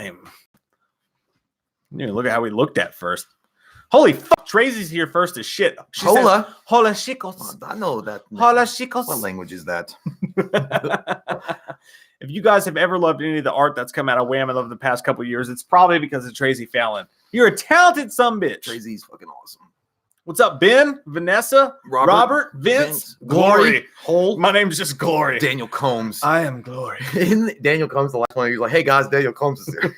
time. You look at how we looked at first. Holy fuck, Tracy's here first as shit. She Hola. Says, Hola, chicos. I know that. Hola, chicos. What language is that? If you guys have ever loved any of the art that's come out of Wham! Over the past couple of years, it's probably because of Tracy Fallon. You're a talented sumbitch. Tracy's fucking awesome. What's up, Ben, Vanessa, Robert, Vince, Glory. Holt. My name's just Glory. Daniel Combs. I am Glory. Isn't Daniel Combs the last one? He was like, hey guys, Daniel Combs is here.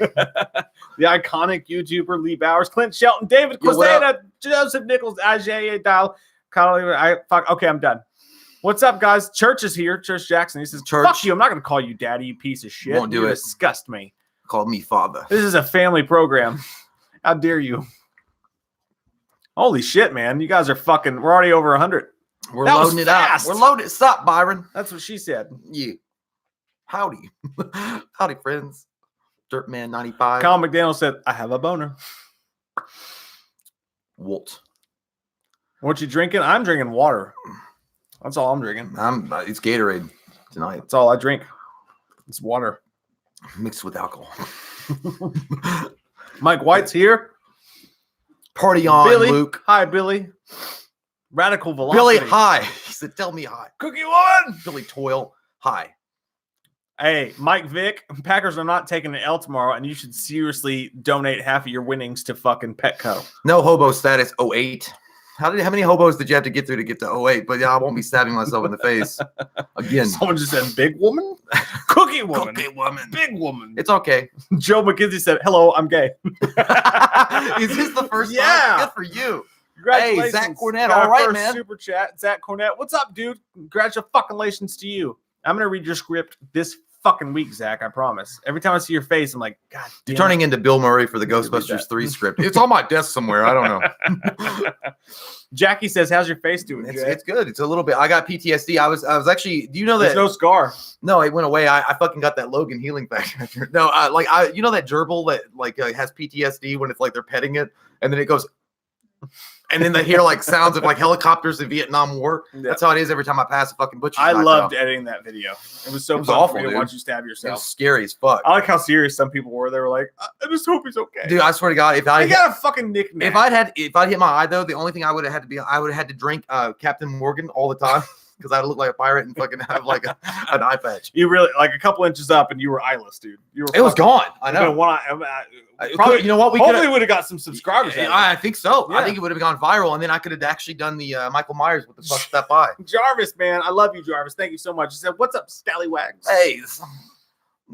The iconic YouTuber Lee Bowers, Clint Shelton, David Quezada, Joseph Nichols, Ajay Dial, okay, I'm done. What's up, guys? Church is here. Church Jackson. He says, fuck you. I'm not going to call you daddy, you piece of shit. Won't do it. Disgust me. Call me father. This is a family program. How dare you? Holy shit, man. You guys are fucking, we're already over 100. We're loading it out. We're loading it up, Byron. That's what she said. Yeah. Howdy. Howdy, friends. Dirtman 95. Colin McDaniel said, I have a boner. Walt. What you drinking? I'm drinking water. That's all I'm drinking. It's Gatorade tonight. That's all I drink. It's water. Mixed with alcohol. Mike White's here. Party on, Billy. Luke. Hi, Billy. Radical Velocity. Billy, hi. He said, tell me hi. Cookie Woman. Billy Toyle, hi. Hey, Mike Vick, Packers are not taking an L tomorrow, and you should seriously donate half of your winnings to fucking Petco. No hobo status 08. How many hobos did you have to get through to get to 08? But yeah, I won't be stabbing myself in the face again. Someone just said big woman? Cookie woman. Cookie woman. Big woman. It's okay. Joe McKenzie said, hello, I'm gay. Is this the first time? Good for you. Congratulations. Hey, Zach Cornett. All right, man. Super chat. Zach Cornett. What's up, dude? Congratulations to you. I'm going to read your script this fucking week, Zach. I promise. Every time I see your face, I'm like, God damn. You're turning into Bill Murray for the Ghostbusters 3 script. It's on my desk somewhere. I don't know. Jackie says, how's your face doing? It's good. It's a little bit. I got PTSD. I was actually, do you know that? There's no scar. No, it went away. I fucking got that Logan healing factor. No, you know that gerbil that has PTSD when it's like they're petting it and then it goes, and then they hear like sounds of like helicopters in Vietnam War. Yeah. That's how it is every time I pass a fucking butcher. I loved editing that video. It was so awful to watch you stab yourself. It was scary as fuck. I like how serious some people were. They were like, I just hope he's okay. Dude, I swear to God, if I got a fucking nickname. If I'd hit my eye though, the only thing I would have had to drink Captain Morgan all the time. Because I look like a pirate and fucking have like an eye patch. You really like a couple inches up and you were eyeless, dude. It was gone. I know. Probably, you know what? We hopefully would have got some subscribers. I think so. Yeah. I think it would have gone viral, and then I could have actually done the Michael Myers with the fuck that eye. Jarvis, man, I love you, Jarvis. Thank you so much. He said, "What's up, Scallywags?" Hey,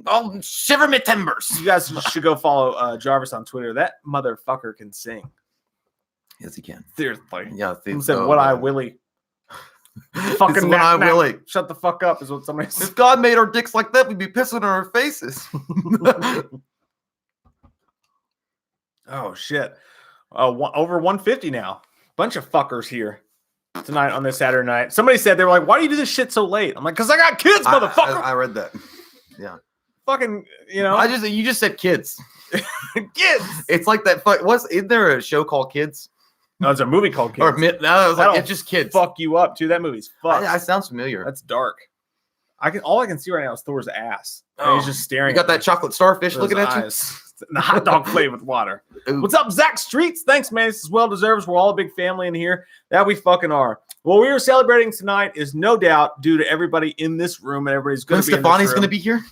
oh, shiver me timbers. You guys should go follow Jarvis on Twitter. That motherfucker can sing. Yes, he can. Seriously. Yeah. He said, "What I Willie." Fucking what I Willie. Shut the fuck up is what somebody said. If God made our dicks like that, we'd be pissing on our faces. Oh shit. Over 150 now. Bunch of fuckers here tonight on this Saturday night. Somebody said, they were like, why do you do this shit so late? I'm like, because I got kids, motherfucker. I read that. Yeah. Fucking, you know. You just said kids. Kids. It's like that. Isn't there a show called Kids? No, it's a movie called Kids. It's just Kids. Fuck you up too. That movie's fucked. I sounds familiar. That's dark. All I can see right now is Thor's ass. And he's just staring. You got that chocolate starfish looking at you. The hot dog flavored water. Ooh. What's up, Zach Streets? Thanks, man. This is well deserved. We're all a big family in here. That we fucking are. What we are celebrating tonight is no doubt due to everybody in this room, and everybody's going to be. Stefani's going to be here.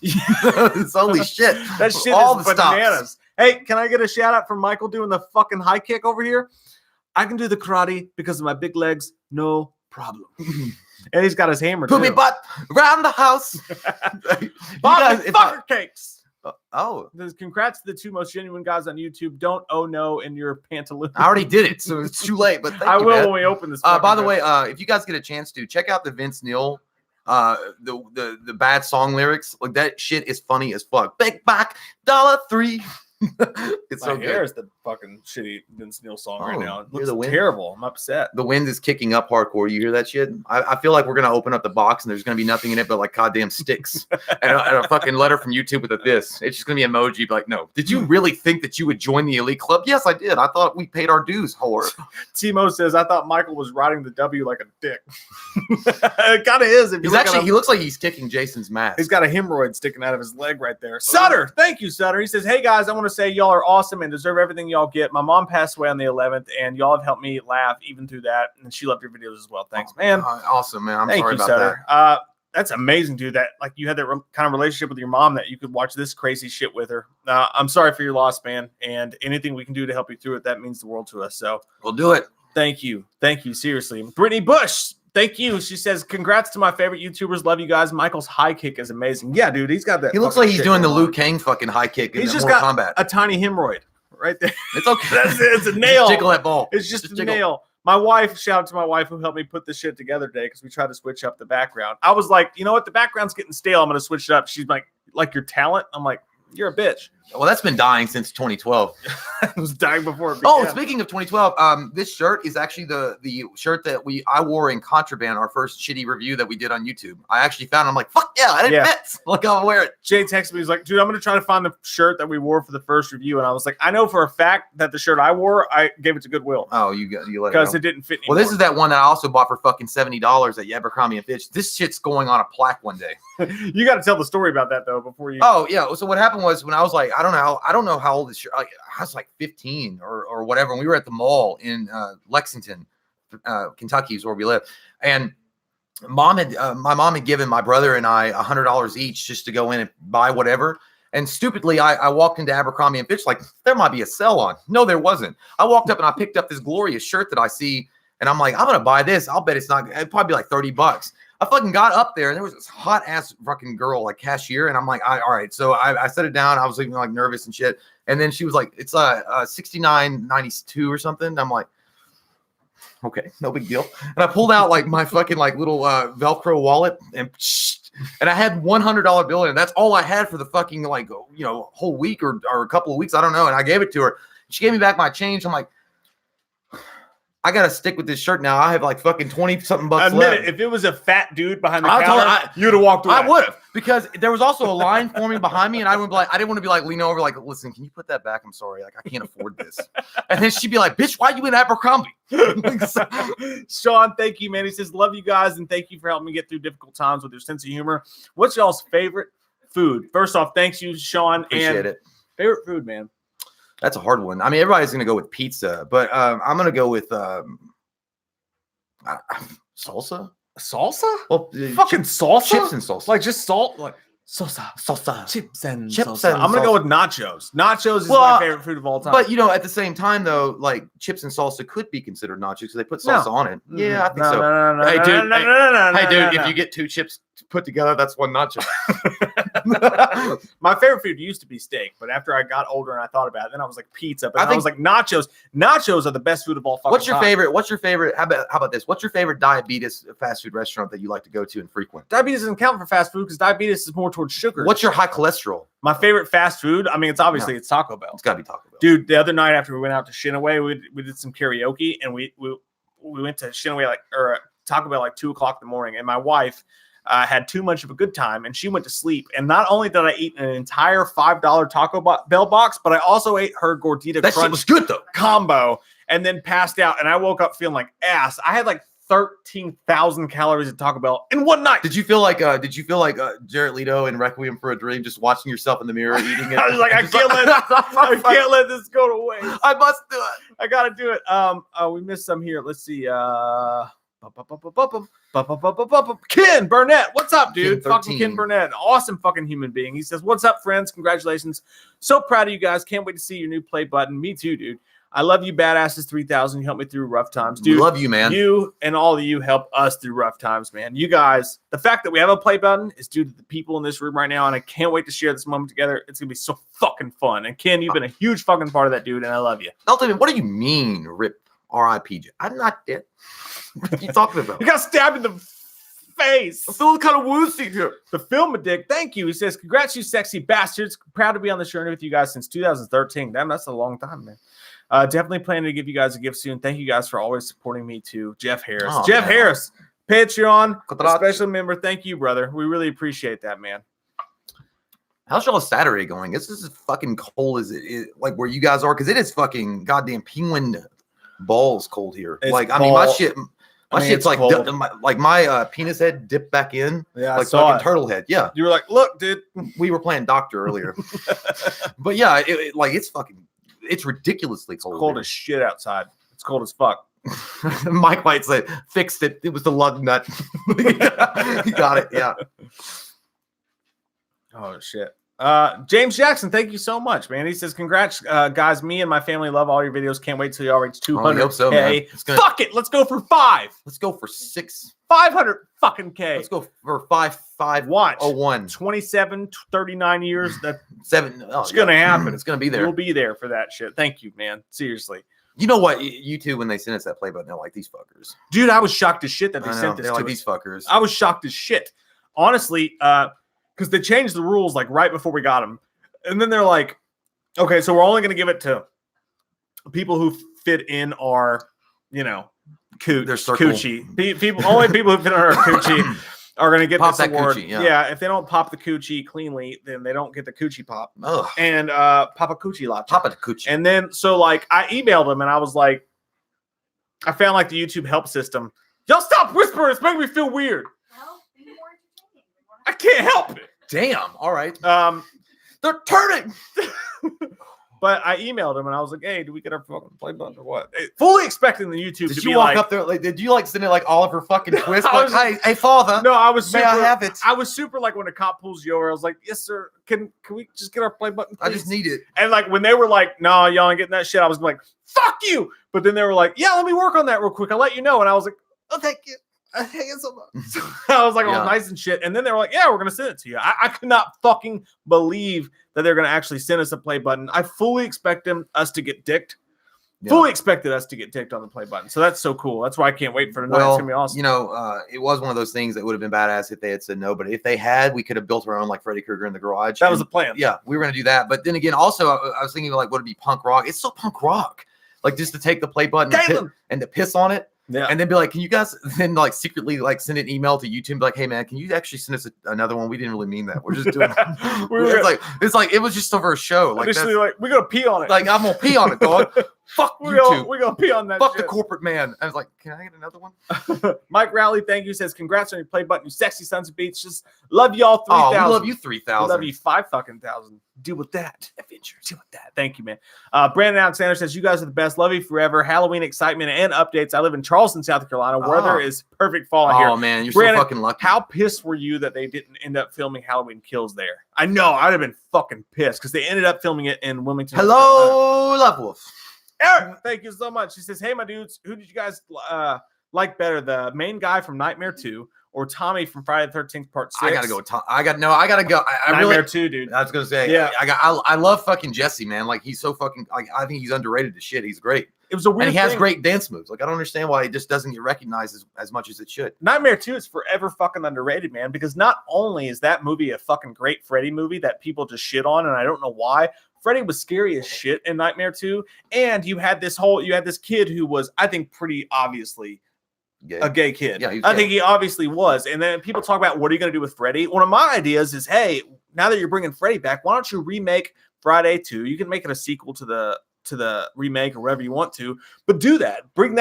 Holy shit! That shit all is the bananas. stops. Hey, can I get a shout out from Michael doing the fucking high kick over here? I can do the karate because of my big legs. No problem. And he's got his hammer. Put me butt around the house. Fucker cakes. Oh, congrats to the two most genuine guys on YouTube. Don't no in your pantaloons. I already did it, so it's too late. But I will when we open this. By the way, if you guys get a chance to check out the Vince Neil, the bad song lyrics, like that shit is funny as fuck. Big back $3. It's My so hair good. is the fucking shitty Vince Neil song right Oh, now. It hear looks the wind? terrible. I'm upset. The wind is kicking up hardcore. You hear that shit? I feel like we're gonna open up the box and there's gonna be nothing in it but like goddamn sticks and a fucking letter from YouTube with a this. It's just gonna be emoji. Like, no, did you really think that you would join the elite club? Yes, I did. I thought we paid our dues. Whore. Timo says, I thought Michael was riding the W like a dick. It kind of is. If you He's look actually, at him. he looks like he's kicking Jason's mask. He's got a hemorrhoid sticking out of his leg right there. Sutter, thank you, Sutter. He says, hey, guys, I want to say y'all are awesome and deserve everything y'all get. My mom passed away on the 11th, and y'all have helped me laugh even through that, and she loved your videos as well. Thanks, man. Awesome, man. I'm Thank sorry you, about Sutter. that. That's amazing, dude, that like you had that kind of relationship with your mom that you could watch this crazy shit with her. I'm sorry for your loss, man, and anything we can do to help you through it, that means the world to us. So We'll do it. thank you. Thank you, seriously. Brittany Bush, thank you. She says, congrats to my favorite YouTubers. Love you guys. Michael's high kick is amazing. Yeah, dude, he's got that. He looks fucking like he's shit doing the going Liu on. Kang fucking high kick in He's just Mortal got Kombat. a tiny hemorrhoid right there. It's okay. That's it. It's a nail. Just jiggle that ball. It's just a jiggle. nail. My wife, shout out to my wife who helped me put this shit together today because we tried to switch up the background. I was like, you know what? The background's getting stale. I'm going to switch it up. She's like your talent. I'm like, you're a bitch. Well, that's been dying since 2012. It was dying before it Oh, began. speaking of 2012, this shirt is actually the shirt that I wore in Contraband, our first shitty review that we did on YouTube. I actually found it. I'm like, fuck yeah, I didn't fit. Look, I'll wear it. Jay texted me. He's like, dude, I'm going to try to find the shirt that we wore for the first review. And I was like, I know for a fact that the shirt I wore, I gave it to Goodwill. Oh, you let it go. Because it didn't fit anymore. Well, this is that one that I also bought for fucking $70 at Abercrombie & Fitch. This shit's going on a plaque one day. You got to tell the story about that, though, before you. Oh, yeah. So what happened was when I was like, I don't know how old this shirt, I was like 15 or whatever. And we were at the mall in Lexington, Kentucky is where we live. And my mom had given my brother and I $100 each just to go in and buy whatever. And stupidly, I walked into Abercrombie & Fitch like, there might be a sale on. No, there wasn't. I walked up and I picked up this glorious shirt that I see. And I'm like, I'm going to buy this. I'll bet it'd probably be like $30. I fucking got up there and there was this hot ass fucking girl, like cashier. And I'm like, all right. So I set it down. I was even like nervous and shit. And then she was like, it's $69.92 or something. And I'm like, okay, no big deal. And I pulled out like my fucking like little Velcro wallet and I had $100 bill in it. That's all I had for the fucking like, whole week or a couple of weeks. I don't know. And I gave it to her. She gave me back my change. I'm like, I got to stick with this shirt now. I have like fucking 20 something bucks left. If it was a fat dude behind the counter, you'd have walked away. I would have, because there was also a line forming behind me, and I didn't want to be like lean over, like, listen, can you put that back? I'm sorry, like I can't afford this. And then she'd be like, bitch, why you in Abercrombie? Sean, thank you, man. He says, love you guys, and thank you for helping me get through difficult times with your sense of humor. What's y'all's favorite food? First off, thanks you, Sean. Appreciate it. Favorite food, man. That's a hard one. I mean, everybody's gonna go with pizza, but I'm gonna go with salsa. Salsa? Well, fucking salsa. Chips and salsa. Like just salt. Like salsa. Chips and salsa. And I'm gonna salsa. go with nachos. Nachos is my favorite food of all time. But at the same time, though, like chips and salsa could be considered nachos because they put salsa on it. Yeah, I think so. No, hey, dude. Hey, dude. No. If you get two chips put together, that's one nacho. My favorite food used to be steak, but after I got older and I thought about it, then I was like pizza. But I was like nachos. Nachos are the best food of all fucking What's your time. favorite? What's your favorite? How about this? What's your favorite diabetes fast food restaurant that you like to go to and frequent? Diabetes doesn't count for fast food because diabetes is more towards sugar. What's your high cholesterol? My favorite fast food? I mean, it's obviously it's Taco Bell. It's got to be Taco Bell. Dude, the other night after we went out to Shinaway, we did some karaoke and we went to Shinaway or Taco Bell like 2:00 in the morning, and my wife had too much of a good time and she went to sleep. And not only did I eat an entire $5 Taco Bell box, but I also ate her gordita that crunch shit was good though combo and then passed out. And I woke up feeling like ass. I had like 13,000 calories at Taco Bell in one night. Did you feel like Jared Leto in Requiem for a Dream, just watching yourself in the mirror eating it? I was like, I can't let this go to waste. I must do it. I gotta do it. We missed some here. Let's see. Ken Burnett, what's up, dude? Fucking Ken Burnett, awesome fucking human being. He says, "What's up, friends? Congratulations! So proud of you guys. Can't wait to see your new play button. Me too, dude. I love you, badasses 3000. You helped me through rough times, dude. We love you, man. You and all of you help us through rough times, man. You guys. The fact that we have a play button is due to the people in this room right now, and I can't wait to share this moment together. It's gonna be so fucking fun. And Ken, you've been a huge fucking part of that, dude, and I love you. Ultimately, what do you mean, rip R.I.P. I'm not dead. What are you talking about? You got stabbed in the face. I'm feeling kind of woozy here. The Film Addict, thank you. He says, congrats, you sexy bastards. Proud to be on the journey with you guys since 2013. Damn, that's a long time, man. Definitely planning to give you guys a gift soon. Thank you guys for always supporting me too. Jeff Harris. Jeff Harris, Patreon, special member. Thank you, brother. We really appreciate that, man. How's y'all's Saturday going? This is fucking cold as it is, like where you guys are, because it is fucking goddamn penguin balls cold here. It's like, cold. I mean, my shit's like my penis head dipped back in. Yeah, like fucking turtle head. Yeah. You were like, look, dude. We were playing doctor earlier. But yeah, it's ridiculously cold. It's cold as shit outside. It's cold as fuck. Mike might say, fixed it. It was the lug nut. You got it. Yeah. Oh, shit. James Jackson, thank you so much, man. He says, congrats, guys. Me and my family love all your videos. Can't wait till y'all reach 200K. So, fuck it. Let's go for 5. Let's go for 500 fucking K. Let's go for 5. Watch. 01. 27, 39 years. That 7. It's going to happen. It's going to be there. We'll be there for that shit. Thank you, man. Seriously. You know what? You two, when they sent us that play button, they're like, these fuckers. Dude, I was shocked as shit that they sent this to like us. these fuckers. I was shocked as shit. Honestly, because they changed the rules like right before we got them. And then they're like, okay, so we're only going to give it to people who fit in our, coochie. Only people who fit in our coochie are going to get pop this that award. Coochie, yeah. If they don't pop the coochie cleanly, then they don't get the coochie pop. Ugh. And pop a coochie lot. Pop a coochie. And then, so like, I emailed them and I was like, I found like the YouTube help system. Y'all stop whispering. It's making me feel weird. I can't help it. Damn. All right. They're turning. But I emailed him and I was like, "Hey, do we get our fucking play button or what?" Fully expecting the YouTube did to you be walk like, up there? Like, did you like send it like Oliver fucking Twist? I Like, was- hey, father. No, I was super. May I have it? I was super like when a cop pulls you over. I was like, "Yes, sir. Can we just get our play button? Please? I just need it. And like when they were like, "No, y'all ain't getting that shit," I was like, "Fuck you!" But then they were like, "Yeah, let me work on that real quick. I'll let you know." And I was like, "Oh, thank you. Thank you so much." I was like, "Oh, nice and shit." And then they were like, "Yeah, we're gonna send it to you." I could not fucking believe that they're gonna actually send us a play button. I fully expected us to get dicked. Yeah. Fully expected us to get dicked on the play button. So that's so cool. That's why I can't wait for tonight. It's gonna be awesome. It was one of those things that would have been badass if they had said no. But if they had, we could have built our own like Freddy Krueger in the garage. That was the plan. Yeah, we were gonna do that. But then again, also I was thinking like, would it be punk rock? It's still punk rock. Like just to take the play button and to piss on it. Yeah. And then be like, can you guys then like secretly like send an email to YouTube and be like, hey man, can you actually send us another one? We didn't really mean that. We're just doing it's like it was just over a show. Like initially, like we're gonna pee on it. Like I'm gonna pee on it, dog. Fuck YouTube. We're gonna pee on that. Fuck shit. the corporate man. I was like, can I get another one? Mike Rowley, thank you. Says congrats on your play button, you sexy sons of beats. Love y'all 3,000. Oh, we love you 3,000. Love you 5,000. Deal with that. Adventures. Deal with that. Thank you, man. Brandon Alexander says you guys are the best. Love you forever. Halloween excitement and updates. I live in Charleston, South Carolina. Weather is perfect fall here. Oh man, you're Brandon, so fucking lucky. How pissed were you that they didn't end up filming Halloween Kills there? I know I'd have been fucking pissed because they ended up filming it in Wilmington. Hello, Love Wolf. Eric, thank you so much. He says, "Hey, my dudes, who did you guys like better, the main guy from Nightmare 2 or Tommy from Friday the 13th Part 6? I gotta go with Tom. I gotta go. I Nightmare really 2, dude. I was gonna say, yeah. I love fucking Jesse, man. Like he's so fucking. Like I think he's underrated as shit. He's great. It was a weird. And he has thing. great dance moves. Like I don't understand why he just doesn't get recognized as much as it should. Nightmare 2 is forever fucking underrated, man. Because not only is that movie a fucking great Freddy movie that people just shit on, and I don't know why. Freddy was scary as shit in Nightmare 2, and you had this kid who was, I think, pretty obviously a gay kid. Yeah, I think he obviously was. And then people talk about what are you going to do with Freddy? One of my ideas is, hey, now that you're bringing Freddy back, why don't you remake Friday 2? You can make it a sequel to the remake or whatever you want to, but do that. Bring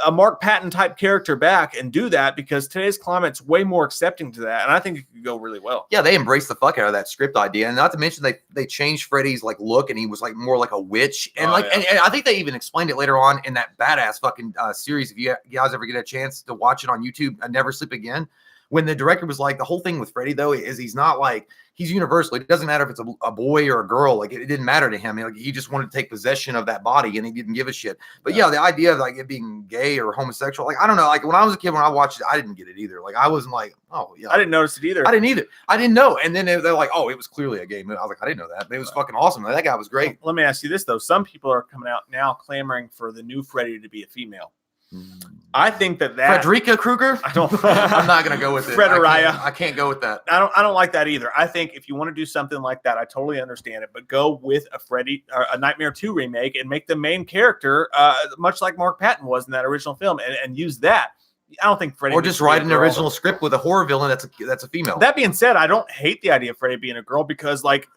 a Mark Patton type character back and do that because today's climate's way more accepting to that, and I think it could go really well. Yeah, they embraced the fuck out of that script idea, and not to mention they changed Freddy's like look, and he was like more like a witch, and and I think they even explained it later on in that badass fucking series. If you guys ever get a chance to watch it on YouTube, Never Sleep Again. When the director was like, the whole thing with Freddy though is he's not like he's universal. It doesn't matter if it's a boy or a girl. Like it didn't matter to him. Like, he just wanted to take possession of that body and he didn't give a shit. But yeah, the idea of like it being gay or homosexual, like I don't know. Like when I was a kid, when I watched it, I didn't get it either. Like I wasn't like, oh yeah, I didn't notice it either. I didn't either. I didn't know. And then they're like, oh, it was clearly a gay movie. I was like, I didn't know that. But it was fucking awesome. That guy was great. Let me ask you this though: some people are coming out now clamoring for the new Freddy to be a female. I think that Frederica Krueger. I don't. I'm not gonna go with it. Frederiah. I can't go with that. I don't like that either. I think if you want to do something like that, I totally understand it. But go with a Nightmare 2 remake and make the main character much like Mark Patton was in that original film, and use that. I don't think Freddy. Or just write an original script with a horror villain that's a female. That being said, I don't hate the idea of Freddy being a girl because like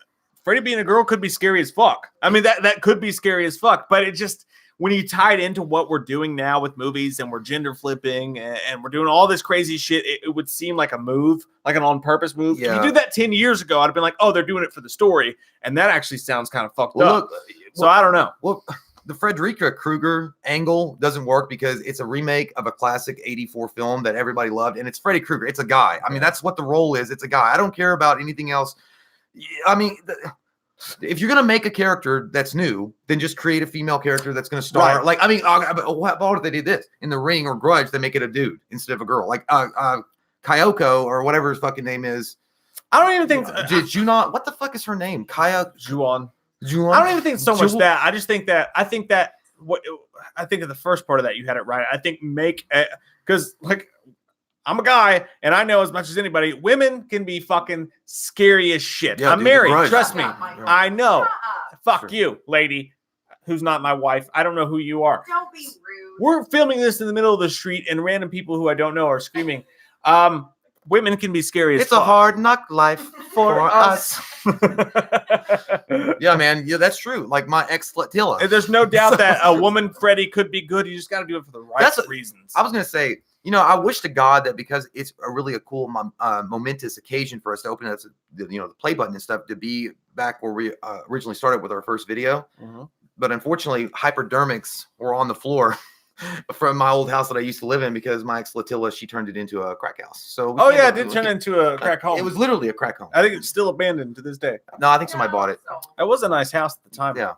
Freddy being a girl could be scary as fuck. I mean that could be scary as fuck, but it just. When you tie it into what we're doing now with movies and we're gender flipping and we're doing all this crazy shit, it would seem like a move, like an on-purpose move. Yeah. If you did that 10 years ago, I'd have been like, oh, they're doing it for the story. And that actually sounds kind of fucked up. So I don't know. Well, the Frederica Krueger angle doesn't work because it's a remake of a classic 84 film that everybody loved. And it's Freddy Krueger. It's a guy. I mean, that's what the role is. It's a guy. I don't care about anything else. I mean... If you're gonna make a character that's new, then just create a female character that's gonna star. Right. Like, I mean, why did they do this in The Ring or Grudge? They make it a dude instead of a girl. Like Kyoko or whatever his fucking name is. I don't even think. Did you not? What the fuck is her name? Juon. I don't even think so much that. I just think that. I think that I think of the first part of that you had it right. I think because like. I'm a guy, and I know as much as anybody, women can be fucking scary as shit. Yeah, I'm married. Trust me. I know. Fuck you, lady, who's not my wife. I don't know who you are. Don't be rude. We're filming this in the middle of the street, and random people who I don't know are screaming. Women can be scary as fuck. It's a hard knock life for us. Yeah, man. Yeah, that's true. Like my ex Flotilla. There's no doubt that a woman Freddy could be good. You just got to do it for the right reasons. I was going to say, you know, I wish to God that because it's a cool, momentous occasion for us to open up, the play button and stuff to be back where we originally started with our first video. Mm-hmm. But unfortunately, hypodermics were on the floor from my old house that I used to live in because my ex Latilla, she turned it into a crack house. So it did turn into a crack home. It was literally a crack home. I think it's still abandoned to this day. No, I think somebody bought it. It was a nice house at the time. Yeah.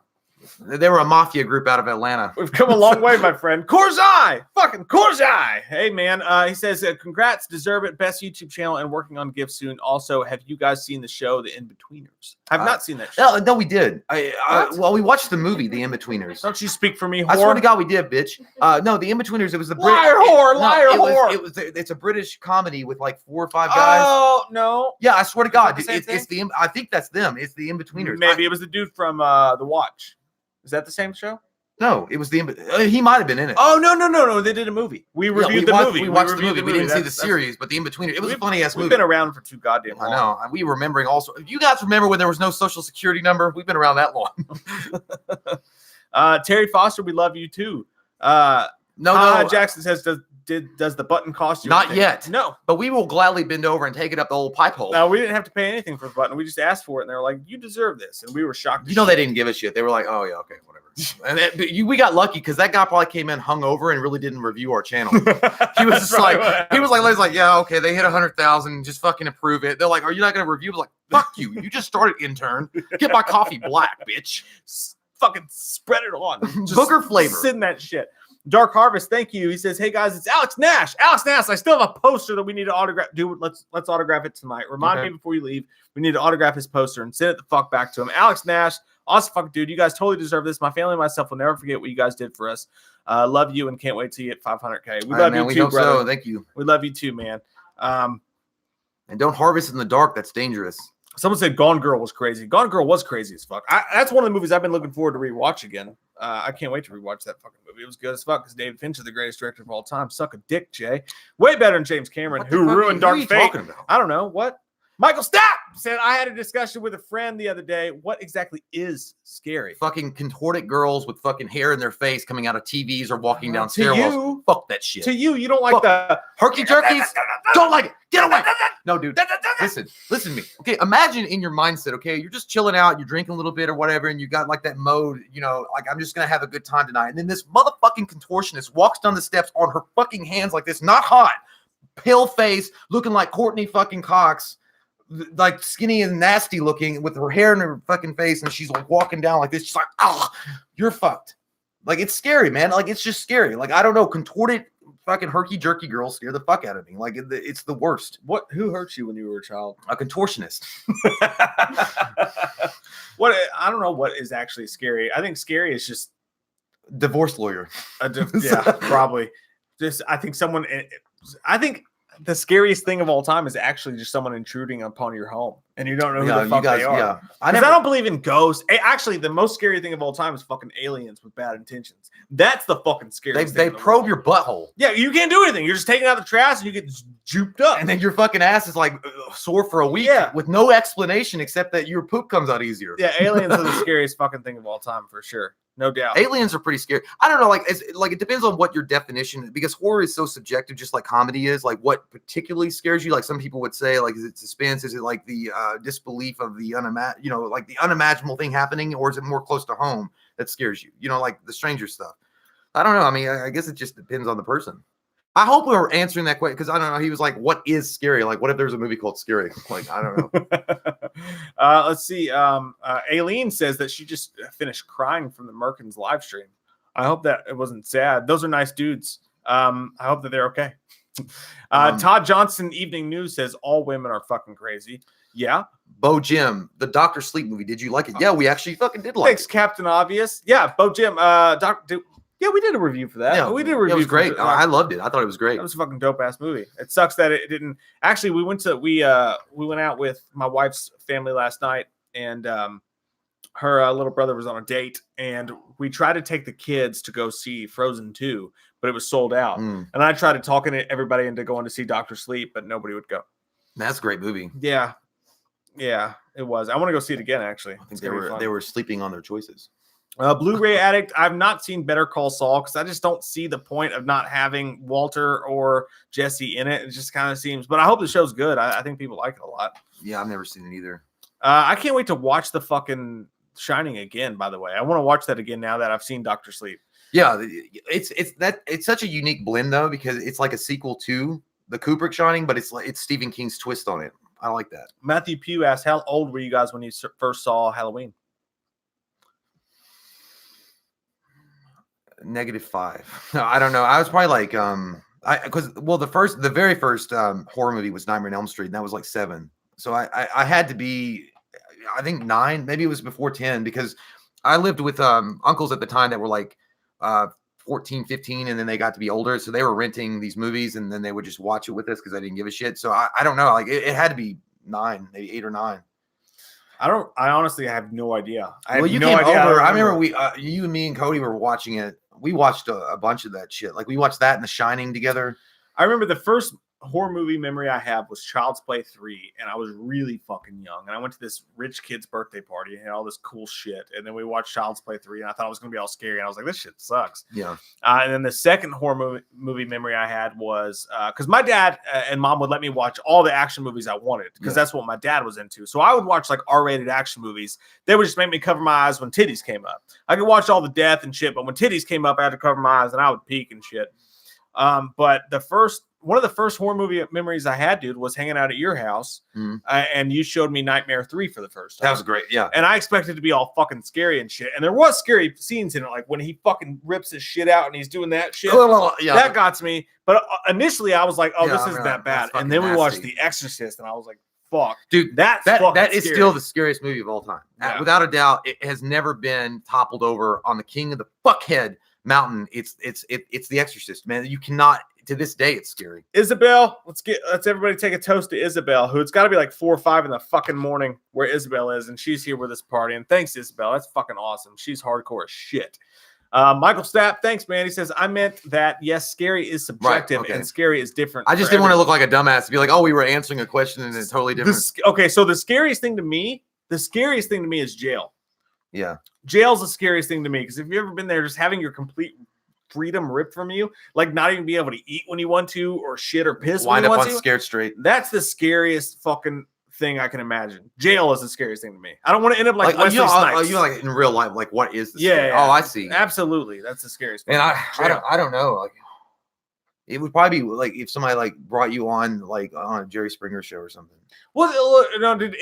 They were a mafia group out of Atlanta. We've come a long way, my friend. Korzai! Fucking Korzai! Hey, man. He says, congrats, deserve it. Best YouTube channel and working on gifts soon. Also, have you guys seen the show, The In-Betweeners? I've not seen that show. No, we did. Well, we watched the movie, The In-Betweeners. Don't you speak for me, whore? I swear to God, we did, bitch. No, The In-Betweeners, it was the liar whore. It's a British comedy with like 4 or 5 guys. Oh, no. Yeah, I swear to God. I think that's them. It's The In-Betweeners. Maybe it was the dude from The Watch. Is that the same show? No, it was he might have been in it. Oh, no. They did a movie. We reviewed the movie. We watched the movie. We didn't see the series, but The In-Betweeners. It was a funny-ass movie. We've been around for too goddamn long. I know. And we remembering also. You guys remember when there was no social security number? We've been around that long. Terry Foster, we love you too. No. Jackson says, does the button cost you Not anything? Yet. No. But we will gladly bend over and take it up the old pipe hole. No, we didn't have to pay anything for the button. We just asked for it, and they were like, you deserve this. And we were shocked. You know they didn't give a shit. They were like, oh, yeah, okay, whatever. And we got lucky because that guy probably came in hungover and really didn't review our channel. He was just like, yeah, okay, they hit 100,000, just fucking approve it. They're like, are you not going to review? I was like, fuck you. You just started, intern. Get my coffee black, bitch. Fucking spread it on. Just booger flavor. Sit in that shit. Dark Harvest, thank you. He says, hey guys, it's Alex Nash. Alex Nash, I still have a poster that we need to autograph. Dude, let's autograph it tonight. Remind me before you leave. We need to autograph his poster and send it the fuck back to him. Alex Nash, awesome fucking dude. You guys totally deserve this. My family and myself will never forget what you guys did for us. Love you and can't wait to hit 500K. We love you too, brother. So. Thank you. We love you too, man. And don't harvest in the dark. That's dangerous. Someone said Gone Girl was crazy. Gone Girl was crazy as fuck. That's one of the movies I've been looking forward to rewatch again. I can't wait to rewatch that fucking movie. It was good as fuck because David Fincher is the greatest director of all time. Suck a dick, Jay. Way better than James Cameron, who ruined Dark Fate. I don't know. What? Michael Stapp said, I had a discussion with a friend the other day. What exactly is scary? Fucking contorted girls with fucking hair in their face coming out of TVs or walking down stairwells. Fuck that shit. To you don't like the herky jerkies? Don't like it. Get away. No, dude. Listen to me. Okay, imagine in your mindset, okay, you're just chilling out, you're drinking a little bit or whatever, and you got like that mode, like I'm just going to have a good time tonight. And then this motherfucking contortionist walks down the steps on her fucking hands like this, not hot, pale face, looking like Courtney fucking Cox. Like skinny and nasty looking with her hair in her fucking face, and she's like walking down like this. She's like, oh, you're fucked. Like, it's scary, man. Like, it's just scary. Like, I don't know, contorted fucking herky jerky girls scare the fuck out of me. Like, it's the worst. Who hurt you when you were a child? A contortionist. I don't know what is actually scary. I think scary is just divorce lawyer. Yeah, probably. I think the scariest thing of all time is actually just someone intruding upon your home and you don't know who the fuck they are. Yeah. I don't believe in ghosts. Actually, the most scary thing of all time is fucking aliens with bad intentions. That's the fucking scariest thing. They probe your butthole. Yeah, you can't do anything. You're just taking out the trash and you get juped up. And then your fucking ass is like sore for a week with no explanation except that your poop comes out easier. Yeah, aliens are the scariest fucking thing of all time for sure. No doubt. Aliens are pretty scary. I don't know, it depends on what your definition, because horror is so subjective, just like comedy is. Like, what particularly scares you? Like, some people would say, like, is it suspense? Is it like the disbelief of the like the unimaginable thing happening, or is it more close to home that scares you? You know, like the stranger stuff. I don't know. I mean, I guess it just depends on the person. I hope we were answering that question, because I don't know. He was like, "What is scary?" Like, what if there's a movie called Scary? Like, I don't know. Let's see. Aileen says that she just finished crying from the Merkins live stream. I hope that it wasn't sad. Those are nice dudes. I hope that they're okay. Todd Johnson Evening News says all women are fucking crazy. Yeah. Bo Jim, the Dr. Sleep movie. Did you like it? Yeah, we actually fucking did like it. Thanks, Captain Obvious. Yeah, Bo Jim. Yeah, we did a review for that. Yeah, we did a review. It was great. I loved it. I thought it was great. That was a fucking dope ass movie. It sucks that it didn't. Actually, we went out with my wife's family last night, and her little brother was on a date, and we tried to take the kids to go see Frozen 2, but it was sold out. And I tried to talk everybody into going to see Dr. Sleep, but nobody would go. That's a great movie. Yeah, it was. I want to go see it again. Actually, I think they were sleeping on their choices. Blu-ray Addict. I've not seen Better Call Saul because I just don't see the point of not having Walter or Jesse in it. It just kind of seems, but I hope the show's good. I think people like it a lot. Yeah, I've never seen it either. I can't wait to watch the fucking Shining again. By the way, I want to watch that again now that I've seen Dr. Sleep. Yeah, it's such a unique blend though, because it's like a sequel to the Kubrick Shining, but it's Stephen King's twist on it. I like that. Matthew Pugh asked, "How old were you guys when you first saw Halloween?" -5. No, I don't know. I was probably like the very first horror movie was Nightmare on Elm Street, and that was like 7. So I had to be, I think 9, maybe it was before 10, because I lived with uncles at the time that were like 14, 15, and then they got to be older, so they were renting these movies, and then they would just watch it with us because I didn't give a shit. So I don't know, like it had to be 9, maybe 8 or 9. I honestly have no idea. You came over. I remember you and me and Cody were watching it. We watched a bunch of that shit. Like, we watched that and The Shining together. I remember the first horror movie memory I have was Child's Play 3, and I was really fucking young. And I went to this rich kid's birthday party and had all this cool shit. And then we watched Child's Play 3, and I thought it was going to be all scary. And I was like, this shit sucks. Yeah. And then the second horror movie memory I had was because my dad and mom would let me watch all the action movies I wanted, because that's what my dad was into. So I would watch like R-rated action movies. They would just make me cover my eyes when titties came up. I could watch all the death and shit, but when titties came up, I had to cover my eyes, and I would peek and shit. But one of the first horror movie memories I had, dude, was hanging out at your house, and you showed me Nightmare 3 for the first time. That was great, yeah. And I expected it to be all fucking scary and shit. And there was scary scenes in it, like when he fucking rips his shit out and he's doing that shit. Yeah. That got to me. But initially, I was like, "Oh, this isn't that bad." And then we watched The Exorcist, and I was like, "Fuck, dude, that is still the scariest movie of all time, without a doubt. It has never been toppled over on the king of the fuckhead mountain. It's The Exorcist, man. You cannot. To this day, it's scary. Isabel, let's everybody take a toast to Isabel, who it's got to be like 4 or 5 in the fucking morning where Isabel is, and she's here with us partying. Thanks, Isabel. That's fucking awesome. She's hardcore as shit. Michael Stapp, thanks, man. He says, I meant that, yes, scary is subjective, and scary is different. I just didn't want to look like a dumbass to be like, oh, we were answering a question and it's totally different. So the scariest thing to me is jail. Yeah. Jail's the scariest thing to me, because if you've ever been there, just having your complete freedom ripped from you, like not even being able to eat when you want to, or shit or piss when you want to. Wind up on Scared Straight. That's the scariest fucking thing I can imagine. Jail is the scariest thing to me. I don't want to end up like Wesley Snipes. You like in real life, like what is this? Yeah. Oh, I see. Absolutely, that's the scariest. And I don't know. Like, it would probably be like if somebody like brought you on like on a Jerry Springer show or something. Well, no, dude.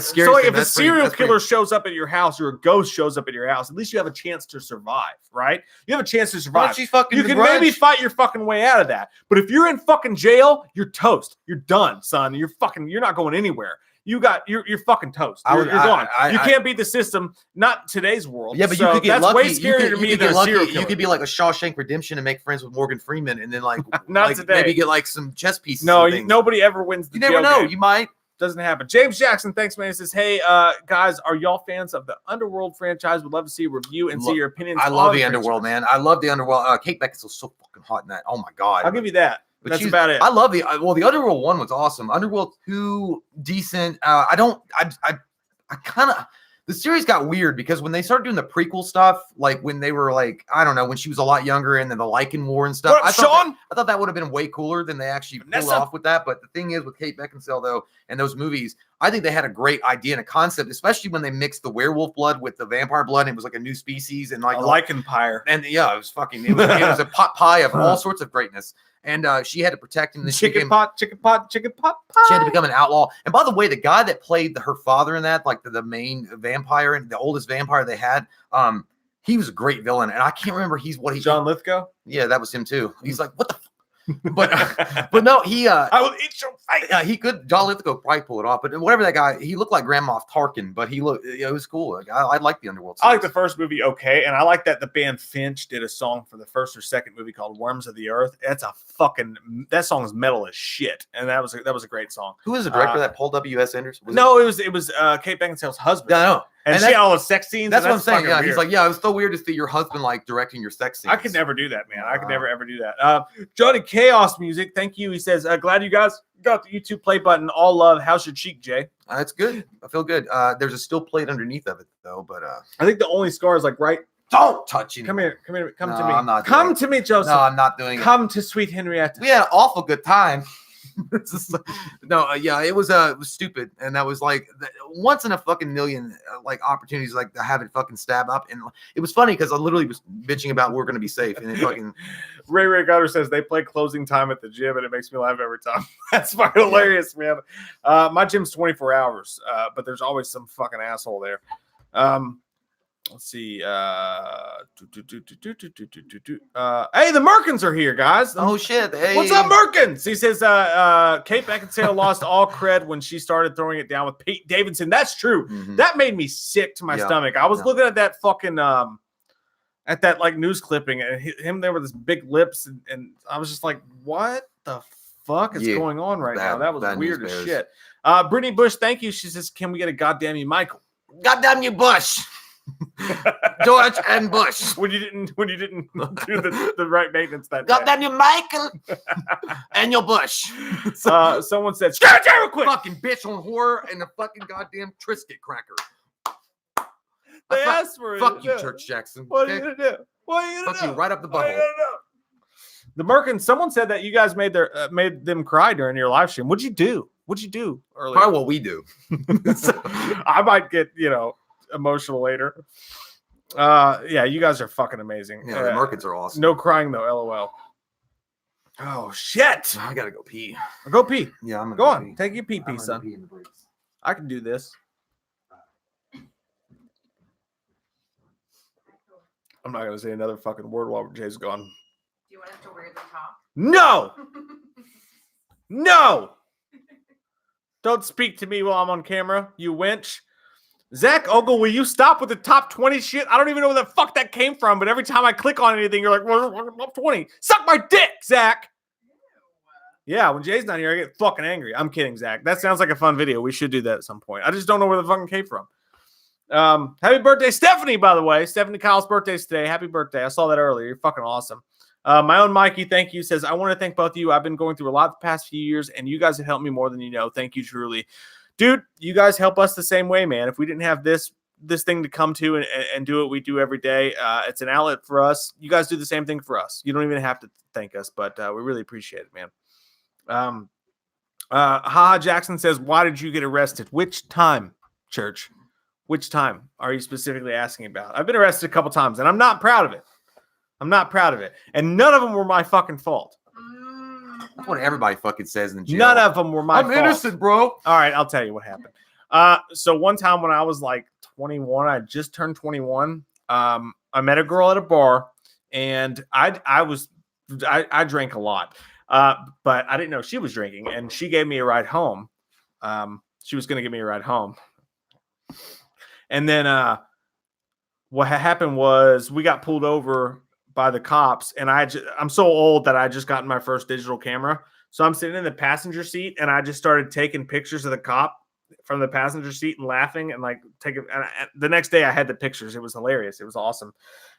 So if a serial killer shows up at your house, or a ghost shows up at your house, at least you have a chance to survive, right? You have a chance to survive. You can maybe fight your fucking way out of that. But if you're in fucking jail, you're toast. You're done, son. You're not going anywhere. you're fucking toast. You're gone. You can't beat the system. Not today's world. Yeah, but you could get that's lucky. way scarier to me than a serial killer. You could be like a Shawshank Redemption and make friends with Morgan Freeman, and then like today. Maybe get like some chess pieces. No, nobody ever wins. You never know. Game. You might. Doesn't happen. James Jackson, thanks, man. He says, hey, guys, are y'all fans of the Underworld franchise? Would love to see a review and see your opinions. I love the Underworld, man. I love the Underworld. Kate Beckinsale's so fucking hot in that. Oh my god. I'll give you that. But that's about it. I love the Underworld 1 was awesome. Underworld 2, decent. I kind of. The series got weird because when they started doing the prequel stuff, like when they were like, I don't know, when she was a lot younger and then the Lycan War and stuff, I thought that would have been way cooler than they actually pulled off with that. But the thing is with Kate Beckinsale, though, and those movies, I think they had a great idea and a concept, especially when they mixed the werewolf blood with the vampire blood. And it was like a new species and like a Lycan pyre. And yeah, it was a pot pie of all sorts of greatness. And she had to protect him. Chicken pot pie. She had to become an outlaw. And by the way, the guy that played her father in that, like the main vampire and the oldest vampire they had, he was a great villain. And I can't remember John Lithgow? Yeah, that was him too. He's like, what the but no, he I will eat your face. Yeah, he could. John Lithgow probably pull it off, but whatever that guy, he looked like Grand Moff Tarkin, but it was cool. Like, I like the Underworld series. I like the first movie, okay, and I like that the band Finch did a song for the first or second movie called "Worms of the Earth." That song is metal as shit, and that was a great song. Who was the director of that? Paul W.S. Anderson? It was Kate Beckinsale's husband. Yeah, I know. And she had all the sex scenes. That's what I'm saying. Yeah, weird. He's like, yeah, it was so weird to see your husband like directing your sex scenes. I could never do that, man. I could never ever do that. Johnny Chaos Music, thank you. He says, glad you guys got the YouTube play button. All love. How's your cheek, Jay? That's good. I feel good. There's a still plate underneath of it though, but I think the only scar is like right. Don't touch it. Come here. Come to me. I'm not come to me, Joseph. No, I'm not doing it. Come to sweet Henrietta. We had an awful good time. It was stupid, and that was like once in a fucking million like opportunities like to have it fucking stab up, and it was funny because I literally was bitching about we're gonna be safe, and it fucking Ray Gutter says they play closing time at the gym, and it makes me laugh every time. That's fucking hilarious, man. My gym's 24 hours, but there's always some fucking asshole there. Let's see. Hey, the Merkins are here, guys. Oh shit! Hey. What's up, Merkins? He says Kate Beckinsale lost all cred when she started throwing it down with Pete Davidson. That's true. Mm-hmm. That made me sick to my stomach. I was looking at that fucking at that like news clipping and him there with his big lips, and I was just like, what the fuck is going on right now? That was weird as shit. Brittany Bush, thank you. She says, can we get a goddamn you, Michael? Goddamn you, Bush. George and Bush. When you didn't do the right maintenance that day. Goddamn you, Michael and your Bush. Someone said, "Scratch real quick." Fucking bitch on horror and a fucking goddamn Triscuit cracker. They asked for it. Fuck you, Church Jackson. What are you gonna do? What are you gonna do? Fuck you right up the butthole. The Merkins. Someone said that you guys made them cry during your live stream. What'd you do? What'd you do earlier? Probably what we do. I might get emotional later. You guys are fucking amazing. Yeah, the Merkins are awesome. No crying though, LOL. Oh shit! I gotta go pee. Go pee. Yeah, I'm gonna go on. Pee. Take your pee, son. Pee in the breaks. I can do this. I'm not gonna say another fucking word while Jay's gone. Do you want us to weirdly talk? No. No. Don't speak to me while I'm on camera, you wench. Zach Ogle, will you stop with the top 20 shit? I don't even know where the fuck that came from, but every time I click on anything, you're like, well, top 20. Suck my dick, Zach. Yeah, when Jay's not here, I get fucking angry. I'm kidding, Zach. That sounds like a fun video. We should do that at some point. I just don't know where the fucking came from. Happy birthday, Stephanie, by the way. Stephanie Kyle's birthday is today. Happy birthday. I saw that earlier. You're fucking awesome. My own Mikey, thank you, says, I want to thank both of you. I've been going through a lot the past few years, and you guys have helped me more than you know. Thank you, truly. Dude, you guys help us the same way, man. If we didn't have this thing to come to and do what we do every day, it's an outlet for us. You guys do the same thing for us. You don't even have to thank us, but we really appreciate it, man. Haha Jackson says, why did you get arrested? Which time, Church? Which time are you specifically asking about? I've been arrested a couple times, and I'm not proud of it. And none of them were my fucking fault. That's what everybody fucking says in jail. None of them were my fault. I'm innocent, bro. All right, I'll tell you what happened. So one time when I was like 21, I just turned 21. I met a girl at a bar, and I drank a lot, but I didn't know she was drinking, and she gave me a ride home. she was going to give me a ride home. And then what happened was we got pulled over by the cops, and I'm so old that I just gotten my first digital camera. So I'm sitting in the passenger seat, and I just started taking pictures of the cop from the passenger seat and laughing and like taking. And the next day I had the pictures. It was hilarious. It was awesome.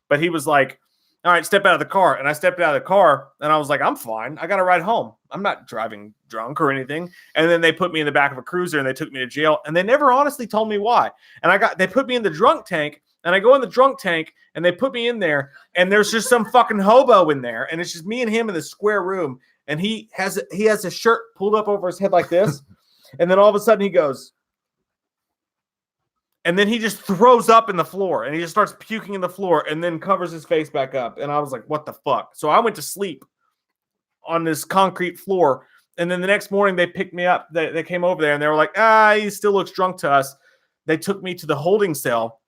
But he was like, all right, step out of the car. And I stepped out of the car, and I was like, I'm fine. I got to ride home. I'm not driving drunk or anything. And then they put me in the back of a cruiser, and they took me to jail. And they never honestly told me why. And they put me in the drunk tank, and I go in the drunk tank, and they put me in there, and there's just some fucking hobo in there. And it's just me and him in the square room. And he has a shirt pulled up over his head like this. And then all of a sudden he goes, and then he just throws up in the floor, and he just starts puking in the floor, and then covers his face back up. And I was like, what the fuck? So I went to sleep on this concrete floor. And then the next morning they picked me up. They came over there, and they were like, he still looks drunk to us. They took me to the holding cell.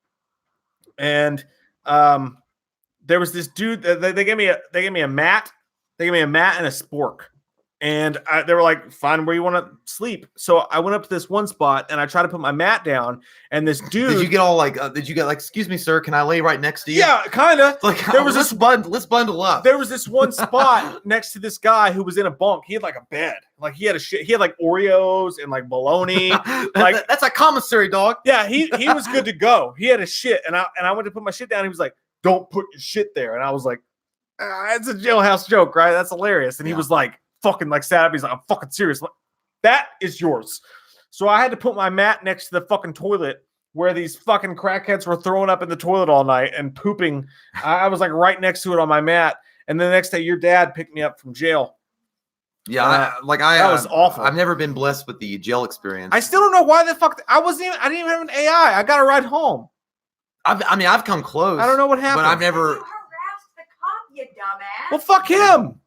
And there was this dude. They gave me a mat. They gave me a mat and a spork. And they were like, find where you want to sleep. So I went up to this one spot, and I tried to put my mat down. And this dude, did you get all like? Did you get like? Excuse me, sir, can I lay right next to you? Yeah, kind of. Like there was let's bundle up. There was this one spot next to this guy who was in a bunk. He had like a bed. Like he had He had like Oreos and like bologna. Like that's a commissary dog. Yeah, he was good to go. He had a shit, and I went to put my shit down. He was like, "Don't put your shit there," and I was like, "It's a jailhouse joke, right? That's hilarious." And he was like, fucking like sat up. He's like, I'm fucking serious. Like, that is yours. So I had to put my mat next to the fucking toilet where these fucking crackheads were throwing up in the toilet all night and pooping. I was like right next to it on my mat. And then the next day, your dad picked me up from jail. Yeah, that was awful. I've never been blessed with the jail experience. I still don't know why the fuck I didn't even have an AI. I got to ride home. I've come close. I don't know what happened. But I've never You harassed the cop, you dumbass. Well, fuck him.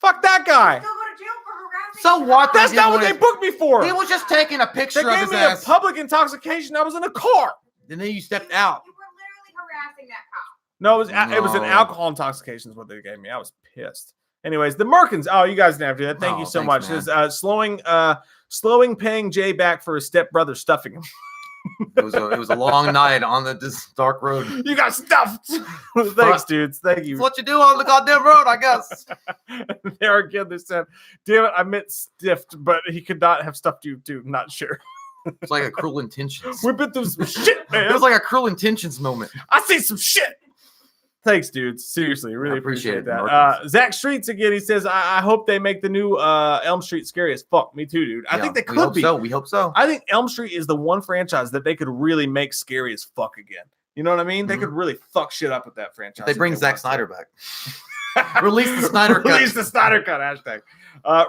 Fuck that guy. Still go to jail for harassing. So what? That's not what they booked me for. He was just taking a picture They of gave his me ass. a public intoxication. I was in a car. And then you stepped out. You were literally harassing that cop. No, it was an alcohol intoxication is what they gave me. I was pissed. Anyways, the Merkins. Oh, you guys didn't have to do that. Thank you so much. Man. This slowing paying Jay back for his stepbrother stuffing him. It was a long night on this dark road. You got stuffed. Thanks, dudes. Thank you. It's what you do on the goddamn road, I guess. There again, they said, damn it, I meant stiffed, but he could not have stuffed you too. Not sure. It's like a Cruel Intentions. We've been through some shit, man. It was like a Cruel Intentions moment. I see some shit. Thanks, dudes. Seriously, really appreciate that. Marcus. Zach Streets again. He says, I hope they make the new Elm Street scary as fuck. Me too, dude. I think they could be. We hope so. I think Elm Street is the one franchise that they could really make scary as fuck again. You know what I mean? They could really fuck shit up with that franchise. They bring Zack Snyder back. Release the Snyder Cut. Release the Snyder Cut. Hashtag.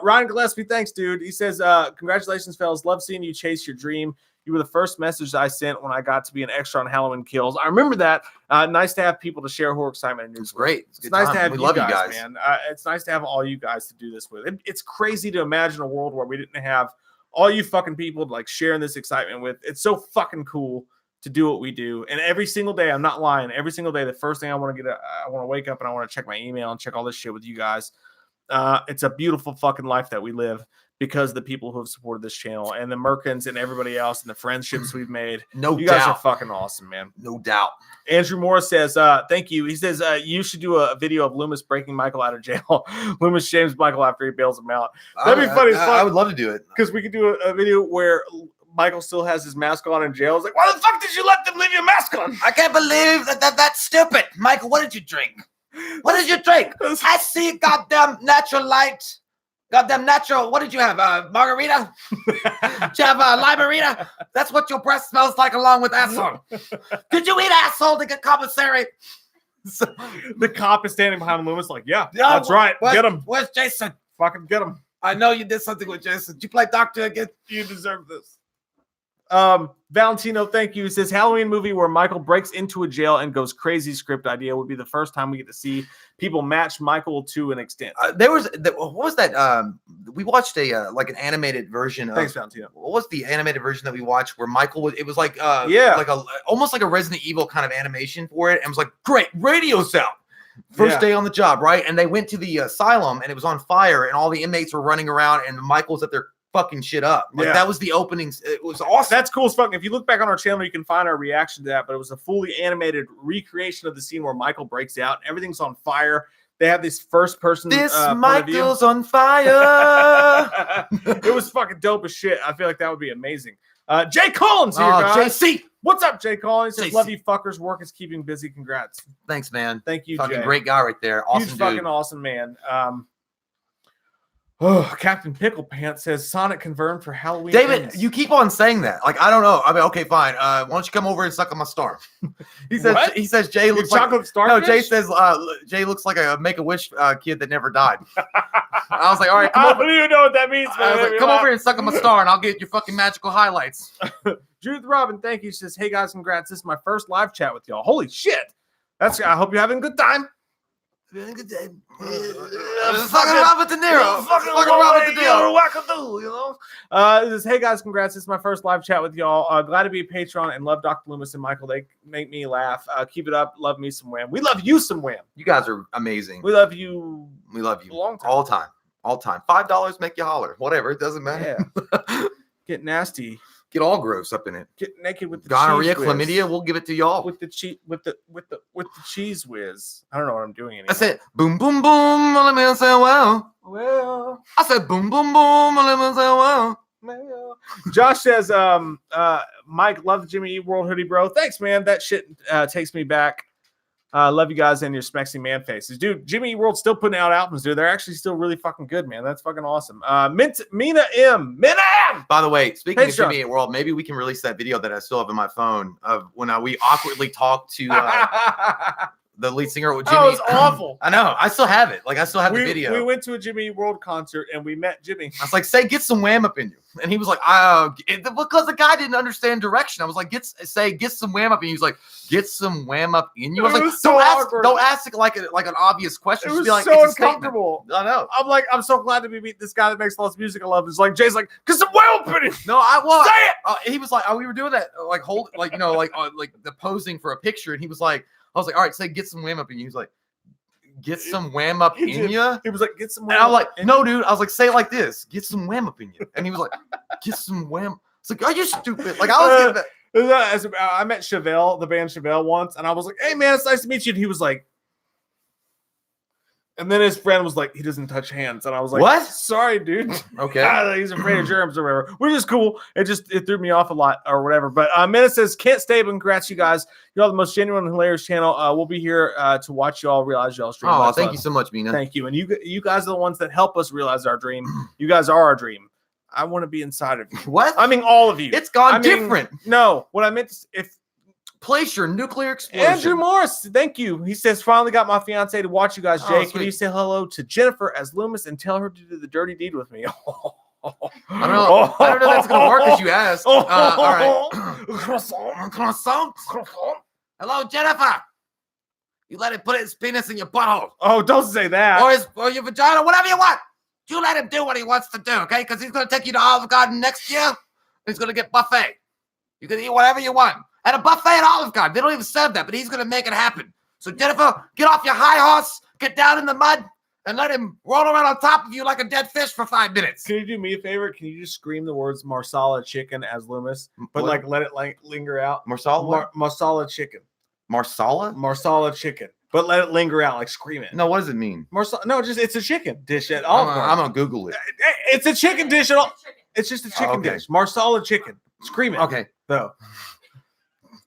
Ryan Gillespie, thanks, dude. He says, congratulations, fellas. Love seeing you chase your dream. You were the first message I sent when I got to be an extra on Halloween Kills. I remember that. Nice to have people to share horror excitement and news. It's great. It's nice to have you guys, man. It's nice to have all you guys to do this with. It's crazy to imagine a world where we didn't have all you fucking people to like sharing this excitement with. It's so fucking cool to do what we do. And every single day, I'm not lying. Every single day, the first thing I want to wake up and I want to check my email and check all this shit with you guys. It's a beautiful fucking life that we live. Because the people who have supported this channel and the Merkins and everybody else and the friendships we've made. You guys are fucking awesome, man. No doubt. Andrew Morris says, thank you. He says, you should do a video of Loomis breaking Michael out of jail. Loomis shames Michael after he bails him out. That'd be funny. I would love to do it. Because we could do a video where Michael still has his mask on in jail. It's like, why the fuck did you let them leave your mask on? I can't believe that's stupid. Michael, what did you drink? What did you drink? I see goddamn natural light. Goddamn natural. What did you have? Margarita? Did you have limerita? That's what your breath smells like along with asshole. Did you eat asshole to get commissary? So, the cop is standing behind Loomis like, yeah, that's right. Get him. Where's Jason? Fucking get him. I know you did something with Jason. Did you play doctor again? You deserve this. Valentino, thank you. He says Halloween movie where Michael breaks into a jail and goes crazy script idea would be the first time we get to see people match Michael to an extent. What was that? We watched like an animated version of. Thanks, Valentino. What was the animated version that we watched where Michael was? It was like like almost like a Resident Evil kind of animation for it, and it was like great radio sound. First day on the job, right? And they went to the asylum, and it was on fire, and all the inmates were running around, and Michael's up there fucking shit up. Like Yeah. that was the opening. It was awesome. That's cool as fuck. If you look back on our channel, you can find our reaction to that. But it was a fully animated recreation of the scene where Michael breaks out. Everything's on fire. They have this first person. This point of view. Michael's on fire. It was fucking dope as shit. I feel like that would be amazing. Jay Collins here, Oh, guys. JC. What's up, Jay Collins? He says, JC. love you fuckers. Work is keeping busy. Congrats. Thanks, man. Thank you, Fucking Jay. great guy right there. Awesome Huge dude. fucking awesome man. Captain Pickle Pants says Sonic confirmed for Halloween. David, ends. you keep on saying that. Like, I don't know. I mean, okay, fine. Why don't you come over and suck on my star? He says. What? He says Jay Your looks like. chocolate No, starfish? Jay says Jay looks like a Make-A-Wish kid that never died. I was like, all right, come I over. don't even know what that means. I was man. like, come over here and suck on my star, and I'll get your fucking magical highlights. Judith Robin, thank you. She says, hey guys, congrats. This is my first live chat with y'all. Holy shit. I hope you're having a good time. Fucking Robert De Niro. Fucking Robert De Niro. It says, hey guys, congrats. This is my first live chat with y'all. Glad to be a patron and love Dr. Loomis and Michael. They make me laugh. Keep it up. Love me some Wham. We love you some Wham. You guys are amazing. We love you. We love you. Long time. All time. All time. $5 make you holler. Whatever. It doesn't matter. Yeah. Get nasty. Get all gross up in it. Get naked with the Gonorrhea, cheese whiz. chlamydia, we'll give it to y'all. With the cheese whiz. I don't know what I'm doing anymore. I said boom boom boom, let me say wow. Well, I said boom boom boom, let me say wow. well. Josh says, Mike, love the Jimmy Eat World hoodie, bro. Thanks, man. That shit takes me back. Love you guys and your smexy man faces. Dude, Jimmy Eat World's still putting out albums, dude. They're actually still really fucking good, man. That's fucking awesome. Mina M. By the way, speaking Hey, of Sean. Jimmy Eat World, maybe we can release that video that I still have in my phone of when we awkwardly talked to the lead singer with Jimmy. Oh, it's awful. I know. I still have it. Like, I still have the We video. went to a Jimmy Eat World concert and we met Jimmy. I was like, say, get some wham up in you. And he was like, because the guy didn't understand direction. I was like, get some wham up in you. He was like, get some wham up in you. I was It like, was so awkward. don't ask it like an obvious question. It Just was be like, so it's a statement. uncomfortable. I know. I'm like, I'm so glad to be meeting this guy that makes lots of music I love. It's like, Jay's like, because some well opening. No, I was. Say it. He was like, we were doing that, like the posing for a picture, and he was like, I was like, all right, say, get some wham up in you. He was like, get some wham up He in did. you. He was like, get some And I'm like, in no, dude. I was like, say it like this. Get some wham up in you. And he was like, get some wham. It's like, are you stupid? Like, I was getting that. I met Chevelle, the band Chevelle, once, and I was like, hey, man, it's nice to meet you. And he was like, and then his friend was like, he doesn't touch hands. And I was like, What? Sorry, dude. Okay. He's afraid of germs or whatever, which is cool. It threw me off a lot or whatever. But Minna says, can't stay, but congrats, you guys. You're all the most genuine and hilarious channel. We'll be here to watch y'all realize y'all stream. Oh, Much thank love. you so much, Mina. Thank you. And you guys are the ones that help us realize our dream. You guys are our dream. I want to be inside of you. What? I mean, all of you. It's gone I mean, different. No, what I meant is if Place your nuclear explosion. Andrew Morris, thank you. He says, finally got my fiance to watch you guys. Oh, Jay, can sweet. you say hello to Jennifer as Loomis and tell her to do the dirty deed with me? I don't know. I don't know if that's gonna work as you asked. All right. Croissant. Hello, Jennifer. You let him put his penis in your butthole, Oh, don't say that. or your vagina, whatever you want. You let him do what he wants to do, okay? Because he's gonna take you to Olive Garden next year. He's gonna get buffet. You can eat whatever you want at a buffet at Olive Garden. They don't even serve that, but he's gonna make it happen. So Jennifer, get off your high horse, get down in the mud, and let him roll around on top of you like a dead fish for 5 minutes. Can you do me a favor? Can you just scream the words Marsala chicken as Loomis, but What? like let it like linger out? Marsala? Marsala chicken. Marsala? Marsala chicken, but let it linger out, like scream it. No, what does it mean? No, just it's a chicken dish at I'm all. gonna Google it. It's a chicken dish at all. It's just a chicken okay. dish. Marsala chicken. Scream it. Okay. Though.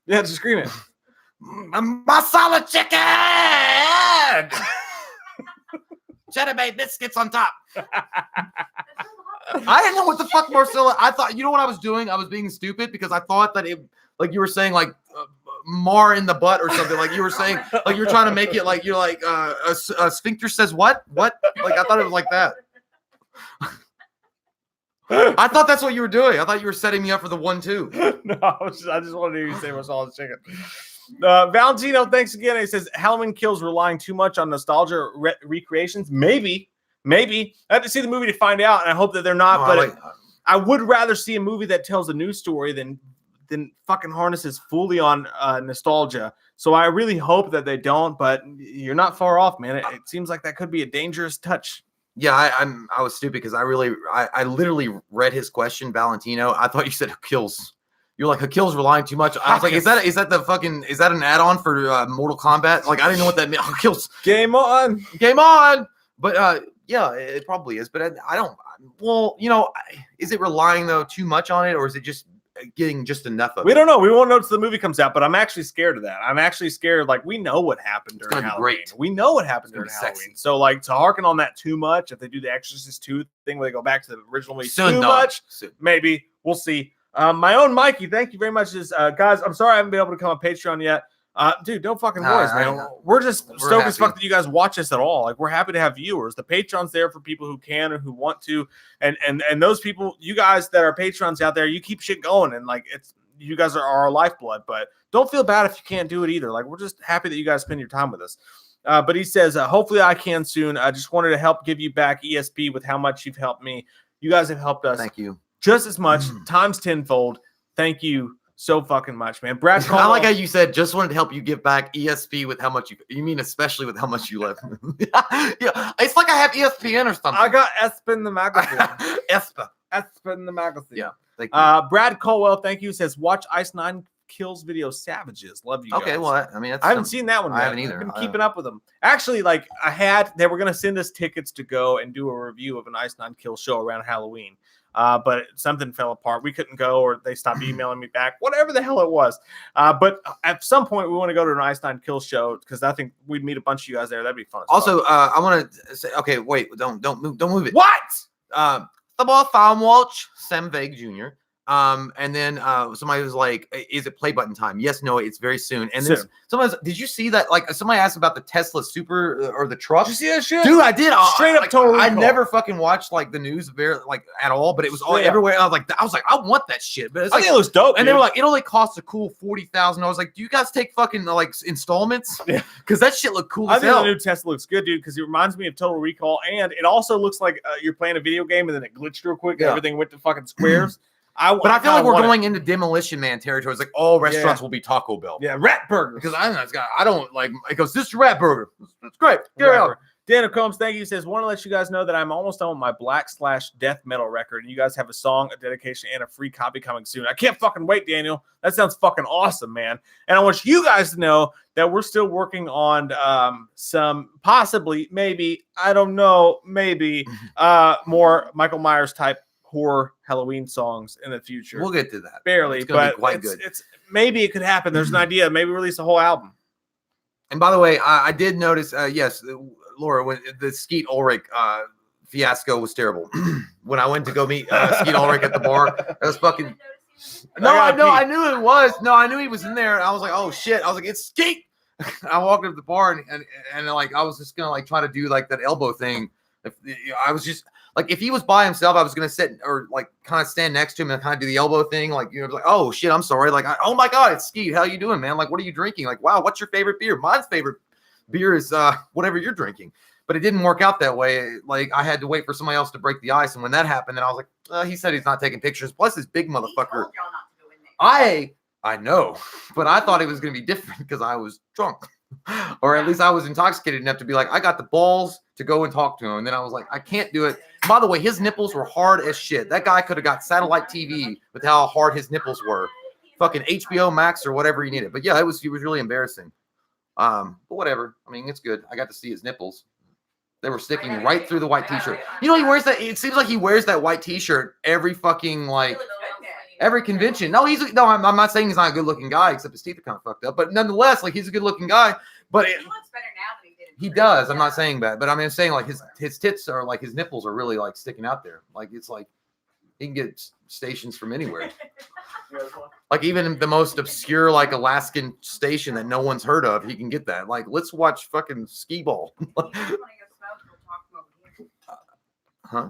Yeah, just scream it. Masala chicken! Cheddar made biscuits on top. I didn't know what the fuck Marcella. I thought, you know what I was doing? I was being stupid because I thought that it, like you were saying, like mar in the butt or something. Like you were saying, like you were trying to make it like you're like a sphincter says what? What? Like I thought it was like that. I thought that's what you were doing. I thought you were setting me up for the 1-2. No, I just wanted to hear you say Marsala chicken. Valentino, thanks again. He says Halloween Kills relying too much on nostalgia recreations. Maybe. I have to see the movie to find out, and I hope that they're not. I would rather see a movie that tells a new story than fucking harnesses fully on nostalgia. So I really hope that they don't. But you're not far off, man. It seems like that could be a dangerous touch. Yeah, I was stupid because I literally read his question, Valentino. I thought you said Kills. You're like Akil's relying too much. I was like, is that an add-on for Mortal Kombat? Like, I didn't know what that meant. Akil's Game on. But yeah, it probably is. But I don't. Well, is it relying though too much on it, or is it just getting just enough of it? We don't know. We won't know until the movie comes out. But I'm actually scared of that. I'm actually scared. Like, we know what happened during Halloween. Great. We know what happened during Halloween. Halloween. So like to harken on that too much, if they do the Exorcist 2 thing where they go back to the original movie too much, maybe we'll see. My own Mikey, thank you very much. Guys, I'm sorry I haven't been able to come on Patreon yet. Dude, don't fucking worry, man. We're just stoked as fuck that you guys watch us at all. Like, we're happy to have viewers. The Patreon's there for people who can or who want to, and those people, you guys that are Patrons out there, you keep shit going, and like you guys are our lifeblood. But don't feel bad if you can't do it either. Like, we're just happy that you guys spend your time with us. But he says, hopefully I can soon. I just wanted to help give you back ESP with how much you've helped me. You guys have helped us. Thank you. Just as much, times tenfold. Thank you so fucking much, man. Brad Caldwell, I like how you said just wanted to help you give back ESP with how much you mean especially with how much you left. Yeah, it's like I have ESPN or something. I got Espen the magazine. Espen the magazine. Yeah. Thank you. Brad Colwell, thank you. Says watch Ice 9 Kills video Savages. Love you. Okay, guys. well, I mean, I haven't seen that one yet. I haven't either. I've been keeping up with them. Actually, like they were gonna send us tickets to go and do a review of an Ice 9 Kills show around Halloween. But something fell apart. We couldn't go, or they stopped emailing me back. Whatever the hell it was. But at some point, we want to go to an Ice 9 Kills show because I think we'd meet a bunch of you guys there. That'd be fun. Also, I want to say, okay, wait, don't move it. What? The ball farm watch, Sam Vague Jr. And then somebody was like, "Is it play button time?" Yes, no, it's very soon. And then did you see that? Like, somebody asked about the Tesla Super or the truck. Did you see that shit, dude? I did. Straight up total recall. I never fucking watched like the news at all, but it was all everywhere. I was like, I want that shit. But it's I think it looks dope. And they were like, it only costs a cool $40,000. I was like, do you guys take fucking like installments? Yeah, because that shit looked cool. I think the new Tesla looks good, dude. Because it reminds me of Total Recall, and it also looks like you're playing a video game and then it glitched real quick. And everything went to fucking squares. But I feel like we're going into Demolition Man territory. It's like all restaurants will be Taco Bell. Yeah, Rat Burger. Because I don't like. It goes, this is Rat Burger. That's great. Daniel Combs, thank you. He says, want to let you guys know that I'm almost done with my black/death metal record, and you guys have a song, a dedication, and a free copy coming soon. I can't fucking wait, Daniel. That sounds fucking awesome, man. And I want you guys to know that we're still working on some possibly, maybe, I don't know, maybe more Michael Myers type horror Halloween songs in the future. We'll get to that. Barely, but be quite good. It's maybe it could happen. There's an idea. Maybe release a whole album. And by the way, I did notice, yes, Laura, when the Skeet Ulrich fiasco was terrible. When I went to go meet Skeet Ulrich at the bar, that was fucking. I knew it was. No, I knew he was in there. And I was like, oh shit. I was like, it's Skeet. I walked up to the bar and like I was just gonna like try to do like that elbow thing. I was just. Like if he was by himself, I was gonna sit or like kind of stand next to him and kind of do the elbow thing, like like, oh shit, I'm sorry, like oh my god, it's Skeet, how you doing, man? Like what are you drinking? Like wow, what's your favorite beer? Mine's favorite beer is whatever you're drinking. But it didn't work out that way. Like I had to wait for somebody else to break the ice, and when that happened, then I was like, he said he's not taking pictures. Plus, this big motherfucker. I know, but I thought it was gonna be different because I was drunk. Or at least I was intoxicated enough to be like, I got the balls to go and talk to him. And then I was like, I can't do it. By the way, his nipples were hard as shit. That guy could have got satellite TV with how hard his nipples were. Fucking HBO Max or whatever he needed. But yeah, it was really embarrassing. But whatever. I mean, it's good. I got to see his nipples. They were sticking right through the white t-shirt. You know, he wears that. It seems like he wears that white t-shirt every fucking like every convention. No, I'm not saying he's not a good looking guy, except his teeth are kind of fucked up. But nonetheless, like he's a good looking guy. But he looks better now than he did. He does. I'm not saying that, but I mean, I'm saying like his tits are like his nipples are really like sticking out there. Like it's like he can get stations from anywhere. Like even the most obscure like Alaskan station that no one's heard of, he can get that. Like let's watch fucking skee ball. Huh?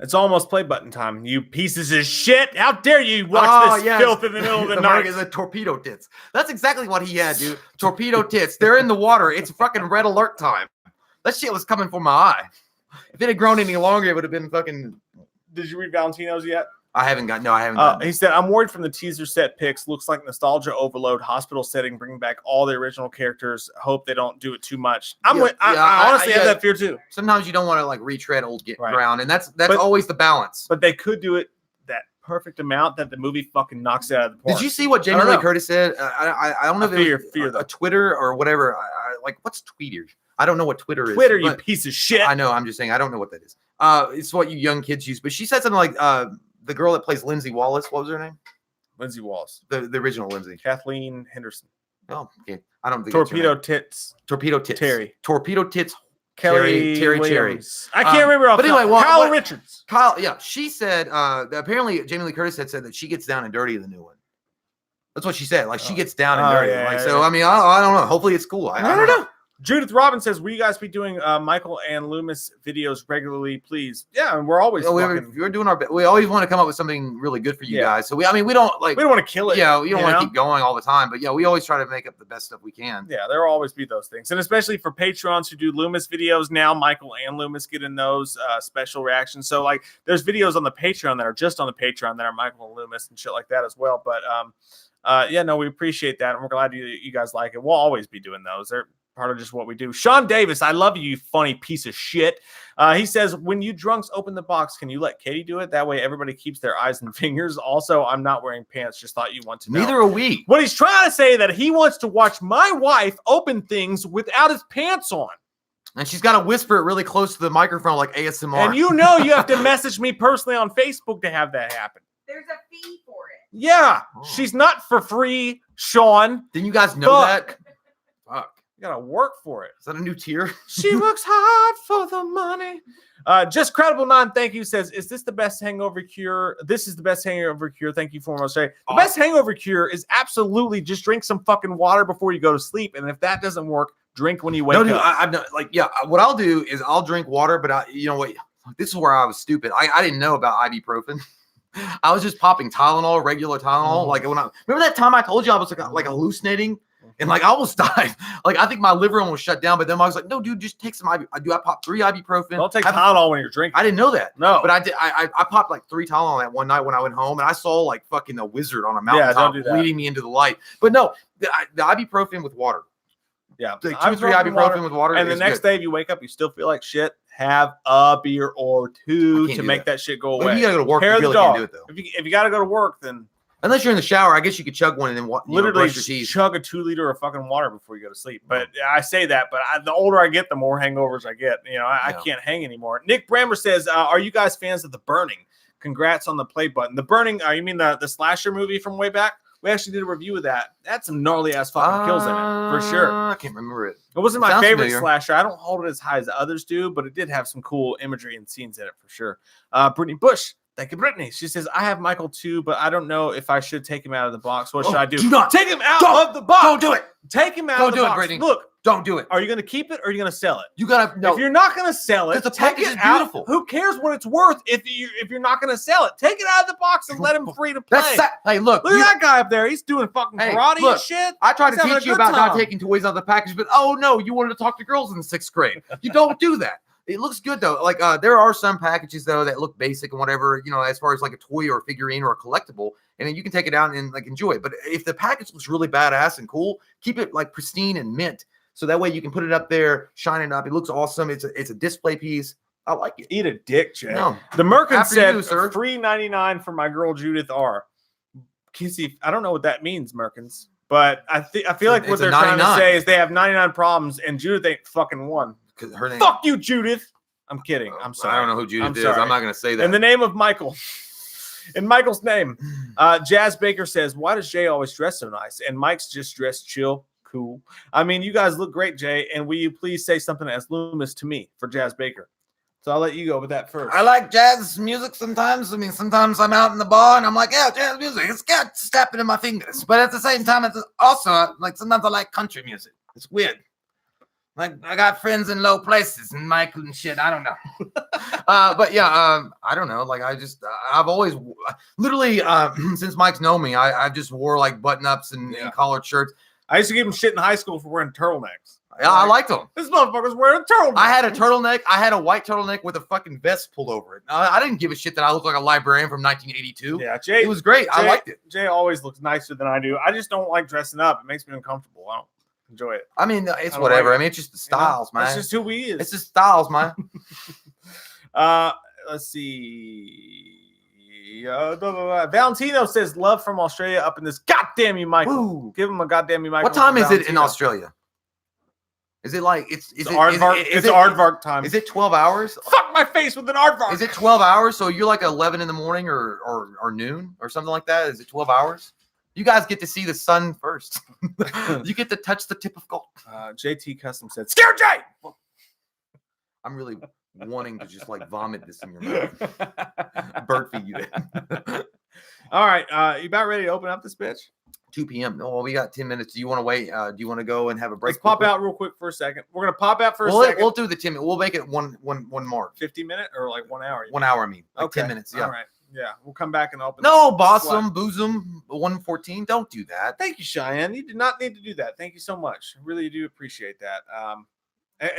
It's almost play button time. You pieces of shit. How dare you watch this filth in the middle of the night? The torpedo tits. That's exactly what he had, dude. Torpedo tits. They're in the water. It's fucking red alert time. That shit was coming for my eye. If it had grown any longer, it would have been fucking. Did you read Valentino's yet? I haven't gotten He said, I'm worried from the teaser set pics. Looks like nostalgia overload, hospital setting, bringing back all the original characters. Hope they don't do it too much. I honestly have that fear too. Sometimes you don't want to like retread old ground, and that's always the balance. But they could do it that perfect amount that the movie fucking knocks it out of the park. Did you see what Jamie Lee Curtis said? I don't know if it was a Twitter or whatever. Like, what's Twitter? I don't know what Twitter is. Twitter, you piece of shit. I know. I'm just saying. I don't know what that is. It's what you young kids use. But she said something like, the girl that plays Lindsay Wallace. What was her name? Lindsay Wallace. The original Lindsay. Kathleen Henderson. Oh, okay. I don't think Torpedo Tits. Torpedo Tits. Terry. Torpedo Tits. Terry Cherry. I can't remember. But anyway, Kyle Richards. Kyle, yeah. She said, apparently Jamie Lee Curtis had said that she gets down and dirty in the new one. That's what she said. Like, she gets down and dirty. I mean, I don't know. Hopefully it's cool. I don't know. Judith Robbins says, will you guys be doing Michael and Loomis videos regularly, please? Yeah, and we're always we're doing our best. We always want to come up with something really good for you guys. So we don't want to kill it. Yeah, we don't want to keep going all the time. But yeah, we always try to make up the best stuff we can. Yeah, there will always be those things. And especially for Patreons who do Loomis videos now, Michael and Loomis get in those special reactions. So like there's videos on the Patreon that are just on the Patreon that are Michael and Loomis and shit like that as well. But we appreciate that. And we're glad you guys like it. We'll always be doing those. They're part of just what we do. Sean Davis, I love you funny piece of shit. He says, when you drunks open the box, can you let Katie do it? That way everybody keeps their eyes and fingers. Also, I'm not wearing pants. Just thought you want to know. Neither are we. What he's trying to say that he wants to watch my wife open things without his pants on. And she's got to whisper it really close to the microphone like ASMR. And you know you have to message me personally on Facebook to have that happen. There's a fee for it. Yeah. She's not for free, Sean. Didn't you guys know that? Fuck. You gotta work for it. Is that a new tier? She works hard for the money. Just Credible 9, thank you, says, is this the best hangover cure? This is the best hangover cure. Thank you for most. The best hangover cure is absolutely just drink some fucking water before you go to sleep. And if that doesn't work, drink when you wake up. I've not, what I'll do is I'll drink water, but you know what? This is where I was stupid. I didn't know about ibuprofen. I was just popping Tylenol, regular Tylenol. Like remember that time I told you I was like hallucinating? And like I almost died. Like I think my liver almost shut down. But then I was like, no, dude, just take some I popped 3 ibuprofen. Don't take Tylenol when you're drinking. I didn't know that. No. But I did. I popped like 3 Tylenol that one night when I went home, and I saw like fucking a wizard on a mountaintop leading me into the light. But no, the ibuprofen with water. Yeah, like 2 or 3 ibuprofen with water. And the next day, if you wake up, you still feel like shit. Have a beer or 2 to make that shit go away. Well, you gotta go to work. You really can't do it though. If you gotta go to work, then. Unless you're in the shower, I guess you could chug one and then literally brush your teeth. Chug a 2 liter of fucking water before you go to sleep. But I say that, but the older I get, the more hangovers I get. I can't hang anymore. Nick Brammer says, are you guys fans of The Burning? Congrats on the play button. The Burning, you mean the slasher movie from way back? We actually did a review of that. That's some gnarly ass fucking kills in it, for sure. I can't remember it. It wasn't my favorite slasher. I don't hold it as high as others do, but it did have some cool imagery and scenes in it for sure. Brittany Bush. Thank you, Brittany. She says, I have Michael too, but I don't know if I should take him out of the box. What should I do? Do not take him out of the box. Don't do it. Take him out of the box. Brittany. Look, don't do it. Are you going to keep it or are you going to sell it? You got to. No. If you're not going to sell it, the package is beautiful. Who cares what it's worth if you're not going to sell it? Take it out of the box and let him free to play. Hey, look at that guy up there. He's doing fucking karate and shit. I tried to teach you about not taking toys out of the package, but oh no, you wanted to talk to girls in the 6th grade. You don't do that. It looks good though. Like there are some packages though that look basic and whatever, as far as like a toy or a figurine or a collectible, and then you can take it out and like enjoy it. But if the package looks really badass and cool, keep it like pristine and mint, so that way you can put it up there, shine it up. It looks awesome. It's a display piece. I like it. Eat a dick, Jay. No. The Merkin said free 99 for my girl Judith R. Kissy, I don't know what that means, Merkins, but I feel like what they're trying to say is they have 99 problems and Judith ain't fucking one. Her name. Fuck you, Judith. I'm kidding. I'm sorry. I don't know who Judith is. I'm not going to say that. In the name of Michael. In Michael's name. Jazz Baker says, why does Jay always dress so nice? And Mike's just dressed chill, cool. I mean, you guys look great, Jay. And will you please say something as Loomis to me for Jazz Baker? So I'll let you go with that first. I like jazz music sometimes. I mean, sometimes I'm out in the bar and I'm like, yeah, jazz music. It's got snapping in my fingers. But at the same time, it's also like sometimes I like country music. It's weird. Like I got friends in low places and Michael and shit. I don't know. But yeah, I don't know. Like I've always literally since Mike's known me, I've just wore like button ups and collared shirts. I used to give him shit in high school for wearing turtlenecks. Yeah, I liked them. This motherfucker's wearing a turtleneck. I had a turtleneck. I had a white turtleneck with a fucking vest pulled over it. I didn't give a shit that I looked like a librarian from 1982. Yeah, Jay. It was great. I liked it. Jay always looks nicer than I do. I just don't like dressing up. It makes me uncomfortable. I don't enjoy it. I mean, it's whatever. Like I mean, it's just the styles, man. That's just who we is. It's just styles, man. Let's see. Valentino says love from Australia up in this. Goddamn you, Michael. Woo. Give him a goddamn you, Michael. What time is it in Australia? Is it like it's aardvark time? Is it 12 hours? Fuck my face with an aardvark. Is it 12 hours? So you're like 11 in the morning or noon or something like that? Is it 12 hours? You guys get to see the sun first. You get to touch the tip of gold. JT Custom said, "Scare Jay." I'm really wanting to just like vomit this in your mouth. Bird feed you that. All right, you about ready to open up this bitch? 2 p.m. No, well, we got 10 minutes. Do you want to wait? Do you want to go and have a break? Let's pop out real quick for a second. We're gonna pop out for a second. We'll do the 10 minutes. We'll make it one mark. 50 minute or like 1 hour? 1 hour, I mean. Like Okay. 10 minutes. Yeah. All right. Yeah. We'll come back and open. No, bosom, bosom, 114. Don't do that. Thank you, Cheyenne. You did not need to do that. Thank you so much. I really do appreciate that.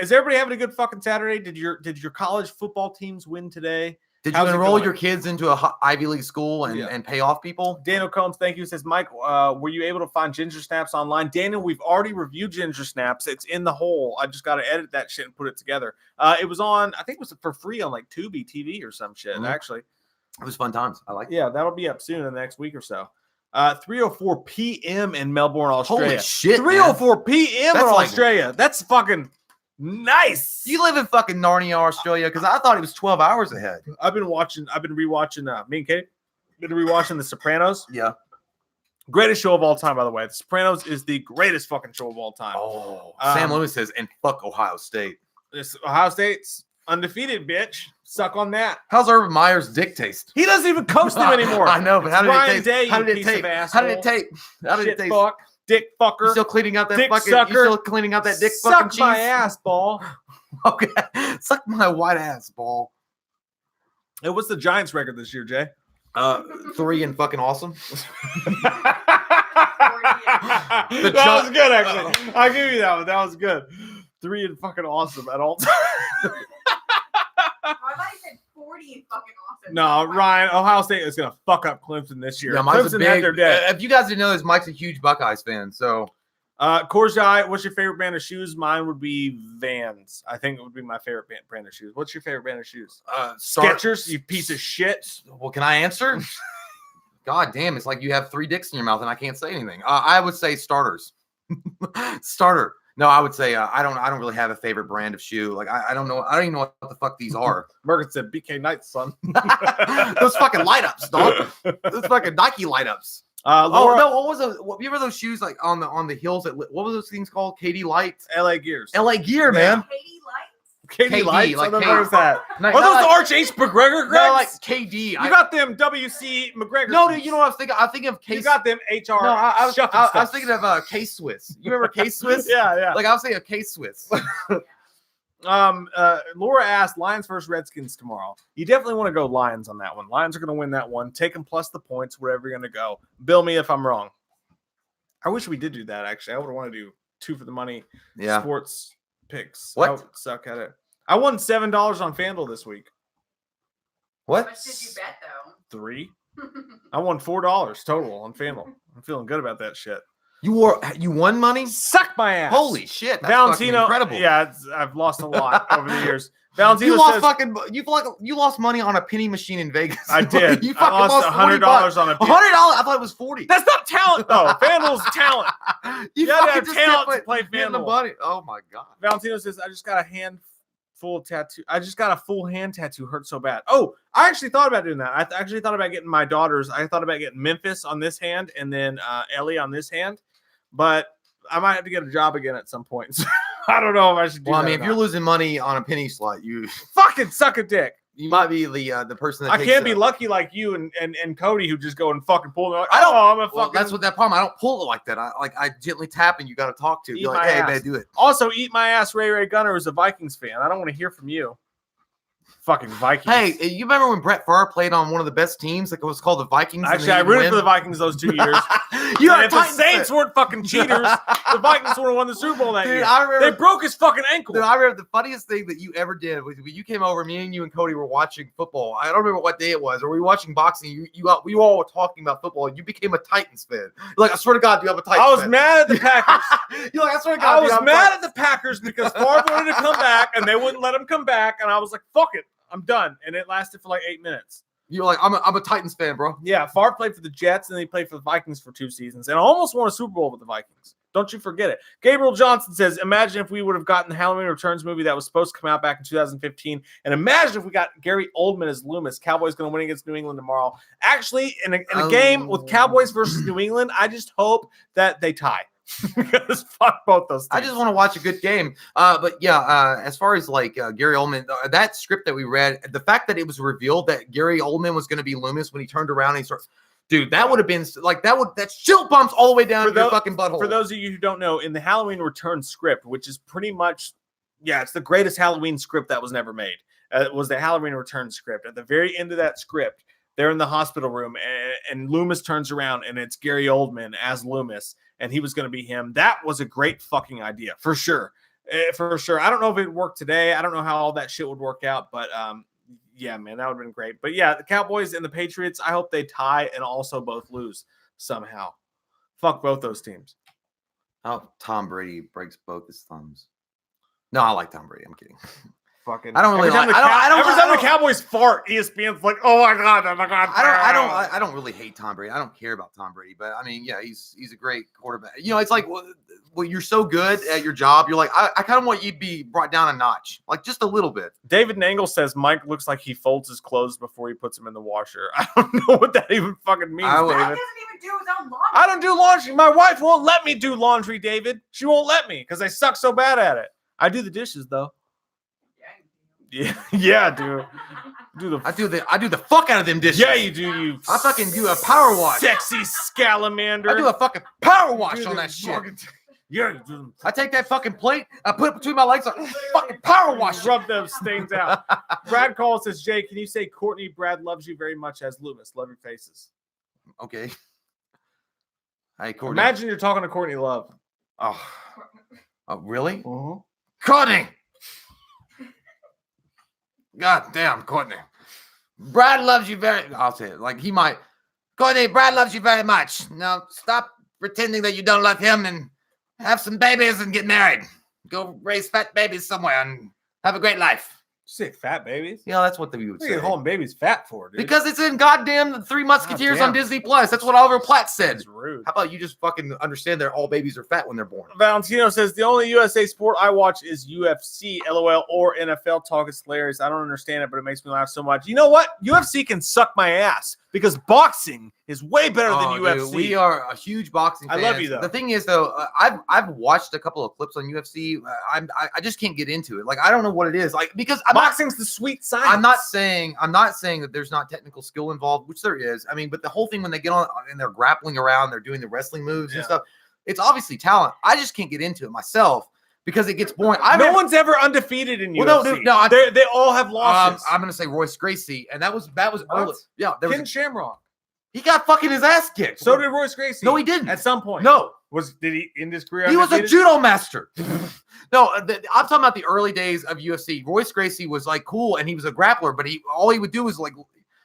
Is everybody having a good fucking Saturday? Did your college football teams win today? Did How's you it enroll going? your kids into a Ivy League school and pay off people? Daniel Combs, thank you. Says, Mike, were you able to find Ginger Snaps online? Daniel, we've already reviewed Ginger Snaps. It's in the hole. I just got to edit that shit and put it together. It was on, I think it was for free on like Tubi TV or some shit, actually. It was fun times. I like it. Yeah, that'll be up soon in the next week or so. 3:04 p.m. in Melbourne, Australia. Holy shit, 3:04 p.m. in That's like- Australia. That's fucking nice. You live in fucking Narnia, Australia, because I thought it was 12 hours ahead. I've been rewatching, me and Kate, been rewatching The Sopranos. Yeah. Greatest show of all time, by the way. The Sopranos is the greatest fucking show of all time. Oh, Sam Lewis says, and fuck Ohio State. This Ohio State's undefeated, bitch. Suck on that. How's Urban Meyer's dick taste? He doesn't even coach them anymore. I know, but how did Ryan it taste? Day, How you did it piece taste? of asshole. How did it taste? How did it Shit taste? fuck, dick fucker. You still cleaning out that Dick fucking? sucker. You still cleaning out that dick Suck fucking cheese? my ass, ball. Okay, suck my white ass ball. Hey, what's the Giants record this year, Jay? 3 and fucking awesome. That was good, actually. I'll give you that one. That was good. 3 and fucking awesome at all times. I thought you said 40 and fucking awesome. No, Ryan, Ohio State is going to fuck up Clemson this year. Yeah, mine's Clemson had their day. If you guys didn't know this, Mike's a huge Buckeyes fan. So, Korjai, what's your favorite brand of shoes? Mine would be Vans. I think it would be my favorite brand of shoes. What's your favorite brand of shoes? Skechers, you piece of shit. Well, can I answer? God damn, it's like you have 3 dicks in your mouth and I can't say anything. I would say Starters. Starter. No, I would say I don't really have a favorite brand of shoe. Like I don't know. I don't even know what the fuck these are. Morgan said BK Knights, son. Those fucking light ups, dog. Those fucking Nike light ups. Laura, no, what was those? You remember those shoes like on the hills? What were those things called? KD Lights. LA Gears. LA Gear, man. Katie Lights? KD Lights. like Like KD. Where's that? No, Are those not the like- Arch H. McGregor Gregs? No, like KD. You got them WC McGregor. No, dude. You know what I was thinking? I think of K. You got them HR. No, I was Shuffle thinking of K Swiss. You remember K Swiss? Yeah. Like I was thinking of K Swiss. Laura asked Lions versus Redskins tomorrow. You definitely want to go Lions on that one. Lions are going to win that one. Take them plus the points, wherever you're going to go. Bill me if I'm wrong. I wish we did do that, actually. I would want to do 2 for the money sports picks. What? I would suck at it. I won $7 on FanDuel this week. What? How much did you bet, though? 3. I won $4 total on FanDuel. I'm feeling good about that shit. You won money? Suck my ass. Holy shit! That's Valentino, incredible. Yeah, I've lost a lot over the years. Valentino You lost says, you lost money on a penny machine in Vegas. I did. You I fucking lost $100 on a $100. I thought it was 40. That's not talent, though. FanDuel's talent. You gotta fucking have just talent kept to play hitting the FanDuel. money. Oh my god. Valentino says, I just got a handful tattoo. I just got a full hand tattoo. Hurt so bad. Oh, I actually thought about doing that. I actually thought about getting my daughters. I thought about getting Memphis on this hand and then Ellie on this hand. But I might have to get a job again at some point. So I don't know if I should do that. Well, I mean, or if you're not. losing money on a penny slot, you Fucking suck a dick. might be the person that I takes can't be it. lucky like you and Cody who just go and fucking pull. Like, I don't- I'm a Well, fucking. that's what that problem. I don't pull it like that. I gently tap and you got to talk to. Eat You're like, my hey, ass. man, do it. Also, eat my ass. Ray Gunner is a Vikings fan. I don't want to hear from you. Fucking Vikings. Hey, you remember when Brett Favre played on one of the best teams? Like it was called the Vikings. and actually, they I didn't rooted win? for the Vikings those 2 years. You are if the Saints weren't fucking cheaters, the Vikings would have won the Super Bowl that year. I remember, they broke his fucking ankle. Dude, I remember the funniest thing that you ever did was when you came over. Me and you and Cody were watching football. I don't remember what day it was, or we were watching boxing. We all were talking about football, and you became a Titans fan. You're like, I swear to God, you have a Titans. I was fan. mad at the Packers. You're like, I swear to God, I was mad at the Packers because Favre wanted to come back, and they wouldn't let him come back, and I was like, fuck it, I'm done. And it lasted for like 8 minutes. You're like, I'm a Titans fan, bro. Yeah, Favre played for the Jets, and then he played for the Vikings for 2 seasons, and almost won a Super Bowl with the Vikings. Don't you forget it. Gabriel Johnson says, imagine if we would have gotten the Halloween Returns movie that was supposed to come out back in 2015, and imagine if we got Gary Oldman as Loomis. Cowboys going to win against New England tomorrow. Actually, in a game with Cowboys versus New England, I just hope that they tie. Because fuck both those things. I just want to watch a good game. But yeah, as far as like Gary Oldman, that script that we read, the fact that it was revealed that Gary Oldman was going to be Loomis when he turned around and he started, dude, that would have been like that's chill bumps all the way down to your fucking butthole. For those of you who don't know, in the Halloween Return script, which is pretty much, it's the greatest Halloween script that was never made. It was the Halloween Return script. At the very end of that script, they're in the hospital room, and Loomis turns around, and it's Gary Oldman as Loomis, and he was going to be him. That was a great fucking idea, for sure. For sure. I don't know if it worked today. I don't know how all that shit would work out, but yeah, man, that would have been great. But yeah, the Cowboys and the Patriots, I hope they tie and also both lose somehow. Fuck both those teams. Oh, Tom Brady breaks both his thumbs. No, I like Tom Brady. I'm kidding. Fucking. I don't really like. Every time the Cowboys fart, ESPN's like, "Oh my god, oh my god." I don't really hate Tom Brady. I don't care about Tom Brady, but I mean, yeah, he's a great quarterback. You know, it's like, well, you're so good at your job. You're like, I kind of want you to be brought down a notch, like just a little bit. David Nangle says Mike looks like he folds his clothes before he puts them in the washer. I don't know what that even fucking means, David. He doesn't even do his own laundry. I don't do laundry. My wife won't let me do laundry, David. She won't let me because I suck so bad at it. I do the dishes though. Yeah, dude. I do the fuck out of them dishes. Yeah, you do. I fucking do a power wash. Sexy scalamander. I do a fucking power wash on that shit. Yeah, I take that fucking plate, I put it between my legs, I fucking power wash. Rub those stains out. Brad Call says, Jay, can you say Courtney Brad loves you very much as Loomis? Love your faces. Okay. Hey, Courtney. Imagine you're talking to Courtney Love. Oh really? Uh-huh. Courtney. God damn, Courtney. Brad loves you I'll say it. Like he might. Courtney, Brad loves you very much. Now stop pretending that you don't love him and have some babies and get married. Go raise fat babies somewhere and have a great life. You say fat babies? Yeah, that's what we would say. What are you calling babies fat for, dude? Because it's in goddamn Three Musketeers on Disney Plus. That's what Oliver Platt said. That's rude. How about you just fucking understand that all babies are fat when they're born? Valentino says, the only USA sport I watch is UFC, LOL, or NFL talk. Is hilarious. I don't understand it, but it makes me laugh so much. You know what? UFC can suck my ass because boxing is way better than UFC. Dude, we are a huge boxing fans. I love you, though. The thing is, though, I've watched a couple of clips on UFC. I just can't get into it. Like, I don't know what it is. Like, because boxing's the sweet science. I'm not saying that there's not technical skill involved, which there is. I mean, but the whole thing when they get on and they're grappling around, they're doing the wrestling moves and stuff. It's obviously talent. I just can't get into it myself because it gets boring. No one's ever undefeated in UFC. No, they all have losses. I'm gonna say Royce Gracie, and that was early. Yeah, Ken Shamrock. He got fucking his ass kicked. So did Royce Gracie. No, he didn't. At some point. No. Did he end his career? He was a judo master. No, I'm talking about the early days of UFC. Royce Gracie was like cool, and he was a grappler, but all he would do was like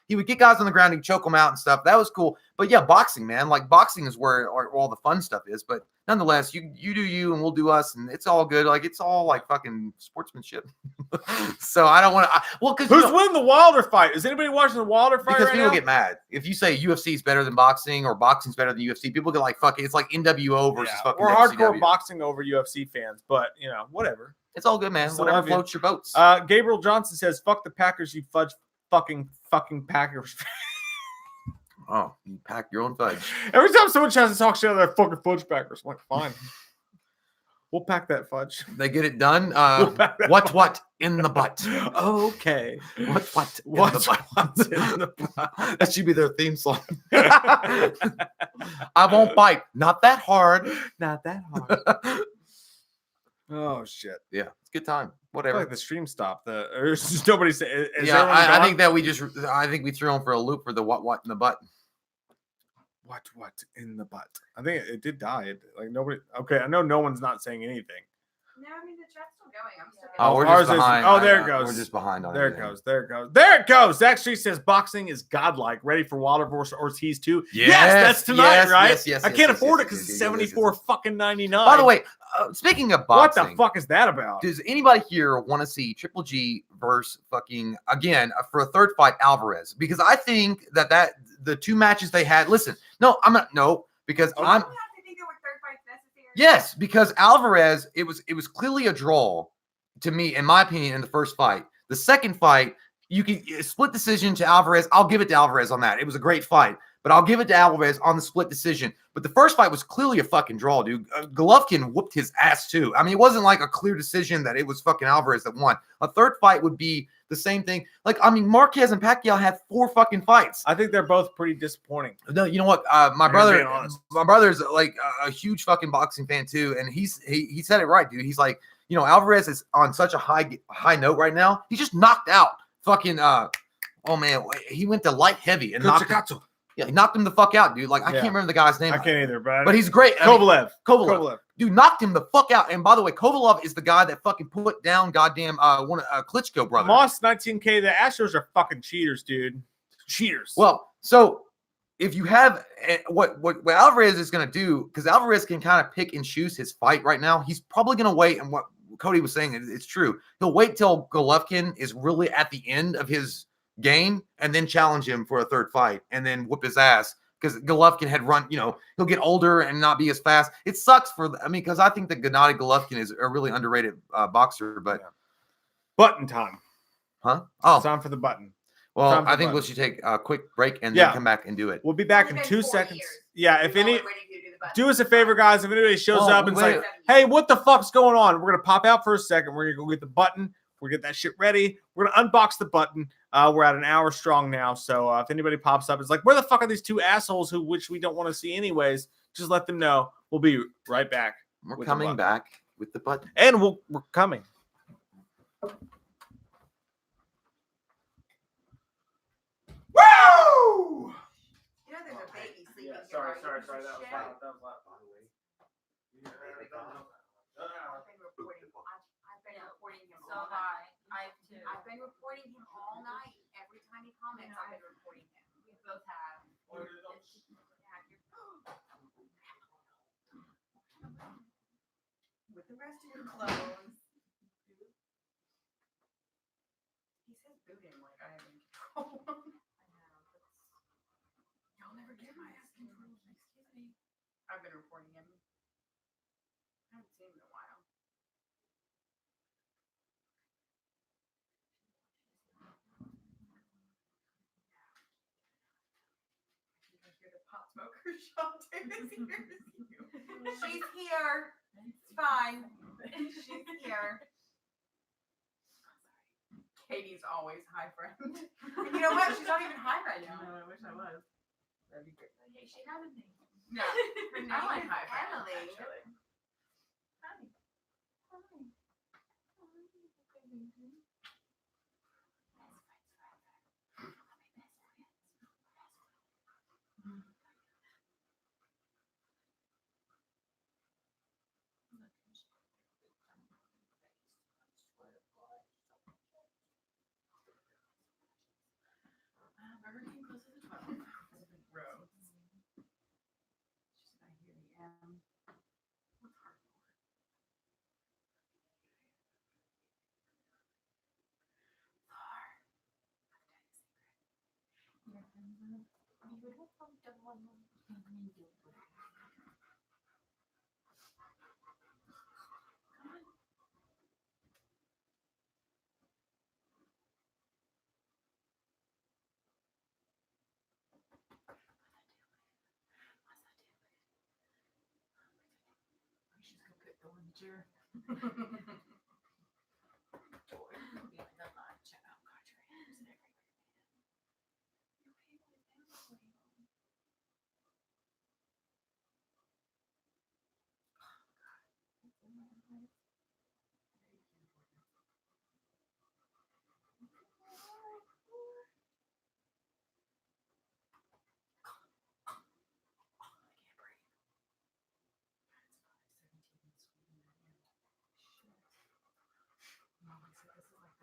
he would get guys on the ground and choke them out and stuff. That was cool. But yeah, boxing, man. Like boxing is where all the fun stuff is. But nonetheless, you do you and we'll do us, and it's all good. Like it's all like fucking sportsmanship. So I don't want to. Because who's winning the Wilder fight? Is anybody watching the Wilder fight? Because people get mad if you say UFC is better than boxing or boxing's better than UFC. People get like fucking. It's like NWO versus fucking. We're WCW. hardcore boxing over UFC fans, but you know whatever. It's all good, man. Still Whatever floats your boats. Gabriel Johnson says, "Fuck the Packers, you fudge fucking Packers." Oh, you pack your own fudge. Every time someone tries to talk shit about their fucking fudge packers, I'm like, fine. We'll pack that fudge. They get it done. What in the butt? Okay. What in the butt? That should be their theme song. I won't bite. Not that hard. Not that hard. Oh shit. Yeah, it's a good time. Whatever. I feel like the stream stopped. There's nobody saying. Yeah, I think that I think we threw him for a loop for the what in the butt. What in the butt? I think it did die. Like nobody. Okay, I know no one's not saying anything. No, I mean the chat's still going. I'm still. Oh, we're ours just behind. there it goes. We're just behind on There it everything. goes. There it goes. There it goes. Actually says boxing is godlike. Ready for Wilder versus Ortiz too? Yes, that's tonight, right? Yes, I can't afford it because it's $74.99. By the way, speaking of boxing, what the fuck is that about? Does anybody here want to see Triple G versus fucking again for a third fight Alvarez? Because I think that the two matches they had. Listen, no, I'm not. No, because You I'm. don't have to think there were third fights necessary. Yes, because Alvarez, it was clearly a draw to me, in my opinion, in the first fight. The second fight, you can split decision to Alvarez. I'll give it to Alvarez on that. It was a great fight, but I'll give it to Alvarez on the split decision. But the first fight was clearly a fucking draw, dude. Golovkin whooped his ass too. I mean, it wasn't like a clear decision that it was fucking Alvarez that won. A third fight would be the same thing. Like, I mean, Marquez and Pacquiao had 4 fucking fights. I think they're both pretty disappointing. No, you know what? My brother's like a huge fucking boxing fan too, and he said it right, dude. He's like, you know, Alvarez is on such a high note right now. He just knocked out fucking oh man, he went to light heavy and he knocked him the fuck out, dude. Like I can't remember the guy's name. I can't either, but he's great. Kovalev. Dude, knocked him the fuck out. And by the way, Kovalev is the guy that fucking put down goddamn one Klitschko brother. Moss 19K. The Astros are fucking cheaters, dude. Cheaters. Well, so if you have what Alvarez is going to do, because Alvarez can kind of pick and choose his fight right now, he's probably going to wait. And what Cody was saying, it's true. He'll wait till Golovkin is really at the end of his game and then challenge him for a third fight and then whoop his ass. Because Golovkin had run, you know, he'll get older and not be as fast. It sucks because I think that Gennady Golovkin is a really underrated boxer. But button time, huh? Oh, it's time for the button. Well, I think we should take a quick break and then come back and do it. We'll be back in 2 seconds. Yeah, if any, do us a favor, guys. If anybody shows up and it's like, "Hey, what the fuck's going on?" We're gonna pop out for a second. We're gonna go get the button. We're gonna get that shit ready. We're gonna unbox the button. We're at an hour strong now, so if anybody pops up, it's like, "Where the fuck are these two assholes which we don't want to see anyways?" Just let them know. We'll be right back. We're coming back with the button, and we're coming. Woo! You know there's a baby sleeping here. Sorry. That was loud. By the way. I've been reporting him all night. I've been reporting him all night. Every time he comments, I've been reporting him. We both have. With the rest of your clothes. He says boot him like I am in control. Y'all never get my ass control. Excuse me. I've been reporting him. I haven't seen him in a while. I hear the pot smoker shot. She's here. It's fine. She's here. Katie's always high, friend. And you know what? She's not even high right now. No, I wish I was. That'd be great. Hey, she has a name. No, her name is high friend, Emily. actually. Burger King closes at 12. Roads. I hear the M. What's hard for?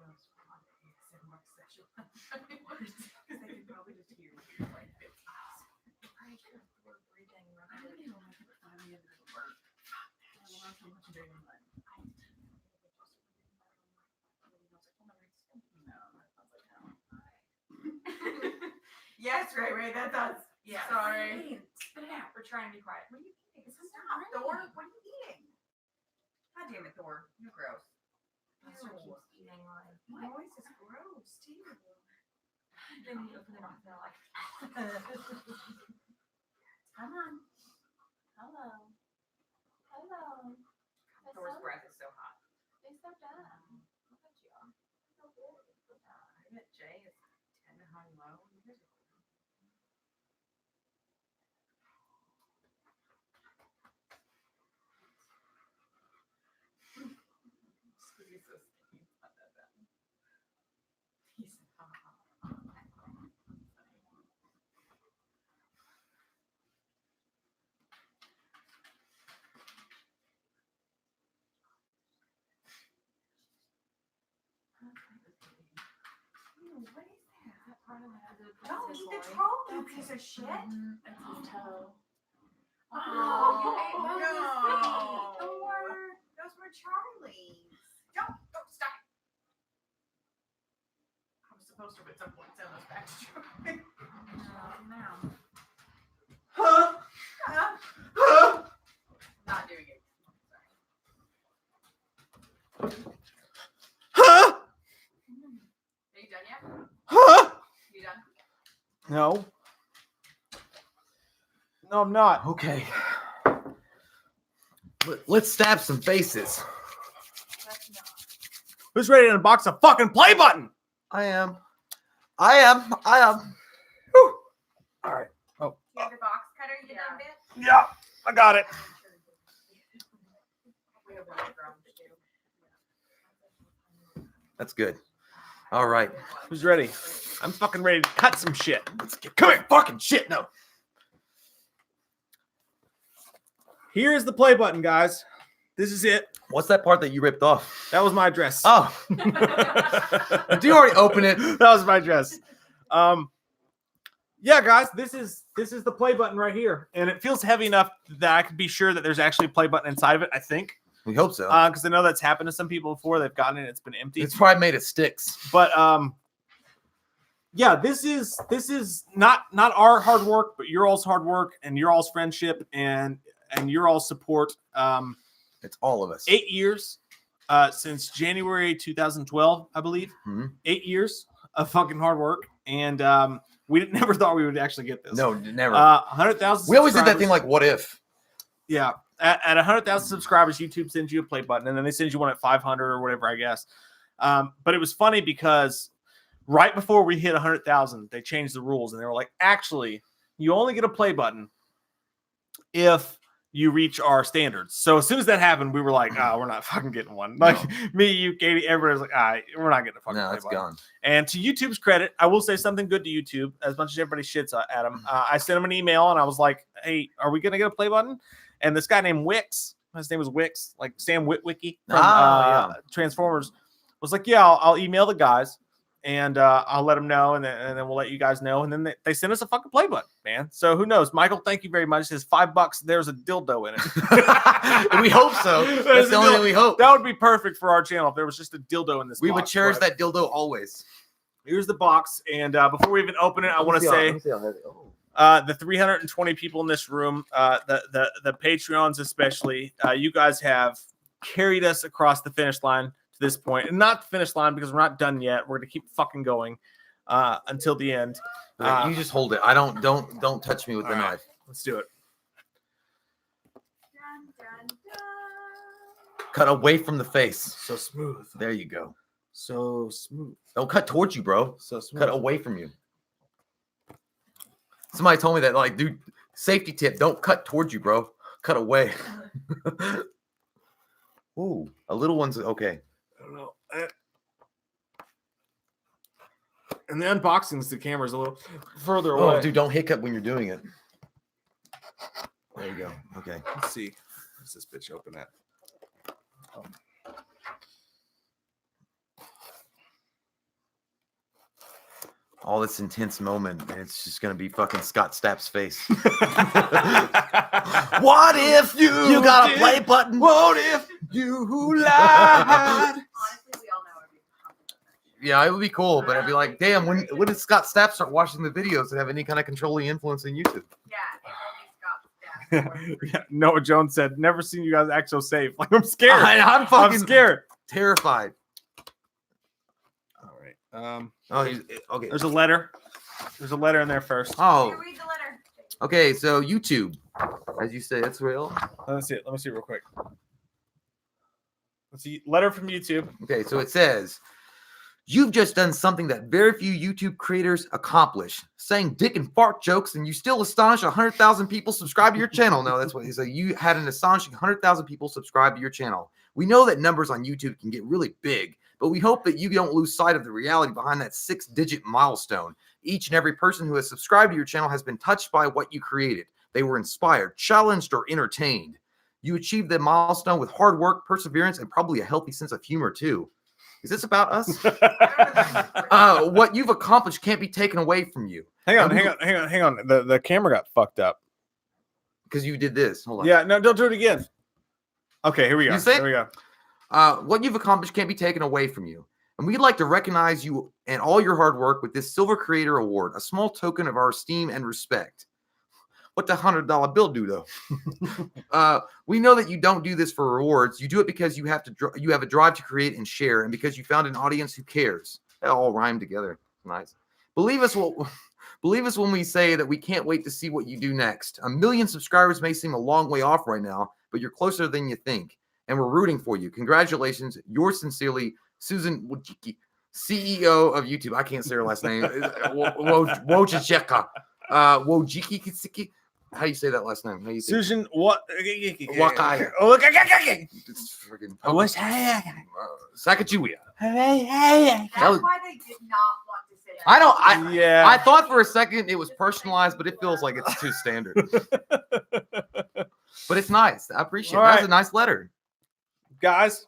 ghost from my ASMR session. Because they can probably just hear me like this. Pretty sure we're breathing. I don't know if I could find the end of the word. I don't know how much bigger than mine. No, that sounds like hell. Yes, Ray, that does. Yeah. Sorry. Spit it out. We're trying to be quiet. What are you eating? Stop, Thor. What are you eating? God damn it, Thor. You're gross. Buster keeps eating like. Noise is gross, too. Then you open their mouth and they're like. Come on. Hello. Hello. Thor's breath is so hot. They're so dumb. Look at you. So good. I bet Jay is 10 high low. He's so skinny. It's not that bad. He's what is that? Part of that is a Don't princess eat the boy. troll, you piece of shit. It's his toe. Oh, you ate no. those. Those were Charlie's. Don't stop. I was supposed to at some point send those back to Charlie. No. Huh? Huh? Not doing it. Huh? Are you done yet? Huh? You done? No. No, I'm not. Okay. Let's stab some faces. That's not. Who's ready to unbox a fucking play button? I am. Whew. All right. Oh, You have your box cutter? You done, bit? yeah, I got it. We have one of our own, too. That's good. All right. Who's ready? I'm fucking ready to cut some shit. Let's get. Come here. Fucking shit. No. Here's the play button, guys. This is it. What's that part that you ripped off? That was my dress. Oh. Do you already open it? That was my dress. Yeah, guys, this is the play button right here, and it feels heavy enough that I can be sure that there's actually a play button inside of it. I think, We hope so. because I know that's happened to some people before. They've gotten it, it's been empty. It's probably made of sticks. But yeah, this is not our hard work, but your all's hard work and your all's friendship and your all's support. It's all of us. 8 years since January 2012, I believe. Mhm. 8 years of fucking hard work, and we never thought we would actually get this. No, never. 100,000. We always did that thing like, what if? Yeah, at 100,000 subscribers, YouTube sends you a play button, and then they send you one at 500 or whatever, I guess. But it was funny because right before we hit 100,000, they changed the rules, and they were like, actually, you only get a play button if you reach our standards. So as soon as that happened, we were like, we're not fucking getting one. Like me, you, Katie, everybody was like, we're not getting a fucking No, play it's button. gone. And to YouTube's credit, I will say something good to YouTube, as much as everybody shits at them. I sent them an email and I was like, hey, are we going to get a play button? And this guy named Wix, his name was Wix, like Sam Witwicky from Transformers, was like, yeah, I'll email the guys and I'll let them know, and then we'll let you guys know. And then they sent us a fucking play button, man. So who knows? Michael, thank you very much. It says $5. There's a dildo in it. We hope so. That's the only thing we hope. That would be perfect for our channel if there was just a dildo in this We box, would cherish but that dildo always. Here's the box. And before we even open it, I want to say the 320 people in this room, the Patreons especially, you guys have carried us across the finish line to this point. And not the finish line because we're not done yet. We're going to keep fucking going until the end. You just hold it. I don't touch me with the all right. knife. Let's do it. Dun, dun, dun. Cut away from the face. So smooth. There you go. So smooth. Don't cut towards you, bro. So smooth. Cut away from you. Somebody told me that, like, dude, safety tip, don't cut towards you, bro. Cut away. Ooh, a little one's okay. I don't know. And the unboxings, the camera's a little further away. Oh, dude, don't hiccup when you're doing it. There you go. Okay. Let's see. Where's this bitch open at? Oh. all this intense moment, and it's just gonna be fucking Scott Stapp's face. What if you got a play button? What if you lied? Honestly, we all know it'd be something. Yeah, it would be cool, but I'd be like, damn, when did Scott Stapp start watching the videos and have any kind of controlling influence in YouTube? Yeah, it only Scott. Yeah, Noah Jones said, "Never seen you guys act so safe." Like I'm scared. I'm fucking I'm scared. terrified. All right. Oh, okay. There's a letter. There's a letter in there first. Oh, You read the letter. okay. So YouTube, as you say, it's real. Let me see it. Let me see it real quick. Let's see. Letter from YouTube. Okay, so it says, you've just done something that very few YouTube creators accomplish, saying dick and fart jokes, and you still astonish 100,000 people subscribe to your channel. No, that's what he said. You had an astonishing 100,000 people subscribe to your channel. We know that numbers on YouTube can get really big, but we hope that you don't lose sight of the reality behind that 6-digit milestone. Each and every person who has subscribed to your channel has been touched by what you created. They were inspired, challenged, or entertained. You achieved the milestone with hard work, perseverance, and probably a healthy sense of humor, too. Is this about us? What you've accomplished can't be taken away from you. Hang on. The camera got fucked up. Because you did this. Hold on. Yeah, no, don't do it again. Okay, here we go. You see? Here we go. What you've accomplished can't be taken away from you. And we'd like to recognize you and all your hard work with this Silver Creator Award, a small token of our esteem and respect. What the $100 bill do, though? We know that you don't do this for rewards. You do it because you have a drive to create and share, and because you found an audience who cares. They all rhyme together. Nice. Believe us when we say that we can't wait to see what you do next. 1 million subscribers may seem a long way off right now, but you're closer than you think, and we're rooting for you. Congratulations. Yours sincerely, Susan Wojcicki, CEO of YouTube. I can't say her last name. Wojcicki. Wojcicki. How do you say that last name? How do you say Susan, what? Wakaya. Oh, It's freaking Sacagawea. That's why they did not want to say that. I thought for a second it was personalized, but it feels like it's too standard. But it's nice. I appreciate it. All That was right. a nice letter. Guys,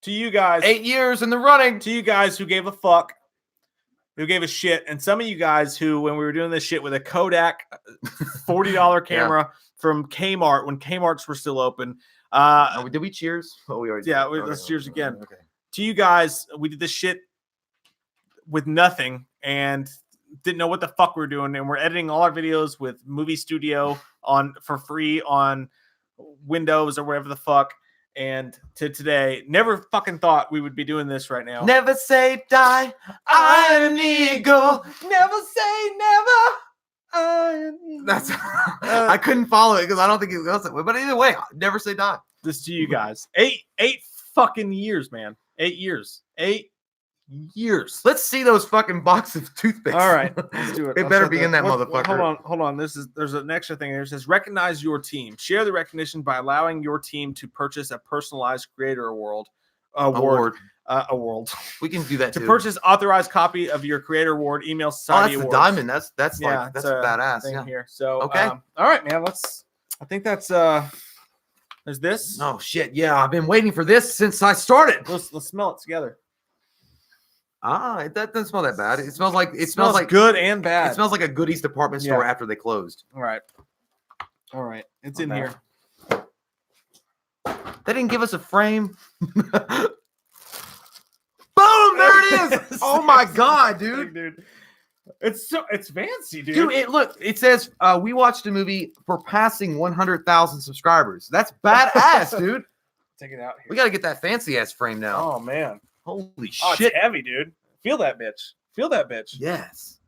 to you guys, 8 years in the running. to you guys who gave a fuck, who gave a shit, and some of you guys who, when we were doing this shit with a Kodak $40 camera from Kmart, when Kmart's were still open. Did we cheers? Oh, we already Yeah, did. Okay, let's cheers again. Okay. To you guys, we did this shit with nothing and didn't know what the fuck we were doing, and we're editing all our videos with Movie Studio for free on Windows or whatever the fuck. And to today, never fucking thought we would be doing this right now. Never say die. I am an eagle. Never say never. That's I couldn't follow it because I don't think it goes that way. But either way, never say die. This to you guys. Eight fucking years, man. 8 years. 8 years. Let's see those fucking box of toothpicks. All right, let's do it. It Let's better let be in that motherfucker. Hold on. There's an extra thing here. It says recognize your team. Share the recognition by allowing your team to purchase a personalized creator award. We can do that To too. purchase authorized copy of your creator award, email Oh, Society that's the Awards. diamond. That's that's it's a badass. thing Yeah. here. So Okay. all right, man. I think that's there's this. Oh shit! Yeah, I've been waiting for this since I started. Let's smell it together. That doesn't smell that bad. It smells like good and bad. It smells like a goodies department store after they closed. All right. It's in Okay. here. They didn't give us a frame. Boom! There it is. Oh my god, dude. It's fancy, dude. Dude, look. It says we watched a movie for passing 100,000 subscribers. That's badass, dude. Take it out here. We got to get that fancy ass frame now. Oh man. Holy Oh, shit! it's heavy, dude. Feel that bitch. Yes.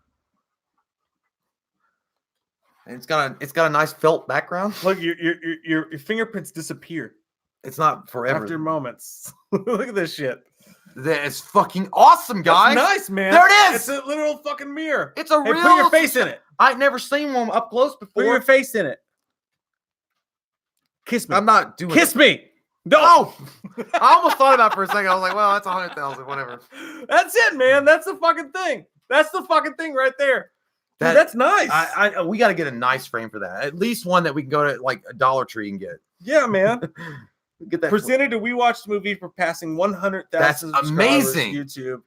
And it's got a nice felt background. Look, your fingerprints disappear It's not forever. after moments. Look at this shit. That is fucking awesome, guys. That's nice, man. There it is. It's a literal fucking mirror. It's a Hey, real. put your face in it. I've never seen one up close Put your before. face in it. Kiss me. I'm not doing. Kiss me. No. Oh, I almost thought about it for a second. I was like, well, that's 100,000, whatever. That's it, man. That's the fucking thing. That's the fucking thing right there. Dude, that's nice. We got to get a nice frame for that. At least one that we can go to like a Dollar Tree and get. Yeah, man. Get that. Presented to We Watched the Movie for passing 100,000 That's subscribers amazing. YouTube.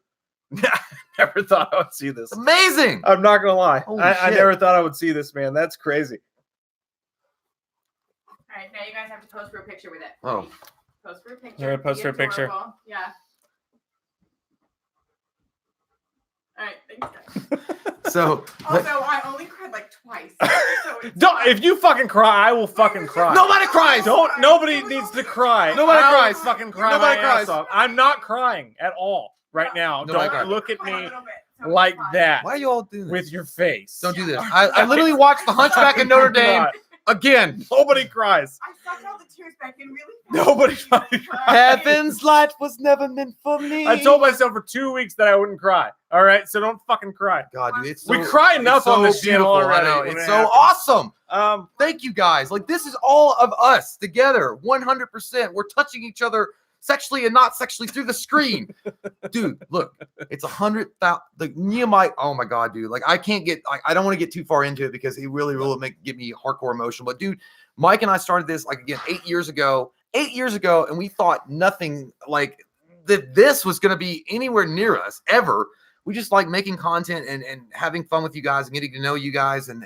never thought I would see this. Amazing. I'm not gonna lie. Holy I shit. never thought I would see this, man. That's crazy. All right, now you guys have to pose for a picture with it. Oh. Pose for a picture. You're gonna post Be for a picture. adorable. Yeah. All right, thanks. So Also, I only cried like twice. So it's Don't. fine. If you fucking cry, I will fucking cry. nobody cries. Don't. Nobody needs to cry. Nobody I will cries. Fucking cry. Nobody my ass cries. off. I'm not crying at all right now. Nobody Don't cries. look at Cry a me little bit, so it's like fine. that Why you all doing this? with your face. Don't do this. I literally watched The Hunchback of Notre Dame again. Nobody cries. I sucked all the tears back in really fast. Nobody fucking cries. Heaven's light was never meant for me. I told myself for 2 weeks that I wouldn't cry. All right, so don't fucking cry. God, dude, it's We cry enough it's so on this channel beautiful. already I know. when It's it so happens. awesome. Thank you guys. Like, this is all of us together, 100%. We're touching each other sexually and not sexually through the screen. Dude, look, it's 100,000. Like, Nehemiah, oh my God, dude. Like, I can't get, I don't want to get too far into it because it really will get me hardcore emotional. But, dude, Mike and I started this, like, again, 8 years ago. 8 years ago, and we thought nothing like that this was going to be anywhere near us ever. We just like making content and having fun with you guys and getting to know you guys and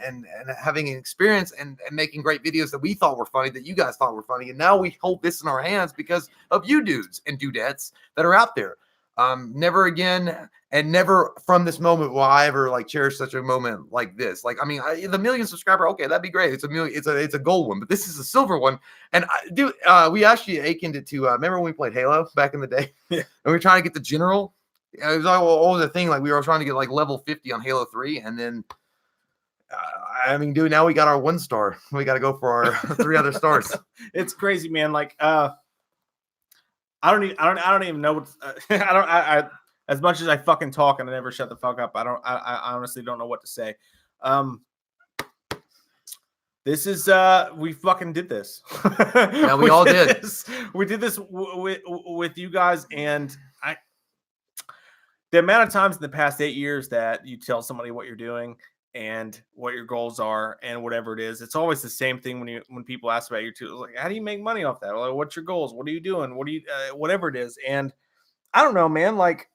having an experience and making great videos that we thought were funny, that you guys thought were funny. And now we hold this in our hands because of you dudes and dudettes that are out there. Never again and never from this moment will I ever like cherish such a moment like this. Like, I mean, the 1 million subscriber, okay, that'd be great. It's a million, it's a gold one, but this is a silver one. And we actually akined it to remember when we played Halo back in the day? Yeah. And we were trying to get the general. It was always a thing. Like, we were trying to get like level 50 on Halo 3, and then I mean, dude, now we got our 1 star. We got to go for our 3 other stars. It's crazy, man. Like, I don't even know what. I as much as I fucking talk and I never shut the fuck up. I honestly don't know what to say. This is we fucking did this. Yeah, we all did. We did this with you guys, and the amount of times in the past 8 years that you tell somebody what you're doing and what your goals are and whatever it is, it's always the same thing when people ask about your tools. Like, how do you make money off that? Like, what's your goals? What are you doing? What do you whatever it is? And I don't know, man. Like,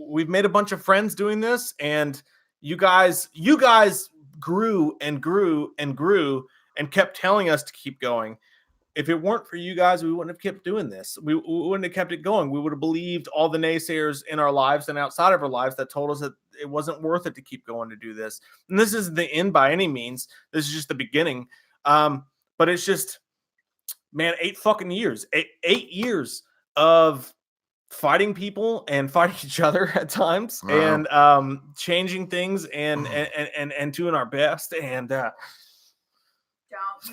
we've made a bunch of friends doing this, and you guys grew and grew and grew and kept telling us to keep going. If it weren't for you guys, we wouldn't have kept doing this. We wouldn't have kept it going. We would have believed all the naysayers in our lives and outside of our lives that told us that it wasn't worth it to keep going to do this. And this isn't the end by any means. This is just the beginning. But it's just, man, 8 fucking years. 8 years of fighting people and fighting each other at times. Wow. And changing things and doing our best. And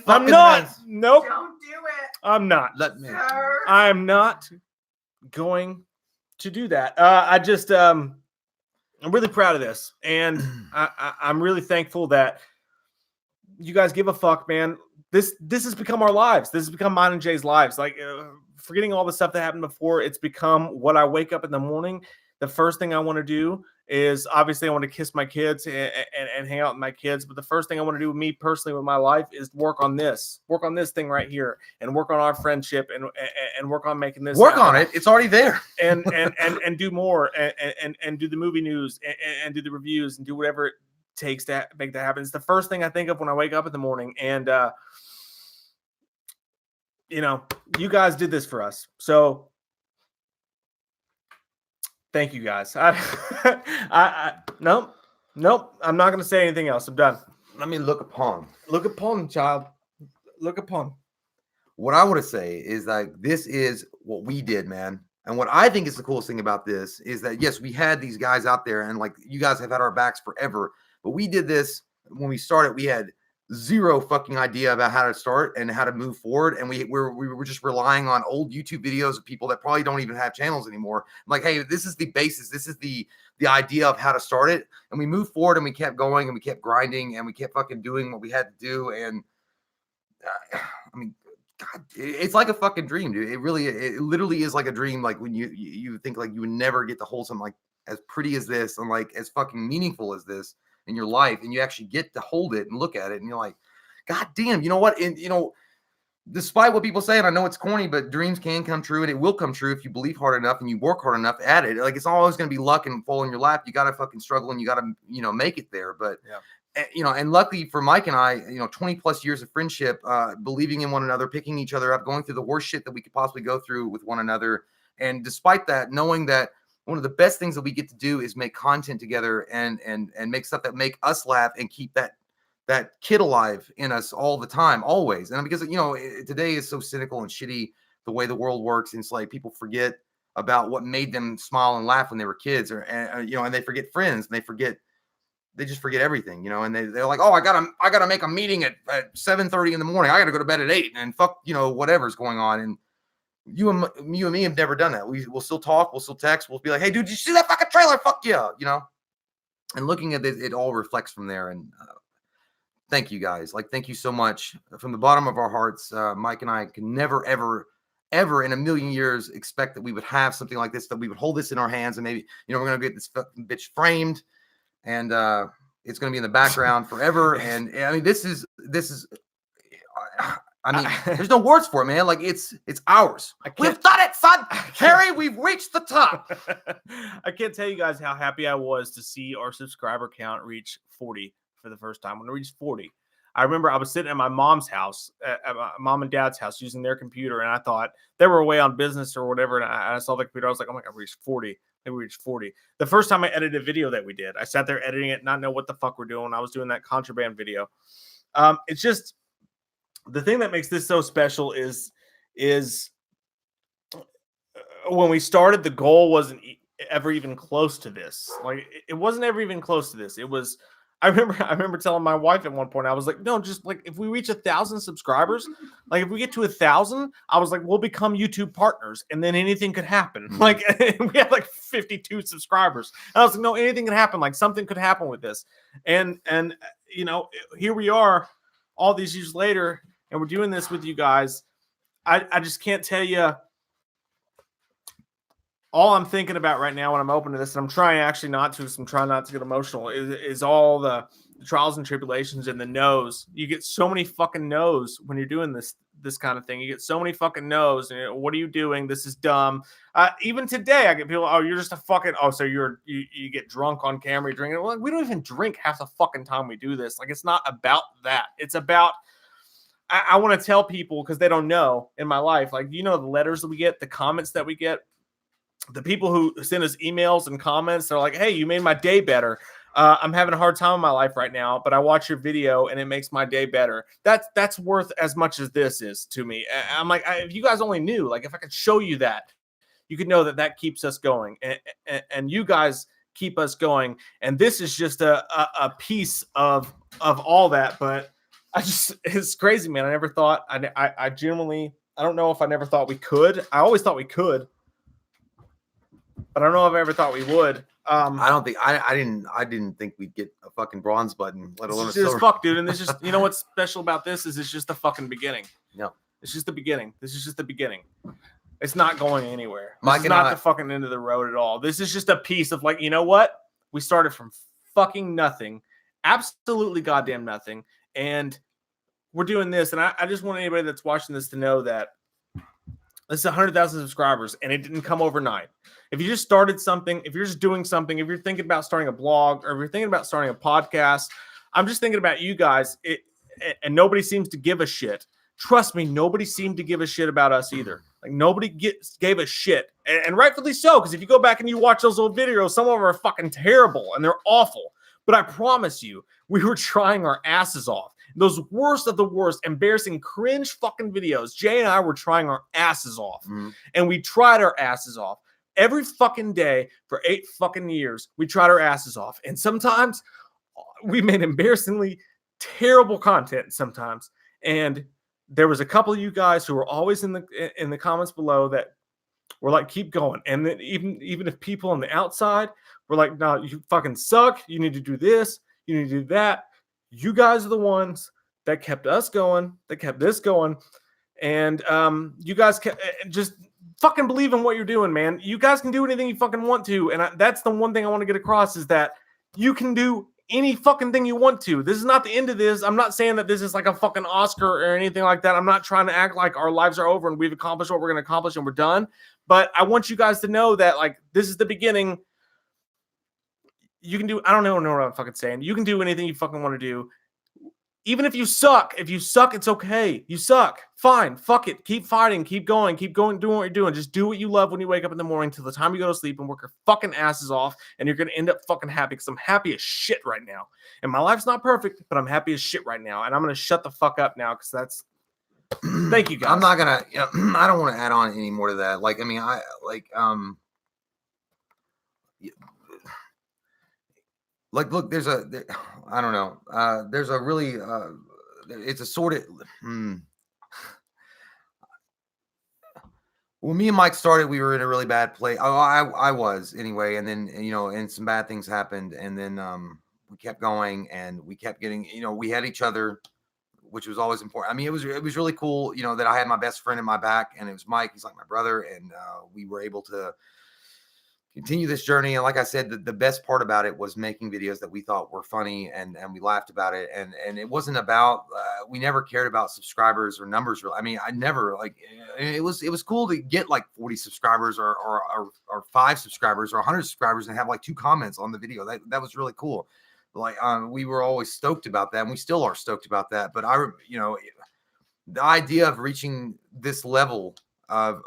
I'm not. Nope. Don't do it. I'm not. Let me. Sir. I'm not going to do that. I just I'm really proud of this, and I'm really thankful that you guys give a fuck, man. This has become our lives. This has become mine and Jay's lives. Like, forgetting all the stuff that happened before, it's become what I wake up in the morning. The first thing I want to do is, obviously, I want to kiss my kids and hang out with my kids. But the first thing I want to do with me personally with my life is work on this thing right here, and work on our friendship, and work on making this work happen. on it. It's already there. and do more, and do the movie news, and do the reviews, and do whatever it takes to make that happen. It's the first thing I think of when I wake up in the morning. And you guys did this for us, so thank you guys. Nope. I'm not going to say anything else. I'm done. Let me look upon, child. Look upon. What I want to say is, like, this is what we did, man. And what I think is the coolest thing about this is that, yes, we had these guys out there, and like, you guys have had our backs forever, but we did this when we started. We had zero fucking idea about how to start and how to move forward. And we were just relying on old YouTube videos of people that probably don't even have channels anymore. I'm like, hey, this is the basis. This is the idea of how to start it. And we moved forward, and we kept going, and we kept grinding, and we kept fucking doing what we had to do. And I mean, God, it's like a fucking dream, dude. It literally is like a dream. Like, when you think like you would never get to hold something like as pretty as this and like as fucking meaningful as this in your life, and you actually get to hold it and look at it, and you're like, God damn, you know what? And despite what people say, and I know it's corny, but dreams can come true, and it will come true if you believe hard enough and you work hard enough at it. Like, it's always going to be luck and fall in your lap. You got to fucking struggle, and you got to, make it there. But, and luckily for Mike and I, 20 plus years of friendship, believing in one another, picking each other up, going through the worst shit that we could possibly go through with one another. And despite that, knowing that one of the best things that we get to do is make content together and make stuff that make us laugh and keep that kid alive in us all the time, always. And because, today is so cynical and shitty, the way the world works. And it's like people forget about what made them smile and laugh when they were kids, and they forget friends, and they just forget everything, and they're like, oh, I gotta make a meeting at 7:30 in the morning. I gotta go to bed at 8 and fuck, whatever's going on. And you and me have never done that. We'll still talk. We'll still text. We'll be like, hey, dude, did you see that fucking trailer? Fuck yeah. And looking at it all reflects from there. And, thank you guys. Like, thank you so much from the bottom of our hearts. Mike and I can never, ever, ever in a million years expect that we would have something like this, that we would hold this in our hands, and maybe, we're going to get this bitch framed, and it's going to be in the background forever. And I mean, this is, there's no words for it, man. Like, it's ours. We've done it, son. Harry, we've reached the top. I can't tell you guys how happy I was to see our subscriber count reach 40. For the first time. When I reached 40, I remember I was sitting at my mom's house, at my mom and dad's house, using their computer, and I thought they were away on business or whatever, and I saw the computer. I was like, oh my God, I reached 40. We reached 40. The first time I edited a video that we did, I sat there editing it, not know what the fuck we're doing. I was doing that contraband video. It's just, the thing that makes this so special is when we started, the goal wasn't ever even close to this. Like, it wasn't ever even close to this. It was, I remember telling my wife at one point, I was like, no, just like, if we reach 1,000 subscribers, like if we get to 1,000, I was like, we'll become YouTube partners, and then anything could happen. Like, we had like 52 subscribers. And I was like, no, anything can happen. Like, something could happen with this. And here we are all these years later, and we're doing this with you guys. I just can't tell you. All I'm thinking about right now when I'm open to this, and I'm trying actually not to, because I'm trying not to get emotional, is all the trials and tribulations and the no's. You get so many fucking no's when you're doing this kind of thing. You get so many fucking no's. And what are you doing? This is dumb. Even today, I get people, oh, you're just a fucking, oh, so you get drunk on camera, you're drinking. Well, we don't even drink half the fucking time we do this. Like, it's not about that. It's about, I want to tell people, because they don't know in my life, like, the letters that we get, the comments that we get, the people who send us emails and comments, they're like, hey, you made my day better. I'm having a hard time in my life right now, but I watch your video and it makes my day better. That's worth as much as this is to me. I'm like, if you guys only knew, like, if I could show you that, you could know that keeps us going, and you guys keep us going. And this is just a piece of all that. But it's crazy, man. I never thought, I genuinely, I don't know if I never thought we could. I always thought we could, but I don't know if I ever thought we would. I don't think I didn't think we'd get a fucking bronze button, let alone a silver. Fuck, dude. And this just, what's special about this is it's just the fucking beginning. No, it's just the beginning. This is just the beginning. It's not going anywhere. Mike, it's not the fucking end of the road at all. This is just a piece of, like, you know what? We started from fucking nothing, absolutely goddamn nothing, and we're doing this. And I just want anybody that's watching this to know that this is 100,000 subscribers, and it didn't come overnight. If you just started something, if you're just doing something, if you're thinking about starting a blog, or if you're thinking about starting a podcast, I'm just thinking about you guys, and nobody seems to give a shit. Trust me, nobody seemed to give a shit about us either. Like, nobody gave a shit, and rightfully so, because if you go back and you watch those old videos, some of them are fucking terrible, and they're awful. But I promise you, we were trying our asses off. Those worst of the worst, embarrassing, cringe fucking videos. Jay and I were trying our asses off. And we tried our asses off. Every fucking day for 8 fucking years, we tried our asses off. And sometimes we made embarrassingly terrible content sometimes. And there was a couple of you guys who were always in the comments below that were like, keep going. And then even if people on the outside were like, no, you fucking suck. You need to do this. You need to do that. You guys are the ones that kept us going, that kept this going. And you guys kept, just fucking believe in what you're doing, man. You guys can do anything you fucking want to. And that's the one thing I want to get across, is that you can do any fucking thing you want to. This is not the end of this. I'm not saying that this is like a fucking Oscar or anything like that. I'm not trying to act like our lives are over and we've accomplished what we're going to accomplish and we're done. But I want you guys to know that like this is the beginning. You can do, I don't know what I'm fucking saying. You can do anything you fucking want to do. Even if you suck, it's okay. You suck. Fine. Fuck it. Keep fighting. Keep going, doing what you're doing. Just do what you love when you wake up in the morning till the time you go to sleep and work your fucking asses off. And you're going to end up fucking happy because I'm happy as shit right now. And my life's not perfect, but I'm happy as shit right now. And I'm going to shut the fuck up now because that's, thank you guys. I'm not going to, I don't want to add on any more to that. Like, I mean, like, look, I don't know. There's a really, it's a sort of, when me and Mike started, we were in a really bad place. I was anyway. And then, and some bad things happened. And then we kept going and we kept getting, we had each other, which was always important. I mean, it was really cool, that I had my best friend in my back and it was Mike. He's like my brother. And we were able to continue this journey. And like I said, the best part about it was making videos that we thought were funny and we laughed about it. And it wasn't about, we never cared about subscribers or numbers. I mean, I never it was cool to get like 40 subscribers or 5 subscribers or 100 subscribers and have like 2 comments on the video. That was really cool. Like, we were always stoked about that and we still are stoked about that. But the idea of reaching this level of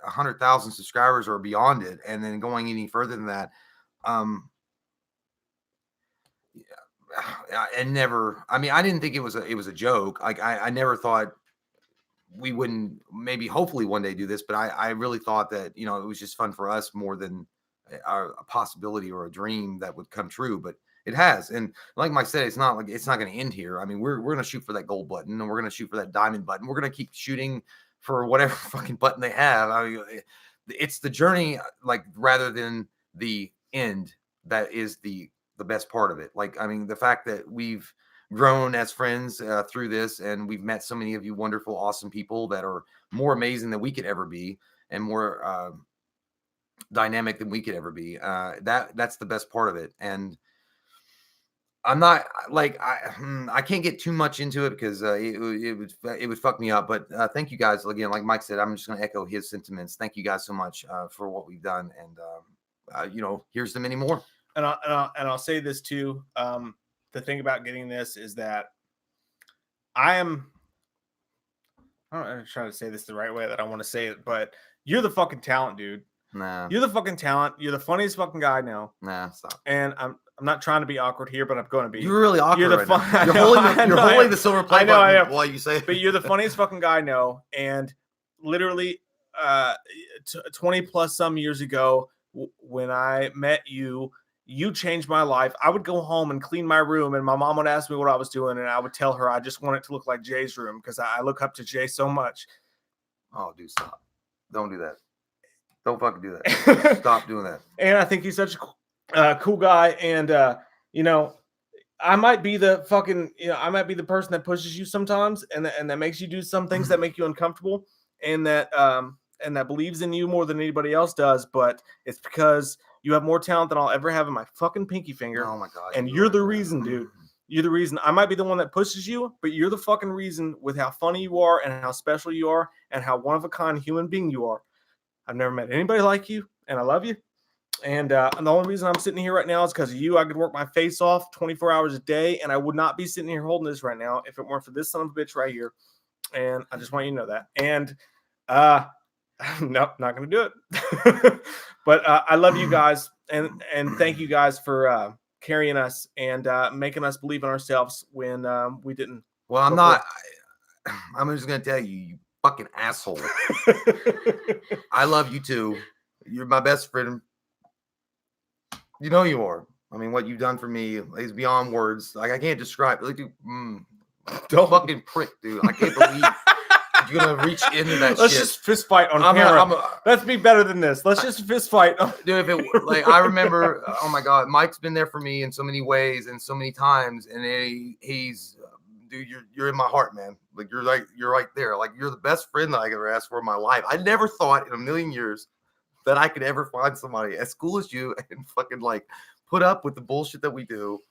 100,000 subscribers or beyond it, and then going any further than that, and never. I mean, I didn't think it was a joke. Like, I never thought we wouldn't maybe hopefully one day do this, but I really thought that it was just fun for us more than a possibility or a dream that would come true. But it has, and like Mike said, it's not going to end here. I mean, we're going to shoot for that gold button, and we're going to shoot for that diamond button. We're going to keep shooting for whatever fucking button they have. I mean, it's the journey, like, rather than the end, that is the best part of it. Like, I mean, the fact that we've grown as friends through this, and we've met so many of you wonderful, awesome people that are more amazing than we could ever be, and more dynamic than we could ever be. That's the best part of it. And I'm not like, I can't get too much into it because it would fuck me up. But thank you guys again. Like Mike said, I'm just going to echo his sentiments. Thank you guys so much for what we've done, and here's to many more. And I'll say this too. The thing about getting this is that I'm trying to say this the right way that I want to say it, but you're the fucking talent, dude. Nah, you're the fucking talent. You're the funniest fucking guy now. Nah, stop. And I'm not trying to be awkward here, but I'm going to be. You're really awkward. You're the right now. You're holding the silver play button while you say it. But you're the funniest fucking guy I know. And literally 20 plus some years ago, when I met you, you changed my life. I would go home and clean my room, and my mom would ask me what I was doing, and I would tell her I just want it to look like Jay's room because I look up to Jay so much. Oh, dude, stop. Don't do that. Don't fucking do that. Stop doing that. And I think he's such a cool guy. And, I might be the fucking, I might be the person that pushes you sometimes and that makes you do some things that make you uncomfortable and that believes in you more than anybody else does. But it's because you have more talent than I'll ever have in my fucking pinky finger. Oh my God. And you're the reason, dude. You're the reason. I might be the one that pushes you, but you're the fucking reason with how funny you are and how special you are and how one of a kind human being you are. I've never met anybody like you, and I love you. And the only reason I'm sitting here right now is because of you. I could work my face off 24 hours a day, and I would not be sitting here holding this right now if it weren't for this son of a bitch right here. And I just want you to know that. And nope, not going to do it. But I love you guys, and thank you guys for carrying us and making us believe in ourselves when we didn't. Well, I'm just going to tell you, you fucking asshole. I love you too. You're my best friend. You know you are. I mean, what you've done for me is beyond words. Like, I can't describe. Like, dude, don't fucking prick, dude. I can't believe you're gonna reach into that. Let's shit. just fist fight on camera. Let's be better than this. Let's just fist fight, dude. I remember. Oh my God, Mike's been there for me in so many ways and so many times, and he's. Dude, you're in my heart, man. Like, you're right there. Like, you're the best friend that I could ever ask for in my life. I never thought in a million years that I could ever find somebody as cool as you and fucking like put up with the bullshit that we do,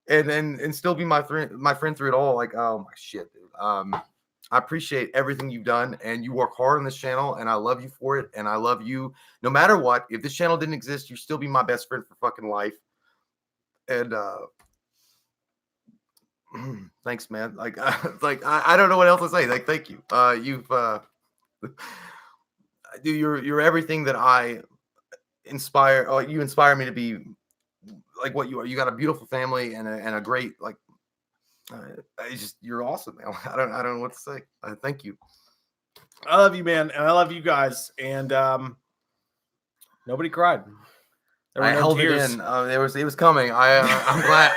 and still be my friend through it all. Like, oh my shit, dude. I appreciate everything you've done, and you work hard on this channel, and I love you for it, and I love you no matter what. If this channel didn't exist, you'd still be my best friend for fucking life. And thanks, man. Like, I don't know what else to say. Like, thank you. You're everything that I inspire. Oh, you inspire me to be like what you are. You got a beautiful family and a great like. You're awesome, man. I don't know what to say. Thank you. I love you, man, and I love you guys. And nobody cried. I held it in. It was coming. I'm glad.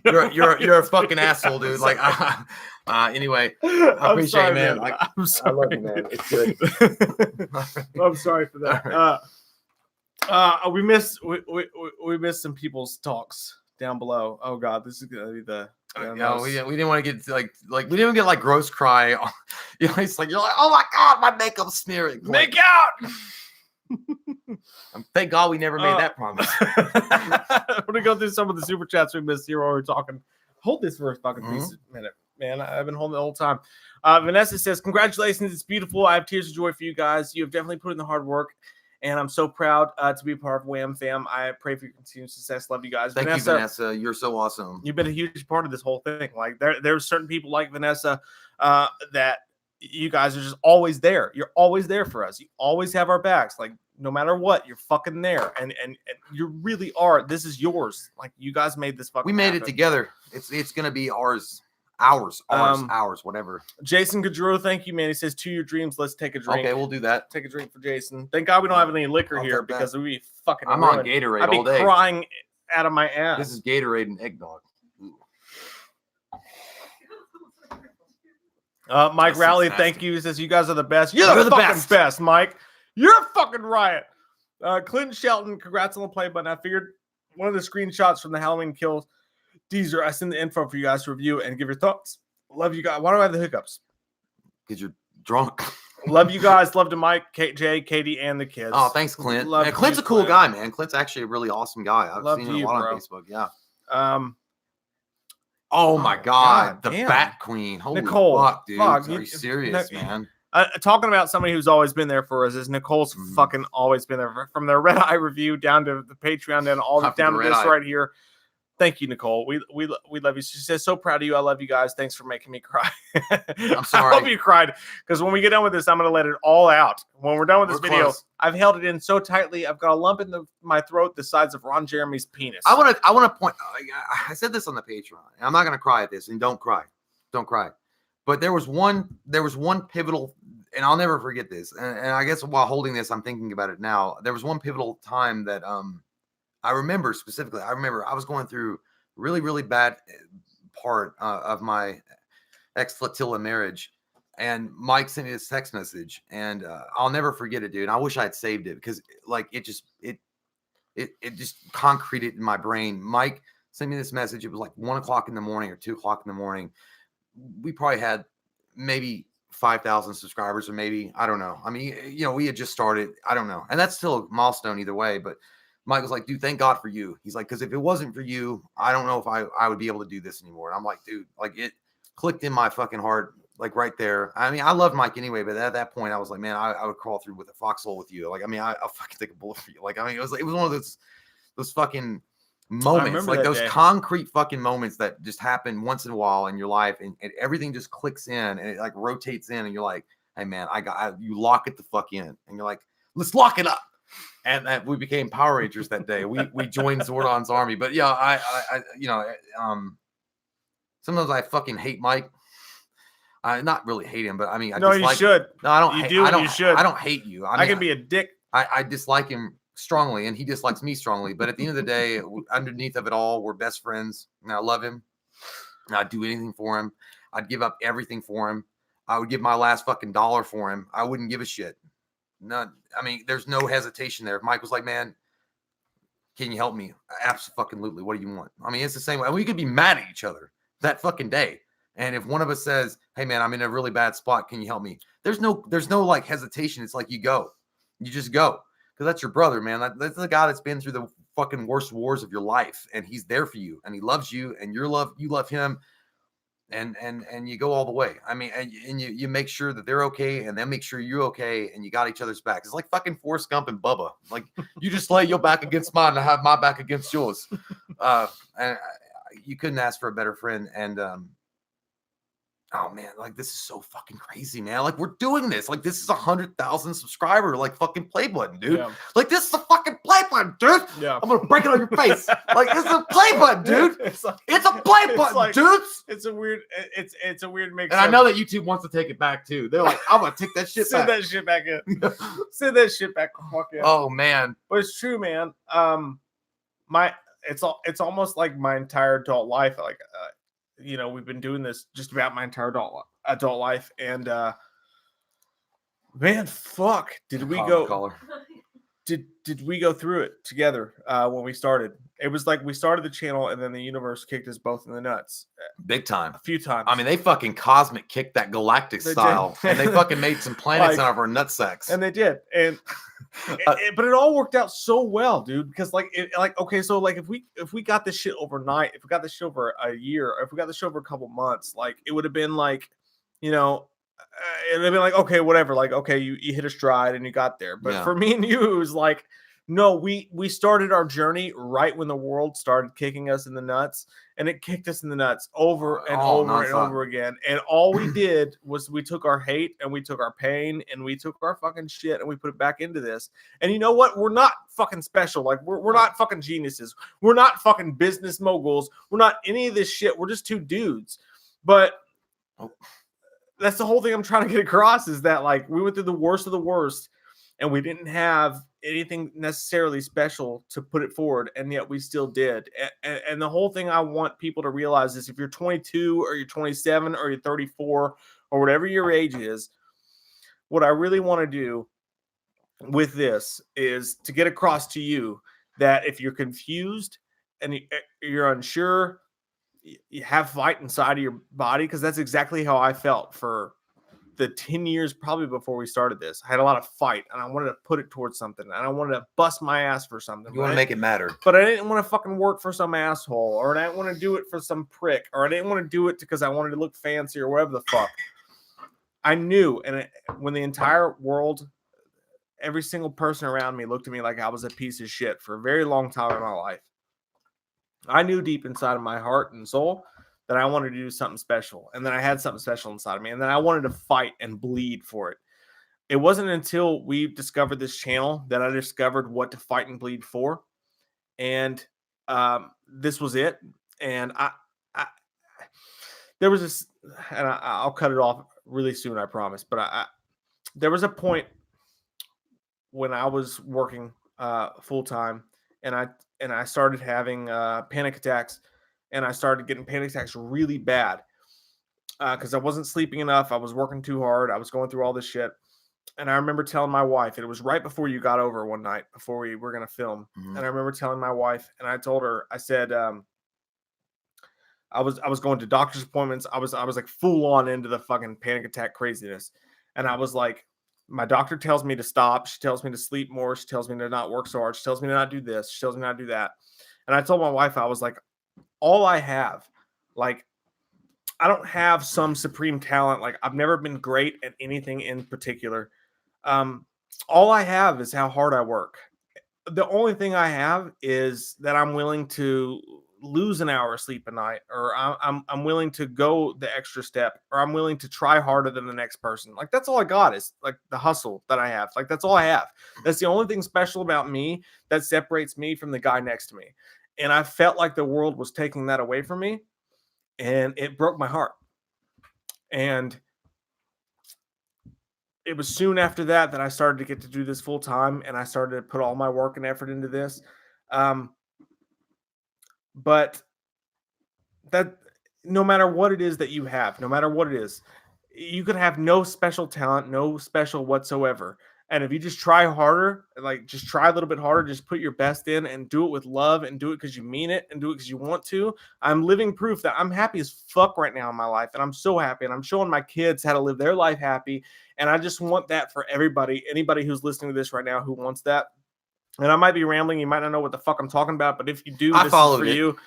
You're a fucking asshole, dude. Like, anyway, I appreciate it, man. Like, I'm sorry. I love you, man. It's good. I'm sorry for that. We missed some people's talks down below. Oh God, this is gonna be the. No, we didn't want to get like we didn't get like gross cry. You know, it's like you're like, oh my God, my makeup's smearing. Make out. Thank God we never made that promise. I'm gonna go through some of the super chats we missed here while we're talking. Hold this for a fucking minute, man. I've been holding it the whole time. Vanessa says, "Congratulations, it's beautiful. I have tears of joy for you guys. You have definitely put in the hard work, and I'm so proud to be a part of Wham Fam. I pray for your continued success. Love you guys." Thank you, Vanessa. You're so awesome. You've been a huge part of this whole thing. Like there's certain people like Vanessa that you guys are just always there. You're always there for us. You always have our backs. Like no matter what, you're fucking there, and you really are. This is yours. Like you guys made this fucking. We made it together. It's gonna be ours, whatever. Jason Gaudreau, thank you, man. He says, "To your dreams, let's take a drink." Okay, we'll do that. Take a drink for Jason. Thank God we don't have any liquor here because we'd be fucking. I'm on Gatorade I'd be all day. Crying out of my ass. This is Gatorade and eggnog. Mike Rowley, thank you. He says, "You guys are the best." You're the fucking best, Mike. You're a fucking riot. Clinton Shelton, congrats on the play button. I figured one of the screenshots from the Halloween Kills teaser. I send the info for you guys to review and give your thoughts. Love you guys. Why do I have the hiccups? Because you're drunk. Love you guys. Love to Mike, KJ, Katie, and the kids. Oh, thanks, Clint. Man, Clint's a cool guy, man. Clint's actually a really awesome guy. I've seen him a lot on Facebook. Yeah. Oh my God, the Bat Queen. Holy Nicole, fuck, dude. Are you serious, man? Talking about somebody who's always been there for us is Nicole's fucking always been there from their Red Eye review down to the Patreon and all down to this right here. Thank you, Nicole. We love you. She says, "So proud of you. I love you guys. Thanks for making me cry." I'm sorry. I hope you cried because when we get done with this, I'm gonna let it all out. When we're done with this video, I've held it in so tightly. I've got a lump in my throat the size of Ron Jeremy's penis. I want to point. I said this on the Patreon. And I'm not gonna cry at this, and don't cry. But there was one pivotal, and I'll never forget this. And I guess while holding this, I'm thinking about it now. There was one pivotal time that I remember specifically. I remember I was going through really, really bad part of my ex-flotilla marriage, and Mike sent me this text message, and I'll never forget it, dude. I wish I had saved it because like it just concreted in my brain. Mike sent me this message. It was like 1 o'clock in the morning or 2 o'clock in the morning. We probably had maybe 5,000 subscribers, or maybe, I don't know. I mean, you know, we had just started. I don't know, and that's still a milestone either way, but. Mike was like, "Dude, thank God for you." He's like, "Because if it wasn't for you, I don't know if I would be able to do this anymore." And I'm like, "Dude, like it clicked in my fucking heart, like right there." I mean, I loved Mike anyway, but at that point, I was like, "Man, I would crawl through with a foxhole with you." Like, I mean, I'll fucking take a bullet for you. Like, I mean, it was one of those fucking moments, like those concrete fucking moments that just happen once in a while in your life, and everything just clicks in and it like rotates in, and you're like, "Hey, man, you lock it the fuck in," and you're like, "Let's lock it up." And we became Power Rangers that day. We joined Zordon's army. But yeah, I you know, sometimes I fucking hate Mike. I not really hate him, but I mean, you should. No, I don't. You should. I don't hate you. I can be a dick. I dislike him strongly, and he dislikes me strongly. But at the end of the day, underneath of it all, we're best friends, and I love him. And I'd do anything for him. I'd give up everything for him. I would give my last fucking dollar for him. I wouldn't give a shit. None. I mean, there's no hesitation there. If Mike was like, "Man, can you help me?" Absolutely. What do you want? I mean, it's the same way. We could be mad at each other that fucking day. And if one of us says, "Hey, man, I'm in a really bad spot. Can you help me?" There's no like hesitation. It's like you go. You just go. Because that's your brother, man. That's the guy that's been through the fucking worst wars of your life, and he's there for you, and he loves you, and you love him, and you go all the way. I mean, and you make sure that they're okay, and they make sure you're okay, and you got each other's backs. It's like fucking Forrest Gump and Bubba. Like, you just lay your back against mine, and I have my back against yours. And you couldn't ask for a better friend. And oh man, like, this is so fucking crazy, man. Like, we're doing this. Like, this is 100,000 subscriber, like, fucking play button, dude. Yeah. Like, this is a fucking play button, dude. Yeah. I'm gonna break it on your face. Like, it's a play button, dude. It's like, It's a play button, like, dudes. it's a weird mix. And I know that YouTube wants to take it back too. They're like, I'm gonna take that shit Send back. that shit back in. Send that shit back. Fuck yeah. Oh man. But it's true, man. It's almost like my entire adult life. Like, we've been doing this just about my entire adult life, and man, fuck, did we go through it together when we started? It was like we started the channel, and then the universe kicked us both in the nuts Big time. a few times. I mean, they fucking cosmic kicked that galactic They style, did. and they fucking made some planets Like- out of our nutsacks. and they did, and but it all worked out so well, dude. Because okay, so like if we got this shit overnight, if we got this shit over a year, or if we got this shit over a couple months, like it would have been like, it would have been like, okay, whatever, like, okay, you hit a stride and you got there. But Yeah. for me and you, it was like, no, we started our journey right when the world started kicking us in the nuts, and it kicked us in the nuts over and over and nonstop. over again. And all we did was we took our hate and we took our pain and we took our fucking shit and we put it back into this. And you know what? We're not fucking special. Like, we're not fucking geniuses. We're not fucking business moguls. We're not any of this shit. We're just two dudes. But that's the whole thing I'm trying to get across, is that, like, we went through the worst of the worst, and we didn't have anything necessarily special to put it forward, and yet we still did. And the whole thing I want people to realize is, if you're 22 or you're 27 or you're 34 or whatever your age is, what I really want to do with this is to get across to you that if you're confused and you're unsure, you have fight inside of your body, because that's exactly how I felt for the 10 years probably before we started this. I had a lot of fight, and I wanted to put it towards something, and I wanted to bust my ass for something. You want to make it matter. But I didn't want to fucking work for some asshole, or I didn't want to do it for some prick, or I didn't want to do it because I wanted to look fancy or whatever the fuck. I knew, and when the entire world, every single person around me looked at me like I was a piece of shit for a very long time in my life, I knew deep inside of my heart and soul that I wanted to do something special, and then I had something special inside of me, and then I wanted to fight and bleed for it. It wasn't until we discovered this channel that I discovered what to fight and bleed for, and this was it. And I there was this, and I'll cut it off really soon, I promise. But there was a point when I was working full time, and I started having panic attacks. And I started getting panic attacks really bad because I wasn't sleeping enough. I was working too hard. I was going through all this shit. And I remember telling my wife, and it was right before you got over one night, before we were going to film. Mhm. And I remember telling my wife, and I told her, I said, I was going to doctor's appointments. I was like full on into the fucking panic attack craziness. And I was like, my doctor tells me to stop. She tells me to sleep more. She tells me to not work so hard. She tells me to not do this. She tells me not to do that. And I told my wife, I was like, all I have, like, I don't have some supreme talent. Like, I've never been great at anything in particular. All I have is how hard I work. The only thing I have is that I'm willing to lose an hour of sleep a night, or I'm willing to go the extra step, or I'm willing to try harder than the next person. Like, that's all I got, is like the hustle that I have. Like, that's all I have. That's the only thing special about me that separates me from the guy next to me. And I felt like the world was taking that away from me, and it broke my heart. And it was soon after that I started to get to do this full time, and I started to put all my work and effort into this. But that, no matter what it is that you have, no matter what it is, you could have no special talent, no special whatsoever. And if you just try harder, like just try a little bit harder, just put your best in and do it with love, and do it because you mean it, and do it because you want to. I'm living proof that I'm happy as fuck right now in my life. And I'm so happy. And I'm showing my kids how to live their life happy. And I just want that for everybody. Anybody who's listening to this right now who wants that, And I might be rambling. You might not know what the fuck I'm talking about, but if you do, I this followed is for it. you.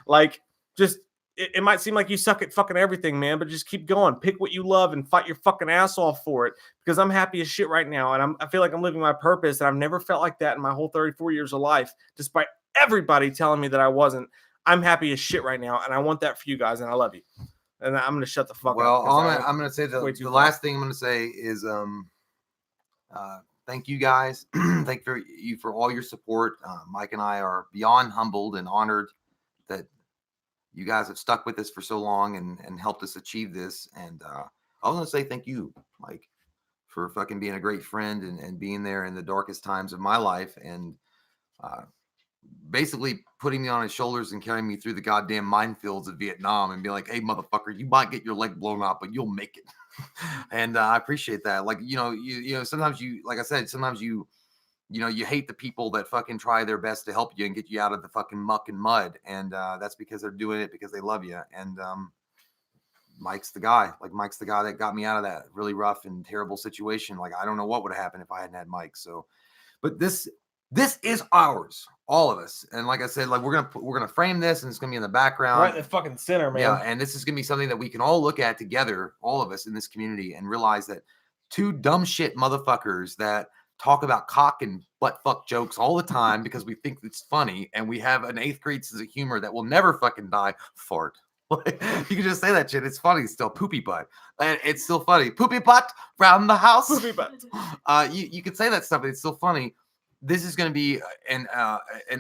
Like, just it might seem like you suck at fucking everything, man, but just keep going. Pick what you love and fight your fucking ass off for it. Because I'm happy as shit right now, and I feel like I'm living my purpose, and I've never felt like that in my whole 34 years of life, despite everybody telling me that I wasn't. I'm happy as shit right now, and I want that for you guys, and I love you. And I'm gonna shut the fuck up. Well, I'm gonna say the last thing I'm gonna say is thank you guys. Thank you for all your support. Mike and I are beyond humbled and honored that you guys have stuck with us for so long and helped us achieve this. And I was gonna say thank you, Mike, for fucking being a great friend and being there in the darkest times of my life and basically putting me on his shoulders and carrying me through the goddamn minefields of Vietnam and be like, hey, motherfucker, you might get your leg blown out, but you'll make it. And I appreciate that. Like, you know, sometimes you, like I said, sometimes you hate the people that fucking try their best to help you and get you out of the fucking muck and mud. And that's because they're doing it because they love you. And Mike's the guy. Like, Mike's the guy that got me out of that really rough and terrible situation. Like, I don't know what would have happened if I hadn't had Mike. So, but this is ours, all of us. And like I said, like we're gonna frame this, and it's gonna be in the background, right in the fucking center, man. Yeah, and this is gonna be something that we can all look at together, all of us in this community, and realize that two dumb shit motherfuckers that talk about cock and butt fuck jokes all the time because we think it's funny, and we have an 8th grade sense of humor that will never fucking die. Fart. You can just say that shit. It's funny still. Poopy butt. And it's still funny. Poopy butt round the house. Poopy butt. You can say that stuff, but it's still funny. This is going to be an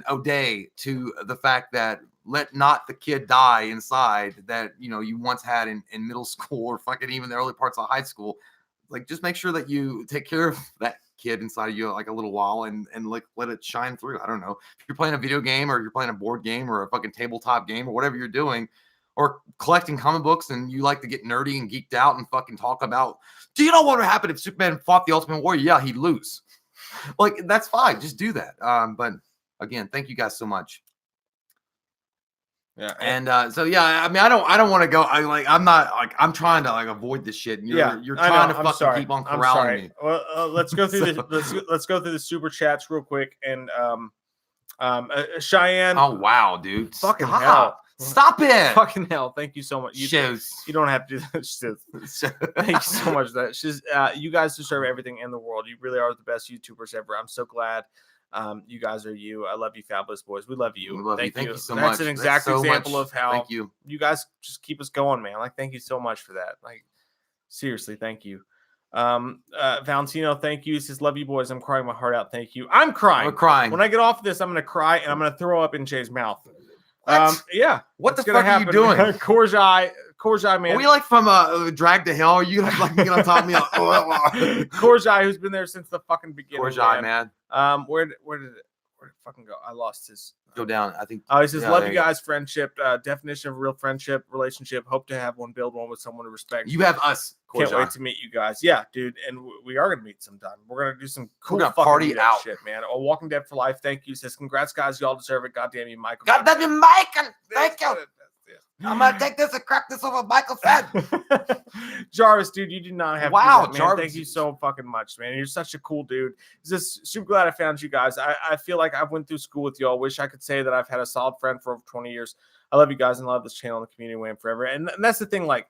ode to the fact that let not the kid die inside that, you know, you once had in middle school or fucking even the early parts of high school. Like, just make sure that you take care of that kid inside of you like a little while and like let it shine through. I don't know. If you're playing a video game or you're playing a board game or a fucking tabletop game or whatever you're doing, or collecting comic books and you like to get nerdy and geeked out and fucking talk about, do you know what would happen if Superman fought the Ultimate Warrior? Yeah, he'd lose. Like, that's fine. Just do that. But again, thank you guys so much. Yeah. And so yeah, I mean, I don't want to go. I'm trying to like avoid this shit. And you're trying to fucking keep on corralling me. Well, let's go through this. Let's go through the super chats real quick. And Cheyenne. Oh wow, dude! Fucking hell! Stop it! Fucking hell! Thank you so much. You don't have to do that. Thank you so much for that. You guys deserve everything in the world. You really are the best YouTubers ever. I'm so glad. You guys are you. I love you, Fabulous Boys. We love you. We love you. Thank you so much. That's an exact example of how thank you guys just keep us going, man. Like, thank you so much for that. Like, seriously, thank you. Valentino, thank you. He says, love you, boys. I'm crying my heart out. Thank you. I'm crying. We're crying. When I get off this, I'm gonna cry and I'm gonna throw up in Jay's mouth. Yeah. What the fuck are you doing? Korjai, man. Are we like from Drag to Hell? Are you like get on top of me? Korjai, who's been there since the fucking beginning. Korjai, man. Where did it fucking go? I lost his. Go down. I think. He says, love you guys. Friendship. Definition of real friendship, relationship. Hope to have one, build one with someone to respect. You have us. Korjai. Can't wait to meet you guys. Yeah, dude. And we are gonna meet sometime. We're gonna do some cool party out shit, man. Oh, Walking Dead for life. Thank you. Says, congrats, guys. Y'all deserve it. God damn you, Michael. God damn you, Michael. Thank you. I'm gonna take this and crack this over Michael's head. Jarvis, dude, you did not have wow, to do that, man. Jarvis. Thank you so fucking much, man. You're such a cool dude. Just super glad I found you guys. I feel like I went through school with y'all. Wish I could say that I've had a solid friend for over 20 years. I love you guys and love this channel and the community way forever. And that's the thing. Like,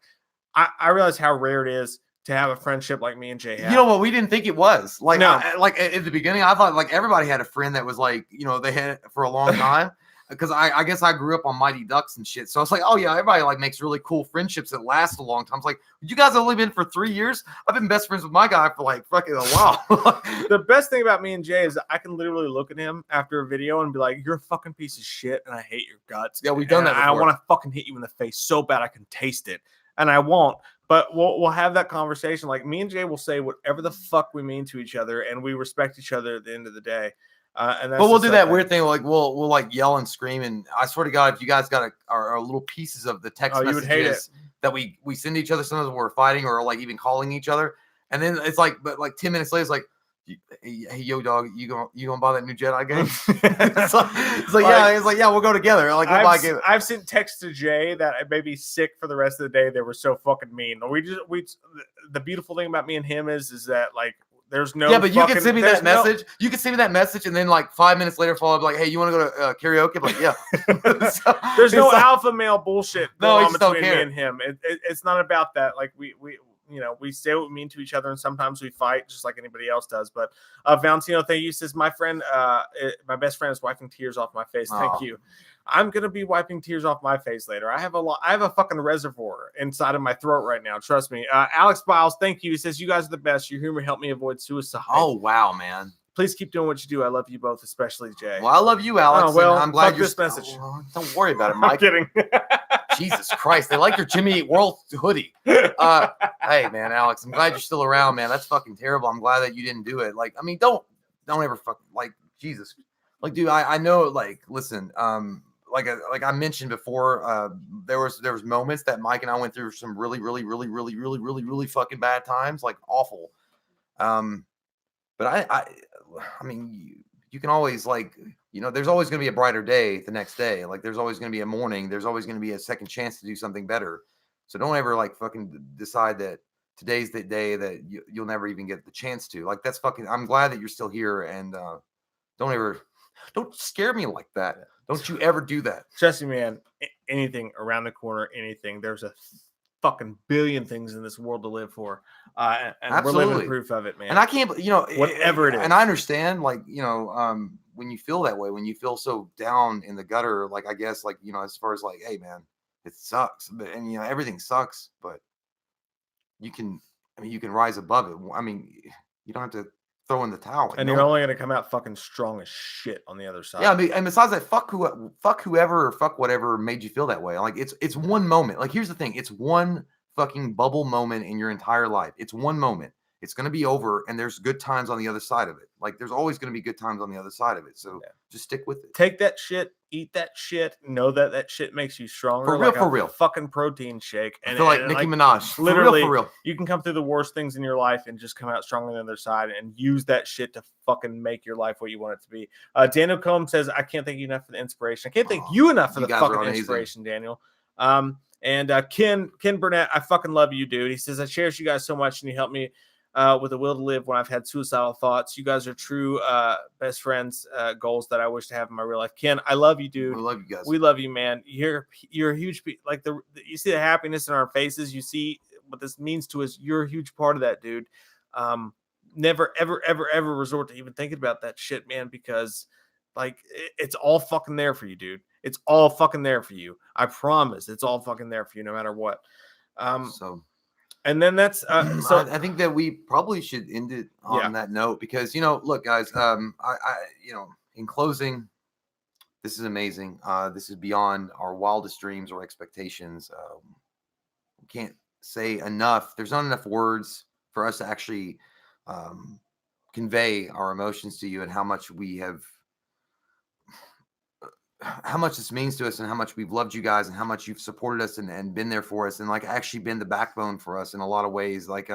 I realize how rare it is to have a friendship like me and Jay have. You know what? We didn't think it was. Like, no. Like at the beginning, I thought like everybody had a friend that was like, you know, they had it for a long time. Because I guess I grew up on Mighty Ducks and shit. So I was like, oh yeah, everybody like makes really cool friendships that last a long time. It's like, you guys have only been for 3 years? I've been best friends with my guy for like fucking a while. The best thing about me and Jay is I can literally look at him after a video and be like, you're a fucking piece of shit and I hate your guts. Yeah, we've done that before. I want to fucking hit you in the face so bad I can taste it. And I won't. But we'll have that conversation. Like, me and Jay will say whatever the fuck we mean to each other, and we respect each other at the end of the day. And that's but we'll do that weird thing, like we'll like yell and scream, and I swear to God, if you guys got our little pieces of the text messages that we send each other sometimes when we're fighting or like even calling each other, and then it's like, but like 10 minutes later, it's like, hey yo dog, you gonna buy that new Jedi game? it's like yeah, we'll go together. Like I've sent texts to Jay that I made me sick for the rest of the day. They were so fucking mean. The beautiful thing about me and him is that like There's no. Yeah, but you can fucking- send me there's that message. You can send me that message, and then like 5 minutes later, follow up like, "Hey, you want to go to karaoke?" I'm like, yeah. So, There's no it's like- alpha male bullshit No, going I on just don't between me care. and him. It's not about that. Like we we say what we mean to each other, and sometimes we fight just like anybody else does. But Valentino, thank you. Says my friend, my best friend is wiping tears off my face. Thank Oh. you. I'm gonna be wiping tears off my face later. I have a fucking reservoir inside of my throat right now. Trust me. Alex Biles, thank you. He says you guys are the best. Your humor helped me avoid suicide. Oh wow, man. Please keep doing what you do. I love you both, especially Jay. Well, I love you, Alex. Oh, well, and I'm glad fuck you're this message. Oh, don't worry about it, I'm Mike. kidding. Jesus Christ, they like your Jimmy Eat World hoodie. Hey, man, Alex, I'm glad you're still around, man. That's fucking terrible. I'm glad that you didn't do it. Like, I mean, don't ever fucking like Jesus. Like, dude, I know. Like, listen, like I mentioned before, there was moments that Mike and I went through some really fucking bad times, like awful. But I mean, you can always like, there's always going to be a brighter day the next day. Like there's always going to be a morning. There's always going to be a second chance to do something better. So don't ever like fucking decide that today's the day that you'll never even get the chance to. Like that's fucking. I'm glad that you're still here, and don't scare me like that. Don't you ever do that. Trust me, man. Anything around the corner, anything. There's a fucking billion things in this world to live for, and we're living Absolutely. proof of it, man. And I can't, Whatever it is. And I understand, like, when you feel that way, when you feel so down in the gutter, like, I guess, like, as far as like, hey, man, it sucks, and everything sucks, but you can rise above it. I mean, you don't have to throw in the towel. Like, and you're only gonna come out fucking strong as shit on the other side. Yeah, I mean, and besides that, fuck whoever or fuck whatever made you feel that way. Like it's one moment. Like here's the thing, it's one fucking bubble moment in your entire life. It's one moment. It's gonna be over, and there's good times on the other side of it. Like there's always gonna be good times on the other side of it. So just stick with it. Take that shit, eat that shit, know that shit makes you stronger. For real, like for a real. Fucking protein shake. I feel like Nicki Minaj. Literally, for real. You can come through the worst things in your life and just come out stronger on the other side and use that shit to fucking make your life what you want it to be. Daniel Combs says, I can't thank you enough for the inspiration. I can't thank you enough for the guys are fucking amazing. inspiration, Daniel. And Ken Burnett, I fucking love you, dude. He says, I cherish you guys so much, and you help me with a will to live when I've had suicidal thoughts. You guys are true best friends, goals that I wish to have in my real life. Ken, I love you, dude. We love you guys. We love you, man. You're a huge, like you see the happiness in our faces. You see what this means to us. You're a huge part of that, dude. Never, ever resort to even thinking about that shit, man, because like it's all fucking there for you, dude. It's all fucking there for you. I promise. It's all fucking there for you, no matter what. And then that's so I think that we probably should end it on that note because look, guys, I in closing, this is amazing. This is beyond our wildest dreams or expectations. We can't say enough. There's not enough words for us to actually convey our emotions to you and how much this means to us and how much we've loved you guys and how much you've supported us and been there for us and like actually been the backbone for us in a lot of ways. Like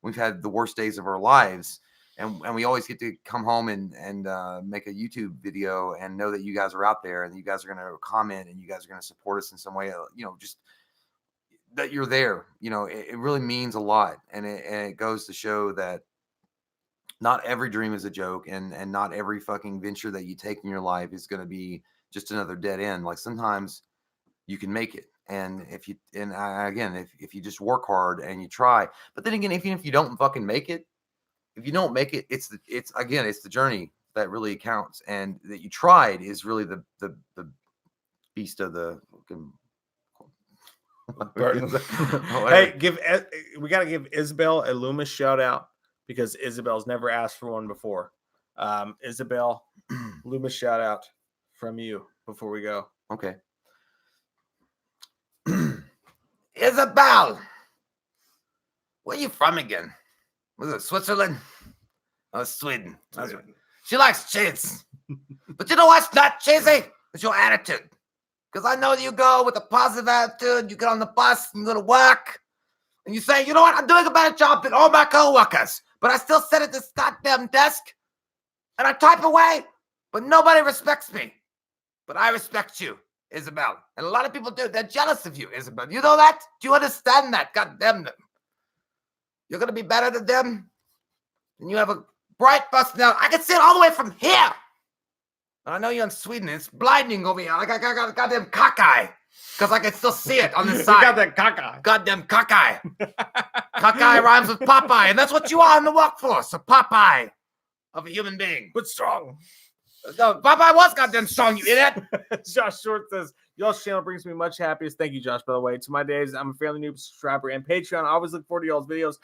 we've had the worst days of our lives and we always get to come home and make a YouTube video and know that you guys are out there and you guys are going to comment and you guys are going to support us in some way, just that you're there. It really means a lot. And it goes to show that not every dream is a joke and not every fucking venture that you take in your life is going to be just another dead end. Like sometimes you can make it. And if you just work hard and you try, but then again, even if you don't fucking make it, it's the journey that really counts. And that you tried is really the beast of the hey, we got to give Isabel a Loomis shout out because Isabel's never asked for one before. Isabel, Loomis shout out from you before we go. Okay. Isabel, where you from again? Was it Switzerland? Oh, Sweden. She likes cheese. But you know what's not cheesy? It's your attitude. Because I know you go with a positive attitude, you get on the bus, and you go to work, and you say, you know what, I'm doing a better job than all my co-workers, but I still sit at this goddamn desk, and I type away, but nobody respects me. But I respect you, Isabel. And a lot of people do. They're jealous of you, Isabel. You know that? Do you understand that? God damn them. You're going to be better than them. and you have a bright personality. I can see it all the way from here. And I know you're in Sweden. It's blinding over here. Like I got a goddamn cockeye. Because I can still see it on this You side. got that cockeye. Goddamn cockeye. Cockeye rhymes with Popeye. And that's what you are in the workforce. A Popeye of a human being. But strong. No, Popeye was goddamn strong, you idiot. Josh Short says, y'all's channel brings me much happiness. Thank you, Josh, by the way. To my days, I'm a fairly new subscriber and Patreon. I always look forward to y'all's videos.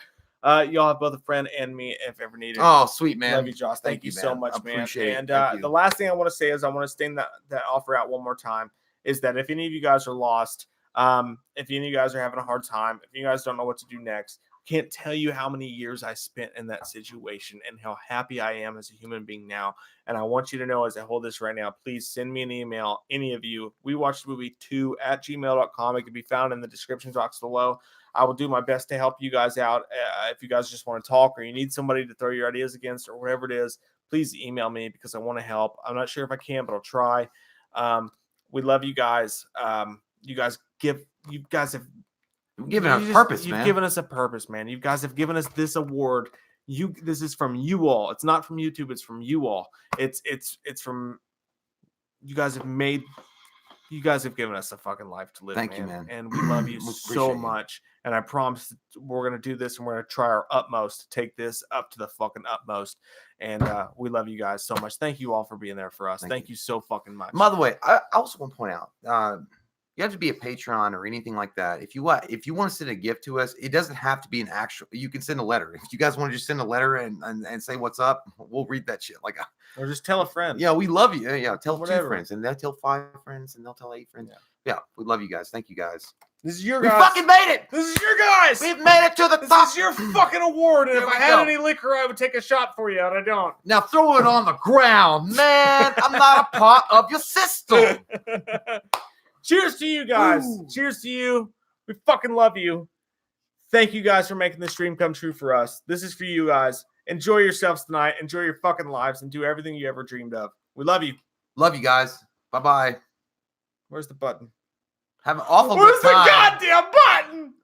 Y'all have both a friend and me if ever needed. Oh, sweet, man. Love you, Josh. Thank you so man. much, I man. appreciate it. And Thank you. the last thing I want to say is I want to sting that offer out one more time is that if any of you guys are lost, if any of you guys are having a hard time, if you guys don't know what to do next, can't tell you how many years I spent in that situation and how happy I am as a human being now. And I want you to know as I hold this right now, please send me an email, any of you. We watched the movie 2 at gmail.com. It can be found in the description box below. I will do my best to help you guys out. If you guys just want to talk or you need somebody to throw your ideas against or whatever it is, please email me because I want to help. I'm not sure if I can, but I'll try. We love you guys. You guys have Giving us purpose, man. You've given us a purpose, man. You guys have given us this award. This is from you all. It's not from YouTube. It's from you all. It's from you guys have made. You guys have given us a fucking life to live. Thank you, man. And we love you so much. And I promise we're gonna do this, and we're gonna try our utmost to take this up to the fucking utmost. And we love you guys so much. Thank you all for being there for us. Thank you so fucking much. By the way, I also want to point out. You have to be a Patreon or anything like that. If you want to send a gift to us, it doesn't have to be an actual. You can send a letter. If you guys want to just send a letter and say what's up, we'll read that shit. Or just tell a friend. Yeah, we love you. Yeah, tell Whatever. 2 friends, and they'll tell 5 friends, and they'll tell 8 friends. Yeah, we love you guys. Thank you guys. This is your We guys. fucking made it. This is your guys. We've made it to the This top. is your fucking award. And There if I we had go. any liquor, I would take a shot for you, and I don't. Now throw it on the ground, man. I'm not a part of your system. Cheers to you guys. Ooh. Cheers to you. We fucking love you. Thank you guys for making this dream come true for us. This is for you guys. Enjoy yourselves tonight. Enjoy your fucking lives and do everything you ever dreamed of. We love you. Love you guys. Bye bye. Where's the button? Have an awful Where's good time. the goddamn button?